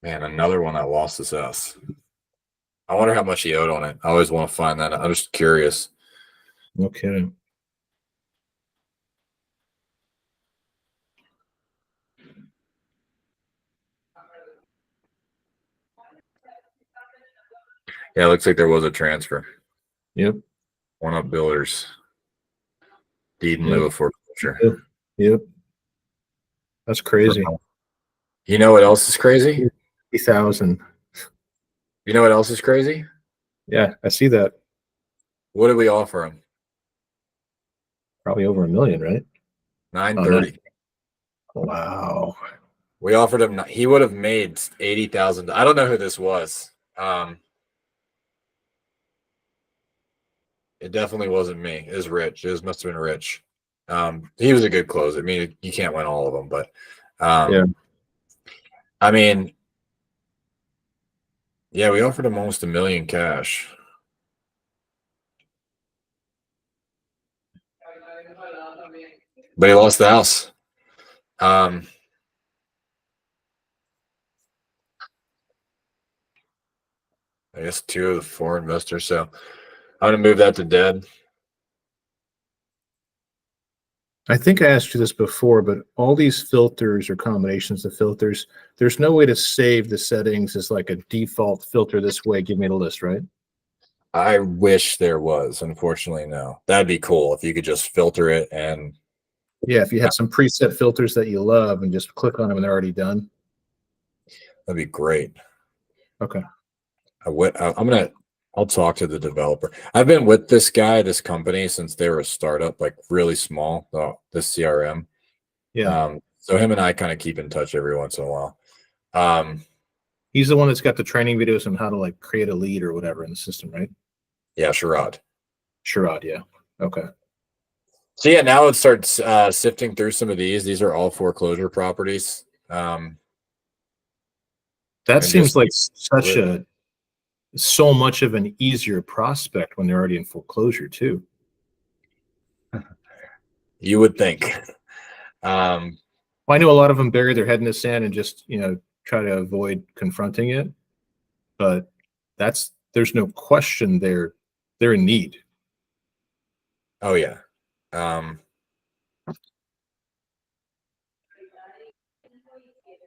Man, another one that lost his house. I wonder how much he owed on it. I always want to find that. I'm just curious. Okay. Yeah, it looks like there was a transfer. Yep. One Up Builders. Deed in Yep. lieu of foreclosure. Yep. That's crazy. You know what else is crazy? 50,000. You know what else is crazy? Yeah, I see that. What did we offer him? Probably over $1 million, right? 930. Wow. We offered him. He would have made 80,000. I don't know who this was. It definitely wasn't me. It was Rich. Must have been Rich. He was a good close. I mean, you can't win all of them, but Yeah. I mean, yeah, we offered him almost $1 million cash. But he lost the house. I guess 2 of the 4 investors. So I'm gonna move that to dead. I think I asked you this before, but all these filters or combinations of filters, there's no way to save the settings as like a default filter this way. Give me the list, right? I wish there was. Unfortunately, no. That'd be cool if you could just filter it and Yeah, if you had some preset filters that you love and just click on them and they're already done. that'd be great. Okay. I'll talk to the developer. I've been with this company since they were a startup, like really small, this CRM. Yeah. So him and I kind of keep in touch every once in a while. He's the one that's got the training videos on how to like create a lead or whatever in the system, right? Yeah, Sherrod. Sherrod, yeah. Okay. So yeah, now it starts sifting through some of these. These are all foreclosure properties. That seems like so much of an easier prospect when they're already in foreclosure too. You would think. Well, I know a lot of them bury their head in the sand and just, try to avoid confronting it. But there's no question they're in need. Oh yeah.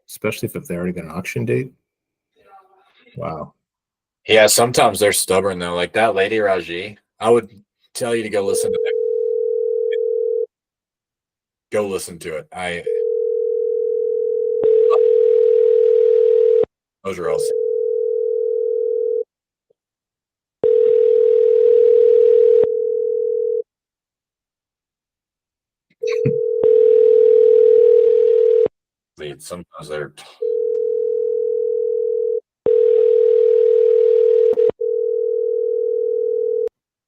Especially if they already got an auction date. Wow. Yeah, sometimes they're stubborn though. Like that lady Raji, I would tell you to go listen to that. Go listen to it. Those are all. Sometimes they're.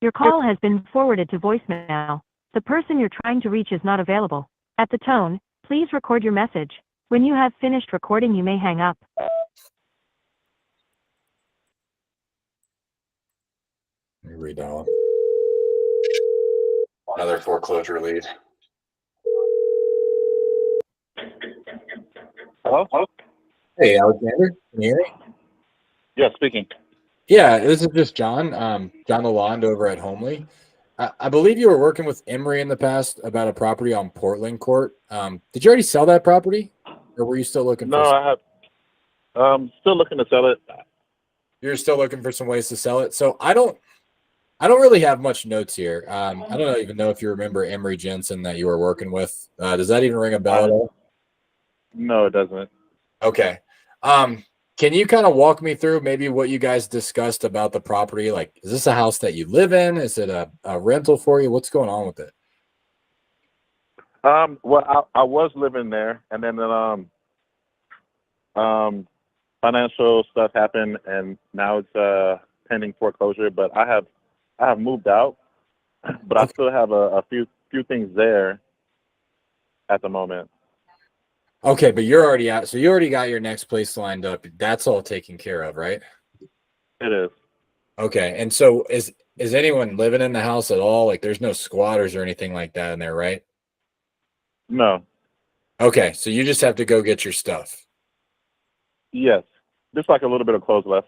Your call has been forwarded to voicemail. The person you're trying to reach is not available. At the tone, please record your message. When you have finished recording, you may hang up. Let me read that one. Another foreclosure lead. Hello? Hey, Alexander. Can you hear me? Yeah, speaking. Yeah, this is just John. John Lalonde over at Homely. I believe you were working with Emory in the past about a property on Portland Court. Did you already sell that property, or were you still looking? No, I have. Still looking to sell it. You're still looking for some ways to sell it. So I don't really have much notes here. I don't even know if you remember Emory Jensen that you were working with. Does that even ring a bell at all? No, it doesn't. Okay. Can you kind of walk me through maybe what you guys discussed about the property? Like, is this a house that you live in? Is it a rental for you? What's going on with it? Well, I was living there, and then financial stuff happened, and now it's pending foreclosure. But I have moved out, but I still have a few things there at the moment. Okay, but you're already out. So you already got your next place lined up. That's all taken care of, right? It is. Okay. And so is anyone living in the house at all? Like there's no squatters or anything like that in there, right? No. Okay, so you just have to go get your stuff. Yes. Just like a little bit of clothes left.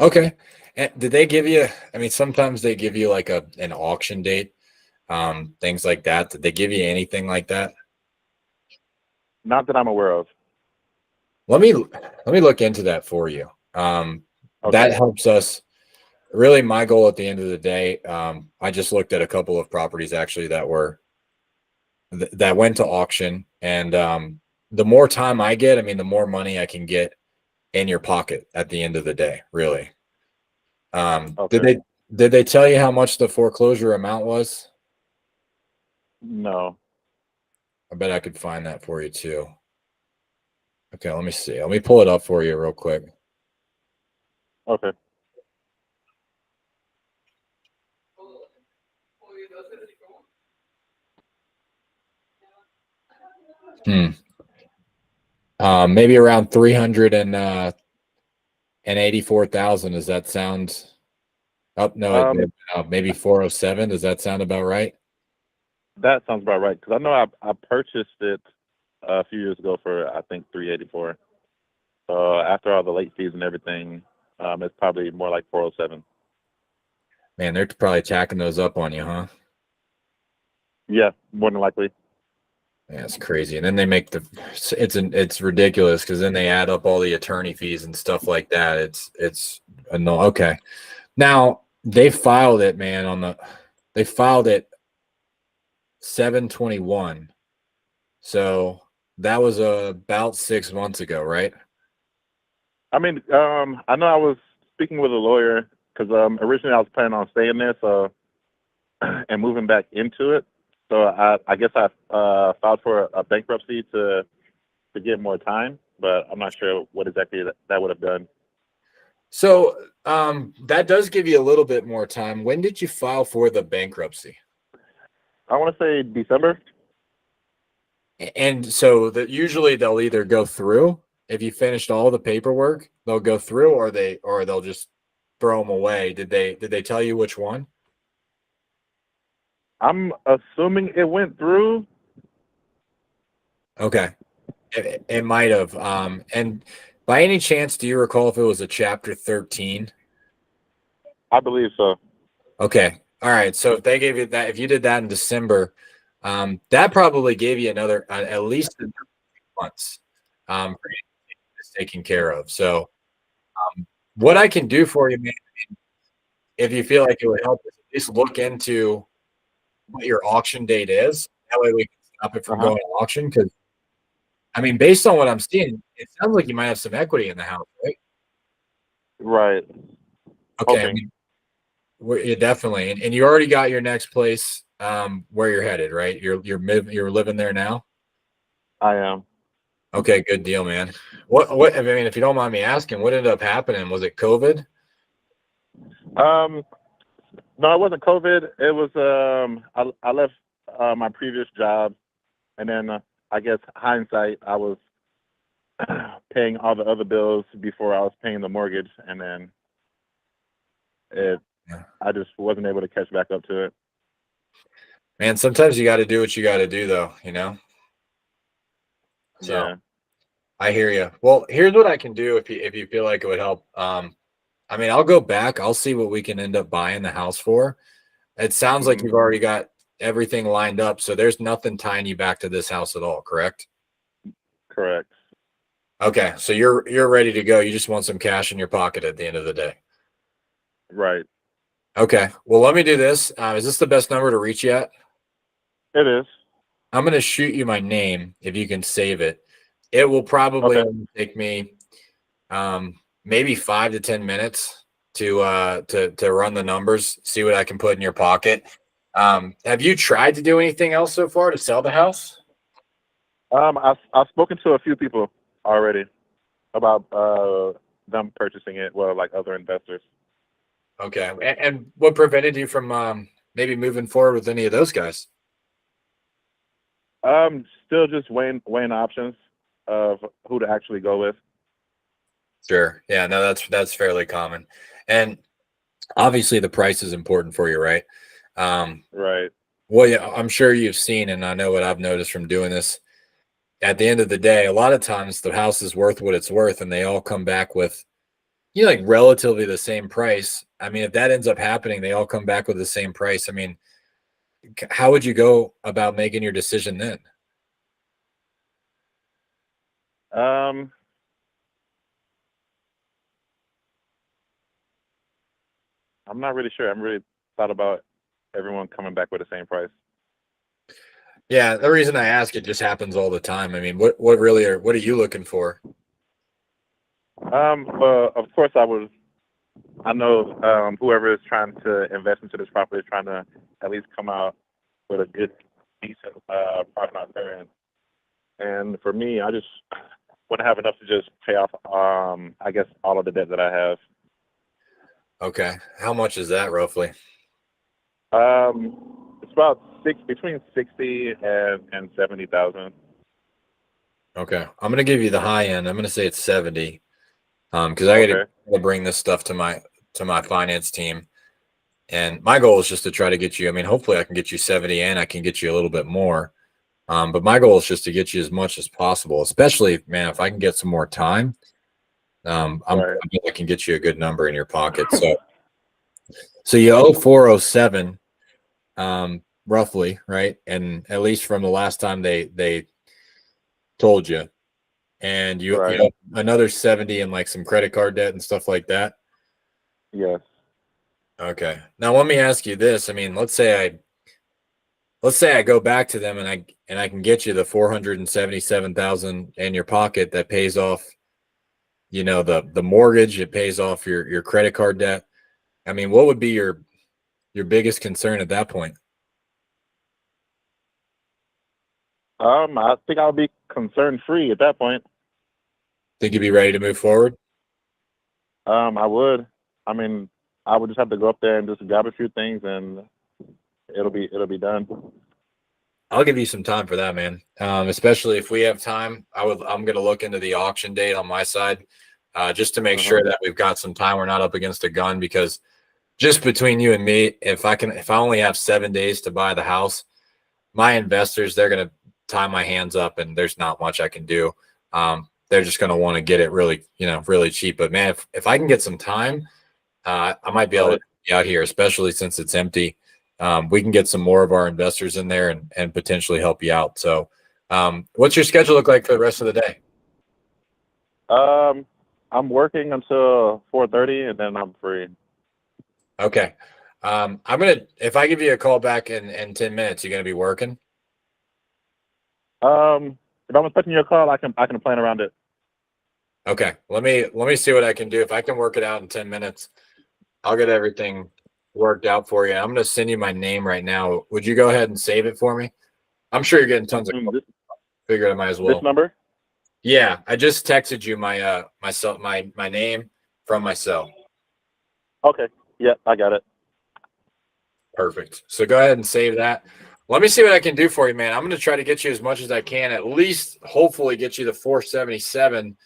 Okay. And did they give you, I mean, sometimes they give you like an auction date, things like that. Did they give you anything like that? Not that I'm aware of. Let me look into that for you. Okay. That helps us. Really, my goal at the end of the day, I just looked at a couple of properties actually that went to auction, and the more time I get, I mean, the more money I can get in your pocket at the end of the day. Really. Okay. Did they tell you how much the foreclosure amount was? No. I bet I could find that for you too. Okay, let me see. Let me pull it up for you real quick. Okay. Maybe around 384,000. Does that sound? Oh no, maybe 407. Does that sound about right? That sounds about right. Because I know I purchased it a few years ago for, I think, 384. So after all the late fees and everything, it's probably more like 407. Man, they're probably tacking those up on you, huh? Yeah, more than likely. Yeah, it's crazy. And then they make it's ridiculous because then they add up all the attorney fees and stuff like that. It's no okay. Now they filed it, man, they filed it 7/21. So that was about 6 months ago, right? I mean, I know I was speaking with a lawyer because originally I was planning on staying there, so and moving back into it. So I guess I filed for a bankruptcy to get more time, but I'm not sure what exactly that would have done. So that does give you a little bit more time. When did you file for the bankruptcy? I want to say December. And so that usually they'll either go through if you finished all the paperwork, they'll go through, or they'll just throw them away. Did they tell you which one? I'm assuming it went through. Okay. It might have. And by any chance, do you recall if it was a Chapter 13? I believe so. Okay. All right. So if they gave you that, if you did that in December, that probably gave you another at least 2 months for you to get this taken care of. So what I can do for you, man, if you feel like it would help, is at least look into what your auction date is. That way we can stop it from going to auction. Because I mean, based on what I'm seeing, it sounds like you might have some equity in the house, right? Right. Okay. I mean, yeah, definitely. And you already got your next place where you're headed, right? You're living there now? I am. Okay, good deal, man. What I mean, if you don't mind me asking, what ended up happening? Was it COVID? No, it wasn't COVID. It was I left my previous job, and then I guess hindsight, I was paying all the other bills before I was paying the mortgage, and then I just wasn't able to catch back up to it. Man, sometimes you got to do what you got to do, though, you know? So, yeah. I hear you. Well, here's what I can do if you feel like it would help. I mean, I'll go back. I'll see what we can end up buying the house for. It sounds like you've already got everything lined up, so there's nothing tying you back to this house at all, correct? Correct. Okay, so you're ready to go. You just want some cash in your pocket at the end of the day. Right. Okay. Well, let me do this. Is this the best number to reach you at? It is. I'm going to shoot you my name if you can save it. It will probably only take me maybe 5 to 10 minutes to run the numbers, see what I can put in your pocket. Have you tried to do anything else so far to sell the house? I've spoken to a few people already about them purchasing it. Well, like other investors. Okay. And what prevented you from maybe moving forward with any of those guys? Still just weighing options of who to actually go with. Sure. Yeah, no, that's fairly common. And obviously the price is important for you, right? Right. Well, yeah, I'm sure you've seen, and I know what I've noticed from doing this. At the end of the day, a lot of times the house is worth what it's worth, and they all come back with, like relatively the same price. I mean, if that ends up happening, they all come back with the same price. I mean, how would you go about making your decision then? I'm not really sure. I haven't really thought about everyone coming back with the same price. Yeah, the reason I ask, it just happens all the time. I mean, what are you looking for? Well, of course, I know whoever is trying to invest into this property is trying to at least come out with a good, decent profit out there. And for me, I just want to have enough to just pay off, I guess, all of the debt that I have. Okay. How much is that roughly? It's about between 60 and 70,000. Okay. I'm gonna give you the high end. I'm gonna say it's 70. Because I gotta bring this stuff to my finance team. And my goal is just to try to get you, I mean, hopefully I can get you 70 and I can get you a little bit more. But my goal is just to get you as much as possible, especially, man, if I can get some more time, I can get you a good number in your pocket. So you owe 407, roughly, right? And at least from the last time they told you, and you know, another 70 and like some credit card debt and stuff like that. Yes. Okay. Now let me ask you this. I mean, let's say I go back to them and I can get you the 477,000 in your pocket that pays off, you know, the mortgage, it pays off your credit card debt. I mean, what would be your biggest concern at that point? I think I'll be concern free at that point. Think you'd be ready to move forward? I would. I mean, I would just have to go up there and just grab a few things, and it'll be done. I'll give you some time for that, man. Especially if we have time, I'm going to look into the auction date on my side, just to make sure that we've got some time. We're not up against a gun, because just between you and me, if I only have 7 days to buy the house, my investors, they're going to tie my hands up, and there's not much I can do. They're just going to want to get it really, really cheap. But man, if I can get some time, I might be able to be out here, especially since it's empty. We can get some more of our investors in there and potentially help you out. So, what's your schedule look like for the rest of the day? I'm working until 4:30, and then I'm free. Okay. If I give you a call back in 10 minutes, you're going to be working? If I'm expecting your call, I can plan around it. Okay. Let me see what I can do. If I can work it out in 10 minutes, I'll get everything worked out for you. I'm going to send you my name right now. Would you go ahead and save it for me? I'm sure you're getting tons of calls. Figured I might as well. This number? Yeah, I just texted you my name from my cell. Okay. Yeah, I got it. Perfect. So go ahead and save that. Let me see what I can do for you, man. I'm going to try to get you as much as I can, at least hopefully get you the 477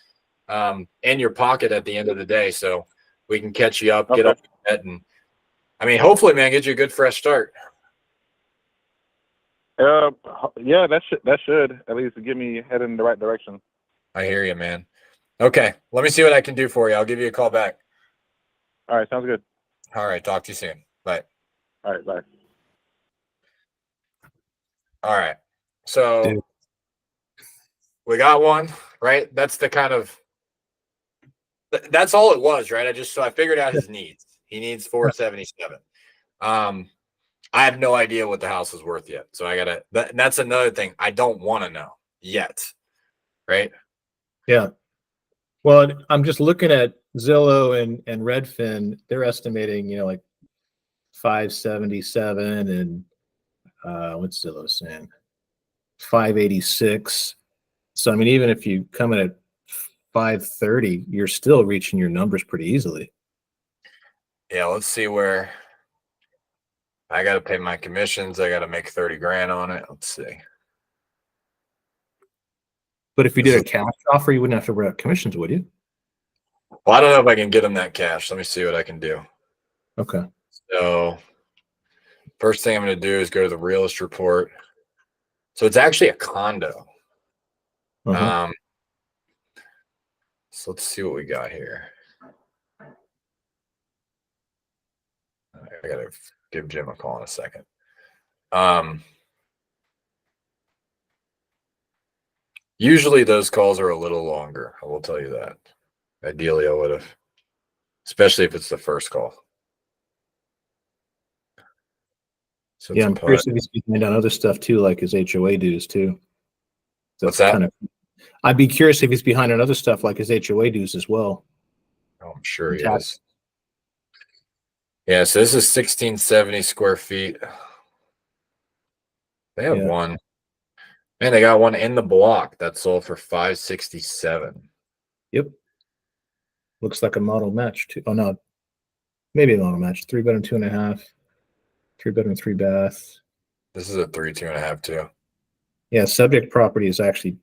in your pocket at the end of the day, so we can catch you up, get up to bed, and I mean, hopefully, man, get you a good fresh start. Yeah, that should at least get me headed in the right direction. I hear you, man. Okay, let me see what I can do for you. I'll give you a call back. All right, sounds good. All right, talk to you soon. Bye. All right, bye. All right, so we got one, right? That's the kind of that's all it was, right? I figured out his needs. He needs 477. I have no idea what the house is worth yet, so that's another thing I don't want to know yet, right? Yeah. Well, I'm just looking at Zillow and Redfin. They're estimating, like 577, and what's Zillow saying? 586. So I mean, even if you come in at 530, you're still reaching your numbers pretty easily. Yeah, let's see where I got to pay my commissions. I got to make 30 grand on it. Let's see. But if you did a cash offer, you wouldn't have to worry about commissions, would you? Well, I don't know if I can get them that cash. Let me see what I can do. Okay. So First thing I'm going to do is go to the realist report. So it's actually a condo. Uh-huh. So let's see what we got here. I got to give Jim a call in a second. Usually those calls are a little longer. I will tell you that. Ideally, I would have, especially if it's the first call. So Yeah, I'm curious if he's behind on other stuff too, like his HOA dues too. What's that? I'd be curious if he's behind on other stuff like his HOA dues as well. Oh, I'm sure he is. Yeah, so this is 1670 square feet. They have one. Man, they got one in the block that sold for 567. Yep. Looks like a model match too. Oh no, maybe a model match. 3-bedroom, 2.5. 3-bedroom, 3-bath. This is a 3, 2.5 too. Yeah, subject property is actually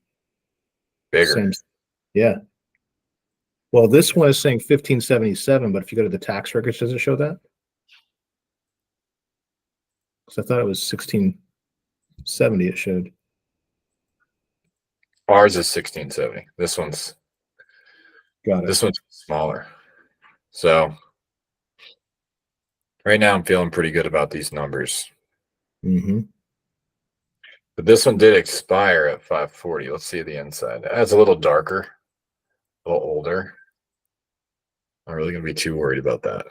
bigger. Same. Yeah. Well, this one is saying 1577, but if you go to the tax records, does it show that? Because I thought it was 1670. It showed. Ours is 1670. This one's got it. This one's smaller. So right now I'm feeling pretty good about these numbers. Mm-hmm. But this one did expire at 540. Let's see the inside. It's a little darker, a little older. I'm really gonna be too worried about that.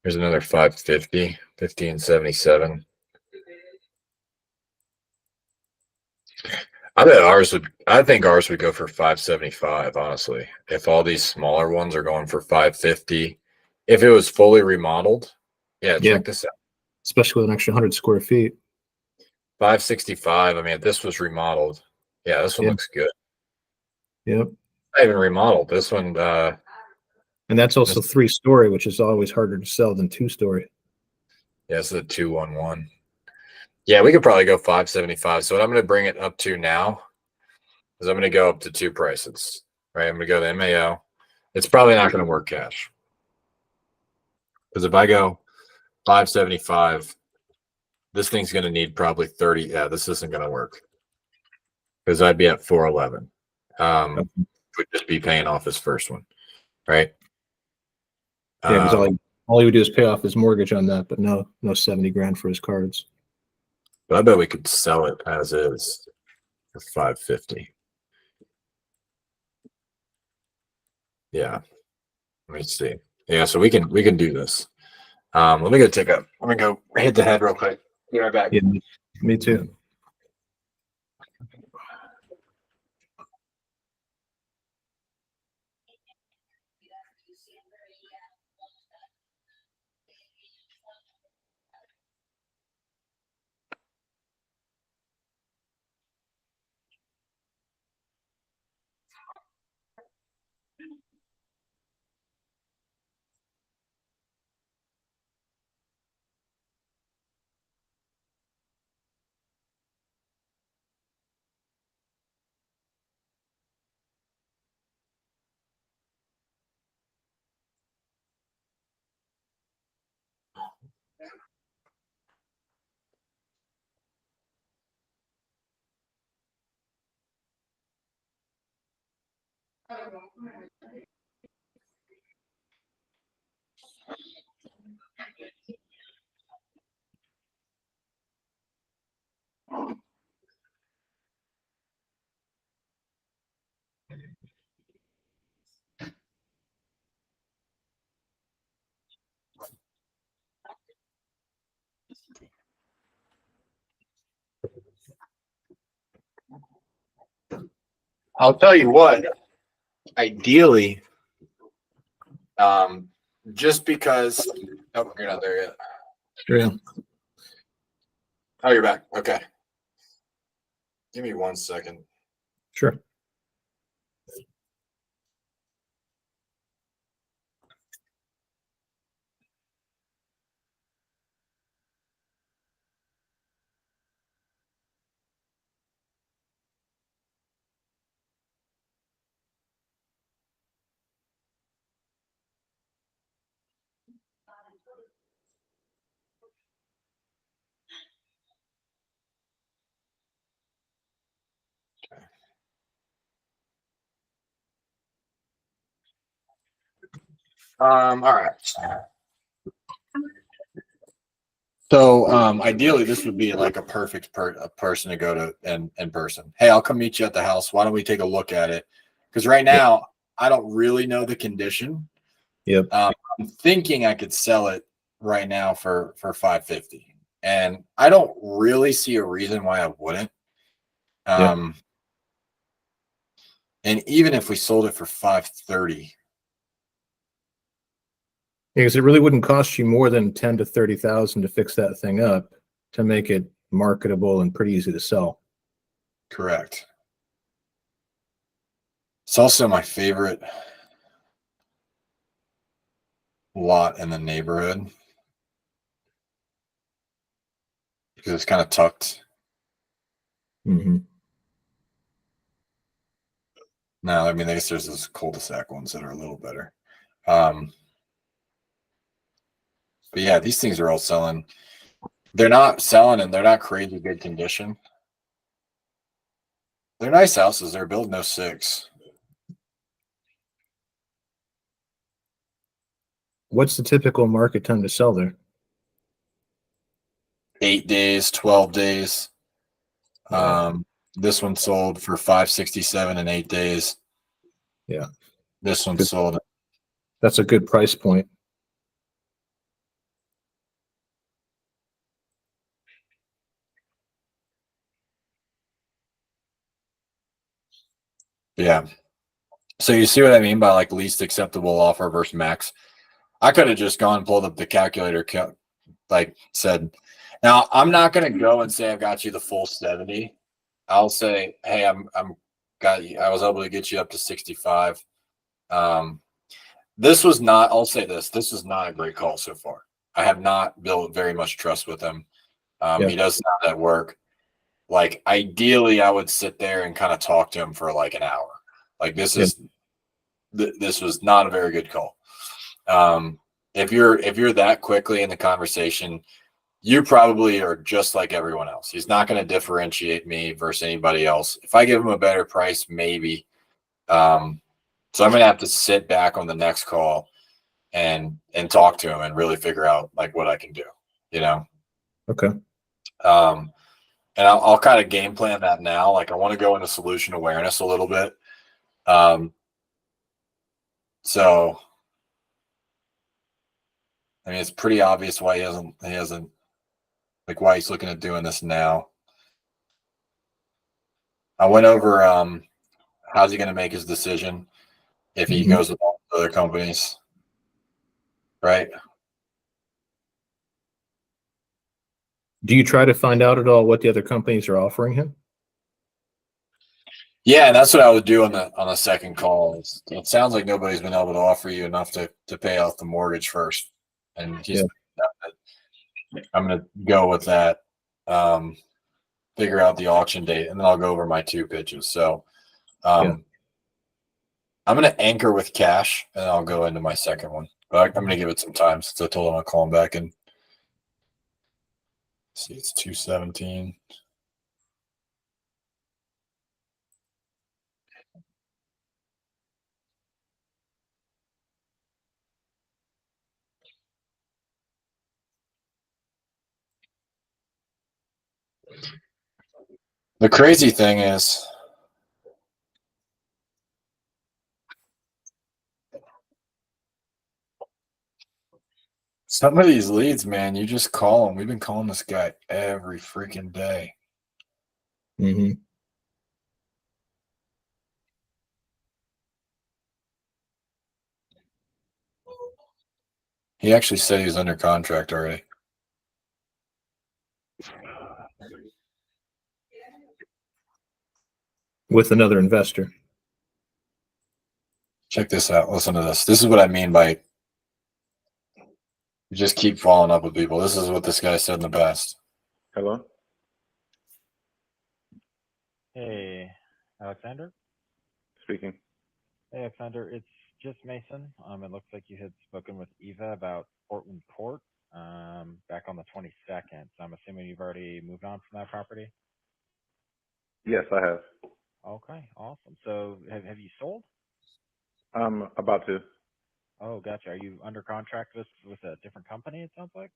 Here's another 550, 1577. I think ours would go for 575, honestly. If all these smaller ones are going for 550, if it was fully remodeled, check this out. Especially with an extra 100 square feet. 565. I mean, if this was remodeled, this one looks good. Yep. Not even remodeled. This one, and that's also 3-story, which is always harder to sell than 2-story. Yeah, it's a 211. Yeah, we could probably go 575. So what I'm going to bring it up to now is I'm going to go up to 2 prices, right? I'm going to go to MAO. It's probably not going to work cash. Because if I go 575, this thing's going to need probably 30. Yeah, this isn't going to work. Because I'd be at 411. Would just be paying off his first one, right? Yeah, because all he would do is pay off his mortgage on that, but no 70 grand for his cards. But I bet we could sell it as is for 550. Yeah. Let me see. Yeah, so we can do this. Let me go take a. I'm gonna go hit the head real quick. Be right back. Yeah, me too. I'll tell you what. Ideally, just because. Oh, you're not there yet. Yeah. Oh, you're back. Okay. Give me 1 second. Sure. All right. So ideally, this would be like a perfect person to go to in person. Hey, I'll come meet you at the house. Why don't we take a look at it? Because right now, I don't really know the condition. Yep. I'm thinking I could sell it right now for $550, and I don't really see a reason why I wouldn't. And even if we sold it for $530. Because it really wouldn't cost you more than 10 to 30,000 to fix that thing up to make it marketable and pretty easy to sell. Correct. It's also my favorite lot in the neighborhood because it's kind of tucked. Mm-hmm. Now, I mean, I guess there's those cul-de-sac ones that are a little better. But yeah, these things are all selling. They're not selling and they're not crazy good condition. They're nice houses. They're built in 06. What's the typical market time to sell there? 8 days, 12 days. This one sold for $567 in 8 days. Yeah. This one sold. That's a good price point. Yeah. So you see what I mean by like least acceptable offer versus max? I could have just gone and pulled up the calculator, like said, now I'm not going to go and say I've got you the full 70. I'll say, hey, I was able to get you up to 65. This was not, I'll say this was not a great call so far. I have not built very much trust with him. He does not at work. Like ideally I would sit there and kind of talk to him for like an hour. Like this was not a very good call. If you're that quickly in the conversation, you probably are just like everyone else. He's not going to differentiate me versus anybody else. If I give him a better price, maybe. So I'm going to have to sit back on the next call and talk to him and really figure out like what I can do, you know? Okay. And I'll kind of game plan that now. Like I want to go into solution awareness a little bit. So I mean, it's pretty obvious why he hasn't like why he's looking at doing this now. I went over how's he going to make his decision if he goes with all the other companies, right? Do you try to find out at all what the other companies are offering him? Yeah, and that's what I would do on the second call. It sounds like nobody's been able to offer you enough to pay off the mortgage first, and I'm going to go with that. Figure out the auction date, and then I'll go over my 2 pitches. So, I'm going to anchor with cash, and I'll go into my second one. But I'm going to give it some time since I told him I'll call him back and see. It's 217. The crazy thing is, some of these leads, man, you just call them. We've been calling this guy every freaking day. Mm-hmm. He actually said he was under contract already. With another investor. Check this out. Listen to this. This is what I mean by you just keep following up with people. This is what this guy said in the past. Hello? Hey, Alexander? Speaking. Hey, Alexander, it's just Mason. It looks like you had spoken with Eva about Portland Court back on the 22nd. So I'm assuming you've already moved on from that property? Yes, I have. Okay, awesome. So have you sold? About to. Oh, gotcha. Are you under contract with a different company, it sounds like?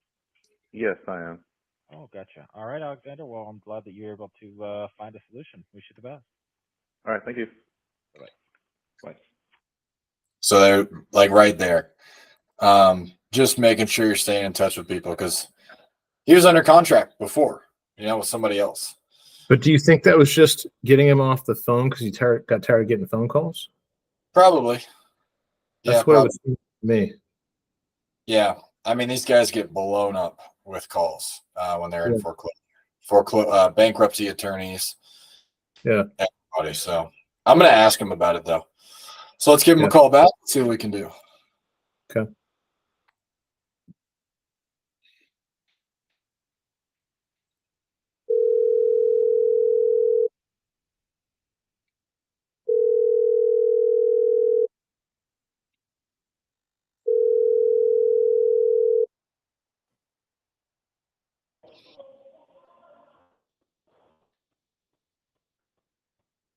Yes, I am. Oh, gotcha. All right, Alexander. Well, I'm glad that you're able to find a solution. Wish you the best. All right, thank you. Bye-bye. Bye. So they're like right there. Just making sure you're staying in touch with people because he was under contract before, with somebody else. But do you think that was just getting him off the phone because he got tired of getting phone calls? Probably. That's what it would seem to me. Yeah. I mean, these guys get blown up with calls when they're in bankruptcy attorneys. Yeah. Everybody. So I'm going to ask him about it, though. So let's give him a call back, see what we can do. Okay.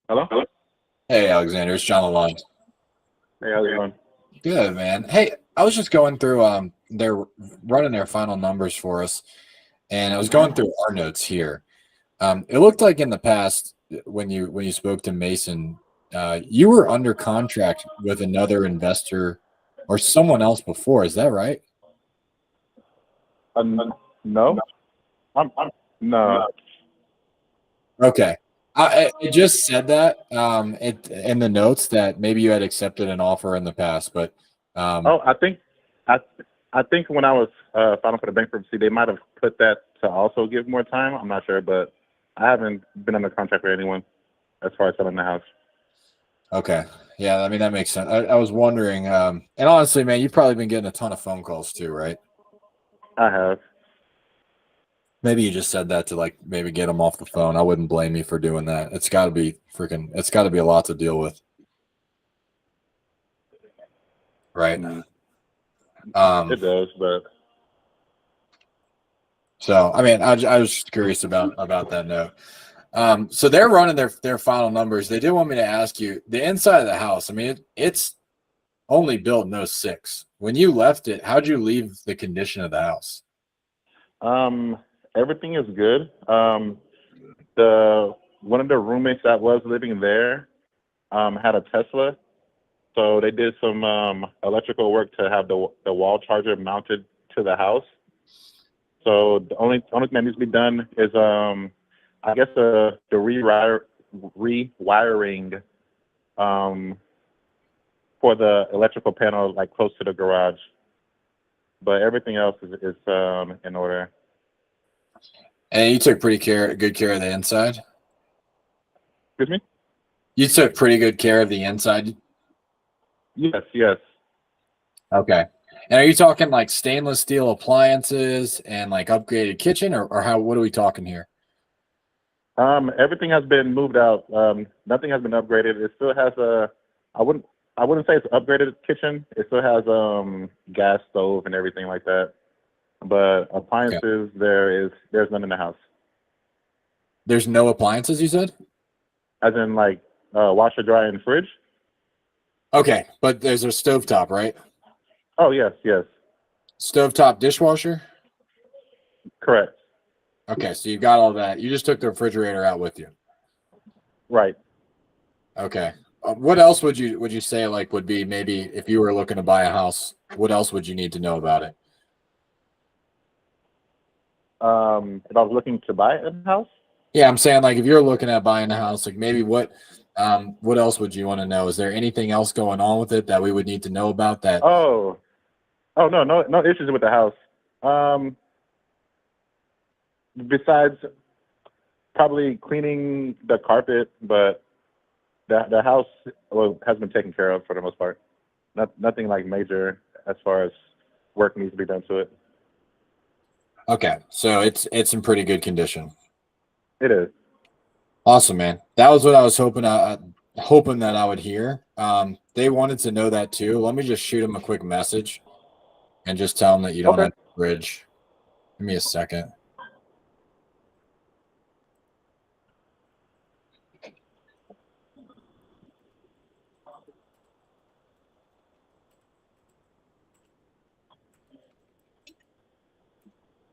Hello? Hey, Alexander. It's John Lalonde. Hey, how's it going? Good, man. Hey, I was just going through they're running their final numbers for us, and I was going through our notes here. It looked like in the past when you spoke to Mason, you were under contract with another investor or someone else before. Is that right? No. No. Okay. It just said that in the notes that maybe you had accepted an offer in the past, but I think when I was filing for the bankruptcy, they might have put that to also give more time. I'm not sure, but I haven't been under contract with anyone as far as selling the house. Okay. Yeah, I mean, that makes sense. I was wondering, and honestly, man, you've probably been getting a ton of phone calls too, right? I have. Maybe you just said that to maybe get them off the phone. I wouldn't blame you for doing that. It's got to be a lot to deal with. Right. It does, but. So, I mean, I was just curious about that note. So they're running their final numbers. They did want me to ask you the inside of the house. I mean, it's only built in 06. When you left it, how'd you leave the condition of the house? Everything is good. One of the roommates that was living there had a Tesla, so they did some electrical work to have the wall charger mounted to the house. So the only thing that needs to be done is I guess the rewiring for the electrical panel close to the garage. But everything else is in order. And you took good care of the inside? Excuse me? You took pretty good care of the inside? Yes. Okay. And are you talking stainless steel appliances and upgraded kitchen or what are we talking here? Everything has been moved out. Nothing has been upgraded. It still has I wouldn't say it's an upgraded kitchen. It still has gas stove and everything like that. But appliances, there's none in the house. There's no appliances, you said? As in washer, dryer, and fridge? Okay, but there's a stovetop, right? Oh, yes. Stovetop dishwasher? Correct. Okay, so you got all that. You just took the refrigerator out with you. Right. Okay. What else would you say would be maybe if you were looking to buy a house, what else would you need to know about it? If I was looking to buy a house? Yeah, I'm saying if you're looking at buying a house, maybe what else would you want to know? Is there anything else going on with it that we would need to know about that? Oh no issues with the house. Besides probably cleaning the carpet, but the house has been taken care of for the most part. Nothing major as far as work needs to be done to it. Okay, so it's in pretty good condition. It is. Awesome, man. That was what I was hoping that I would hear. They wanted to know that too. Let me just shoot them a quick message and just tell them that you don't have a fridge. Give me a second.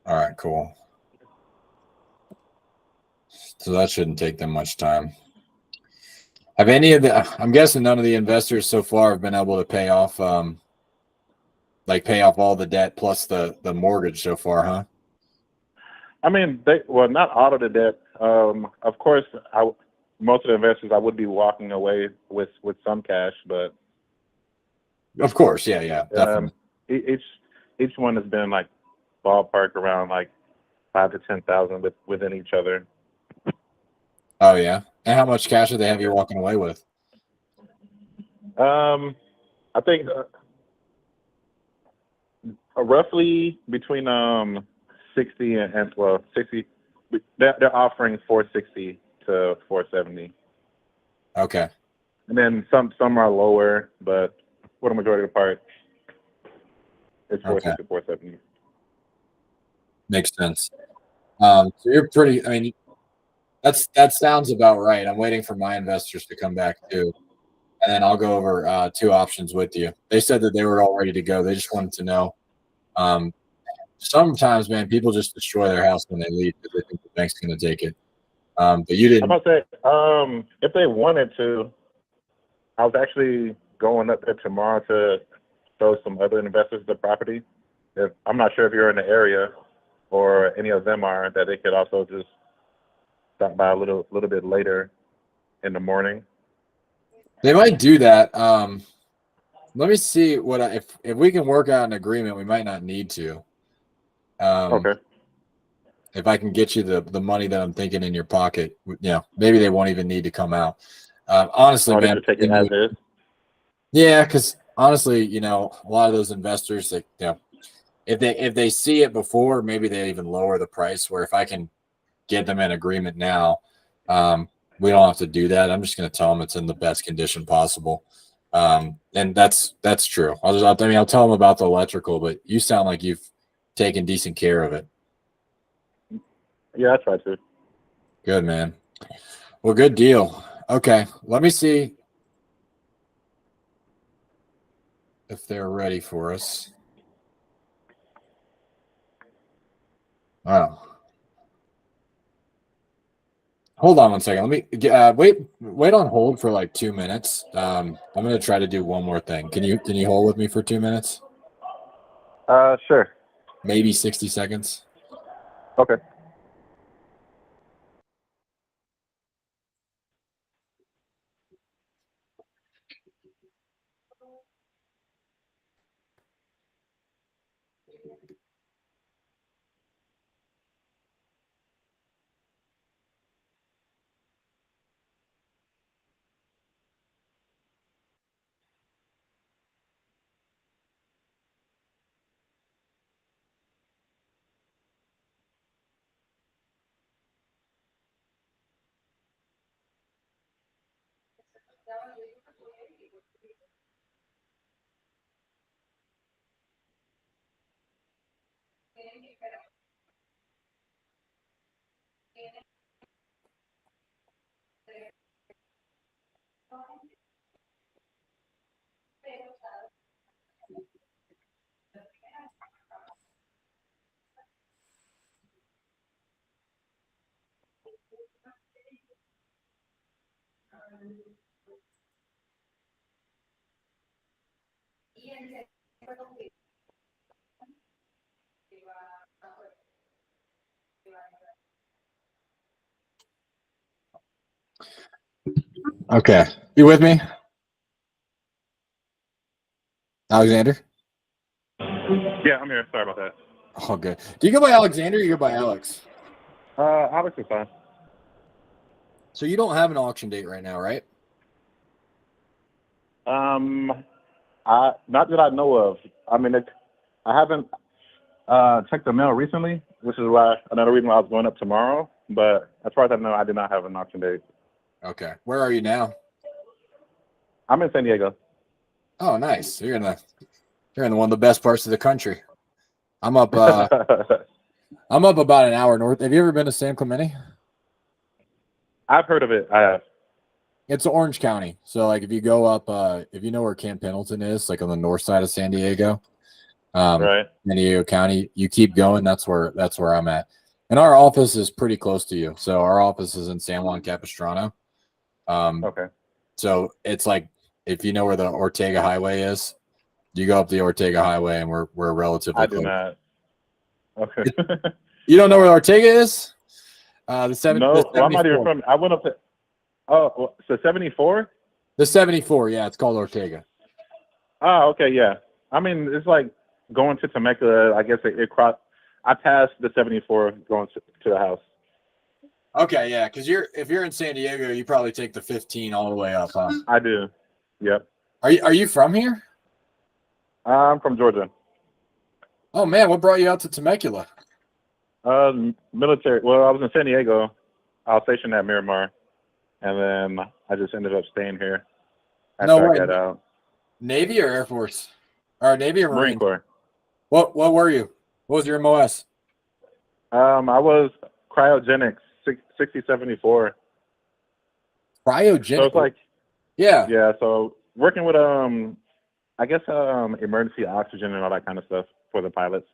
All right, cool. So that shouldn't take them much time. Have any of the? I'm guessing none of the investors so far have been able to pay off, pay off all the debt plus the mortgage so far, huh? I mean, not all of the debt. Of course, most of the investors I would be walking away with some cash, but of course, yeah, definitely. Each one has been like ballpark around like 5,000 to 10,000 within each other. Oh yeah, and how much cash do they have you walking away with? I think roughly between 60 and 60. They're offering 460 to 470. Okay. And then some are lower, but for the majority of the part, it's 460 to 470. Makes sense. So you're pretty. I mean, that sounds about right. I'm waiting for my investors to come back too, and then I'll go over 2 options with you. They said that they were all ready to go. They just wanted to know. Sometimes, man, people just destroy their house when they leave because they think the bank's going to take it. But you didn't. I'm about to say, if they wanted to, I was actually going up there tomorrow to show some other investors the property. I'm not sure if you're in the area or any of them are, that they could also just stop by a little bit later in the morning. They might do that. Let me see if we can work out an agreement. We might not need to. Okay. If I can get you the money that I'm thinking in your pocket, maybe they won't even need to come out. Honestly, man, take it as is. Yeah, because honestly, a lot of those investors, if they see it before, maybe they even lower the price. Where if I can get them an agreement now, we don't have to do that. I'm just going to tell them it's in the best condition possible. And that's true. I'll tell them about the electrical, but you sound like you've taken decent care of it. Yeah, I try to. Good, man. Well, good deal. Okay, let me see if they're ready for us. Wow. Hold on one second. Let me wait on hold for like 2 minutes. I'm going to try to do one more thing. Can you hold with me for 2 minutes? Sure. Maybe 60 seconds. Okay. Okay. You with me? Alexander? Yeah, I'm here. Sorry about that. Oh, good. Do you go by Alexander or you go by Alex? Alex is fine. So you don't have an auction date right now, right? Not that I know of. I mean, I haven't checked the mail recently, which is another reason why I was going up tomorrow. But as far as I know, I did not have an auction date. Okay. Where are you now? I'm in San Diego. Oh, nice. You're in one of the best parts of the country. I'm up I'm up about an hour north. Have you ever been to San Clemente? I've heard of it. I have. It's Orange County. So like if you go up if you know where Camp Pendleton is, like on the north side of San Diego, Right. San Diego County, you keep going. That's where I'm at. And our office is pretty close to you. So our office is in San Juan Capistrano. Okay. So it's like, if you know where the Ortega Highway is, you go up the Ortega Highway and we're relatively I do close. not. Okay. You don't know where Ortega is? No, the well, I'm not 74. even from. I went up to. Oh, so 74. The 74, yeah, it's called Ortega. Oh, okay, yeah. I mean, it's like going to Temecula. I guess it crossed. I passed the 74 going to the house. Okay, yeah, because if you're in San Diego, you probably take the 15 all the way up, huh? I do. Yep. Are you from here? I'm from Georgia. Oh man, what brought you out to Temecula? Military. Well, I was in San Diego. I was stationed at Miramar, and then I just ended up staying here after I got out. Navy or Air Force? Or Navy or Marine Corps. What were you? What was your MOS? I was cryogenics, 6074. Cryogenics. So it's like, yeah. So working with I guess emergency oxygen and all that kind of stuff for the pilots.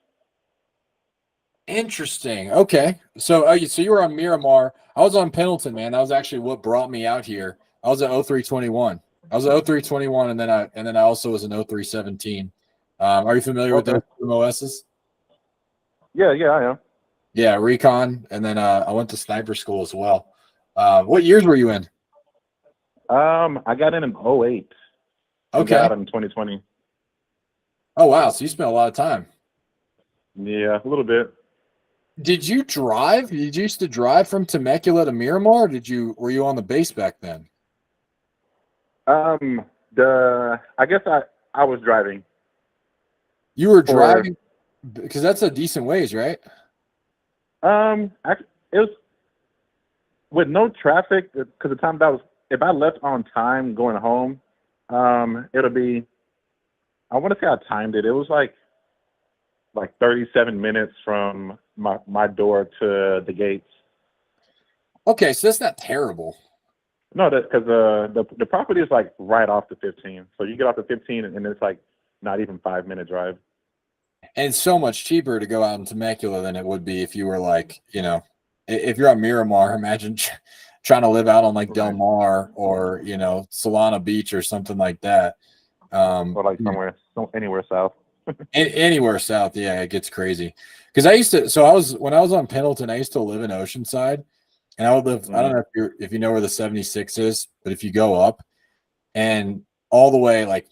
Interesting. Okay. So you were on Miramar. I was on Pendleton, man. That was actually what brought me out here. I was at 0321. I was at 0321, and then I also was in 0317. Are you familiar with those MOSs? Yeah, I am. Yeah, recon, and then I went to sniper school as well. What years were you in? I got in 08. Okay. Got out in 2020. Oh wow, so you spent a lot of time. Yeah, a little bit. Did you drive? Did you used to drive from Temecula to Miramar? Or were you on the base back then? I guess I was driving. You were driving because that's a decent ways, right? It was with no traffic because the time that was. If I left on time going home, it'll be. I want to say I timed it. It was like 37 minutes from my door to the gates. Okay, so that's not terrible. No, because the property is like right off the 15. So you get off the 15 and it's like not even 5-minute drive. And it's so much cheaper to go out in Temecula than it would be if you were like, if you're on Miramar, imagine trying to live out on like Del Mar or, Solana Beach or something like that. Or like anywhere south. Anywhere south, yeah, it gets crazy. Because when I was on Pendleton, I used to live in Oceanside, and I would live. I don't know if you know where the 76 is, but if you go up and all the way, like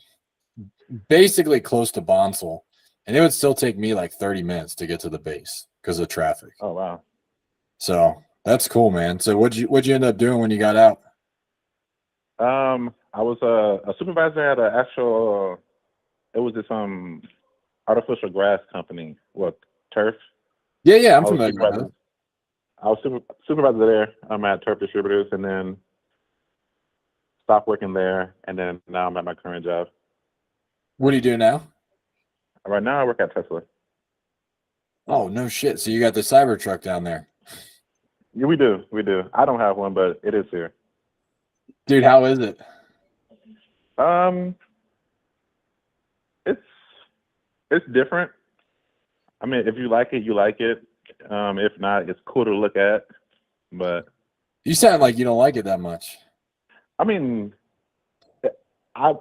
basically close to Bonsall, and it would still take me like 30 minutes to get to the base because of traffic. Oh wow! So that's cool, man. So what'd you end up doing when you got out? I was a supervisor at an actual. It was this artificial grass company. What, turf? Yeah, I'm familiar with that. I was supervisor there. I'm at Turf Distributors, and then stopped working there, and then now I'm at my current job. What do you do now? Right now, I work at Tesla. Oh no shit! So you got the Cybertruck down there? Yeah, we do. I don't have one, but it is here. Dude, how is it? It's different. I mean, if you like it, you like it. If not, it's cool to look at. But you sound like you don't like it that much. I mean, I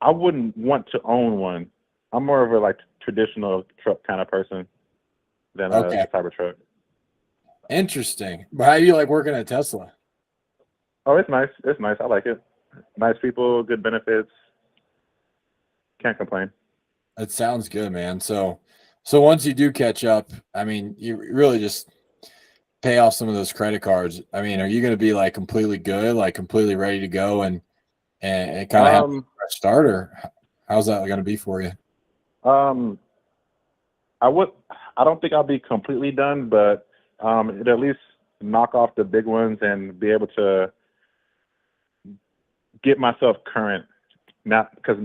wouldn't want to own one. I'm more of a traditional truck kind of person than a Cybertruck. Interesting. But how do you like working at Tesla? Oh, it's nice. It's nice. I like it. Nice people, good benefits. Can't complain. That sounds good, man. So once you do catch up, I mean, you really just pay off some of those credit cards. I mean, are you going to be like completely good, like completely ready to go and kind of have a fresh start, or how's that going to be for you? I don't think I'll be completely done, but it at least knock off the big ones and be able to get myself current. Not because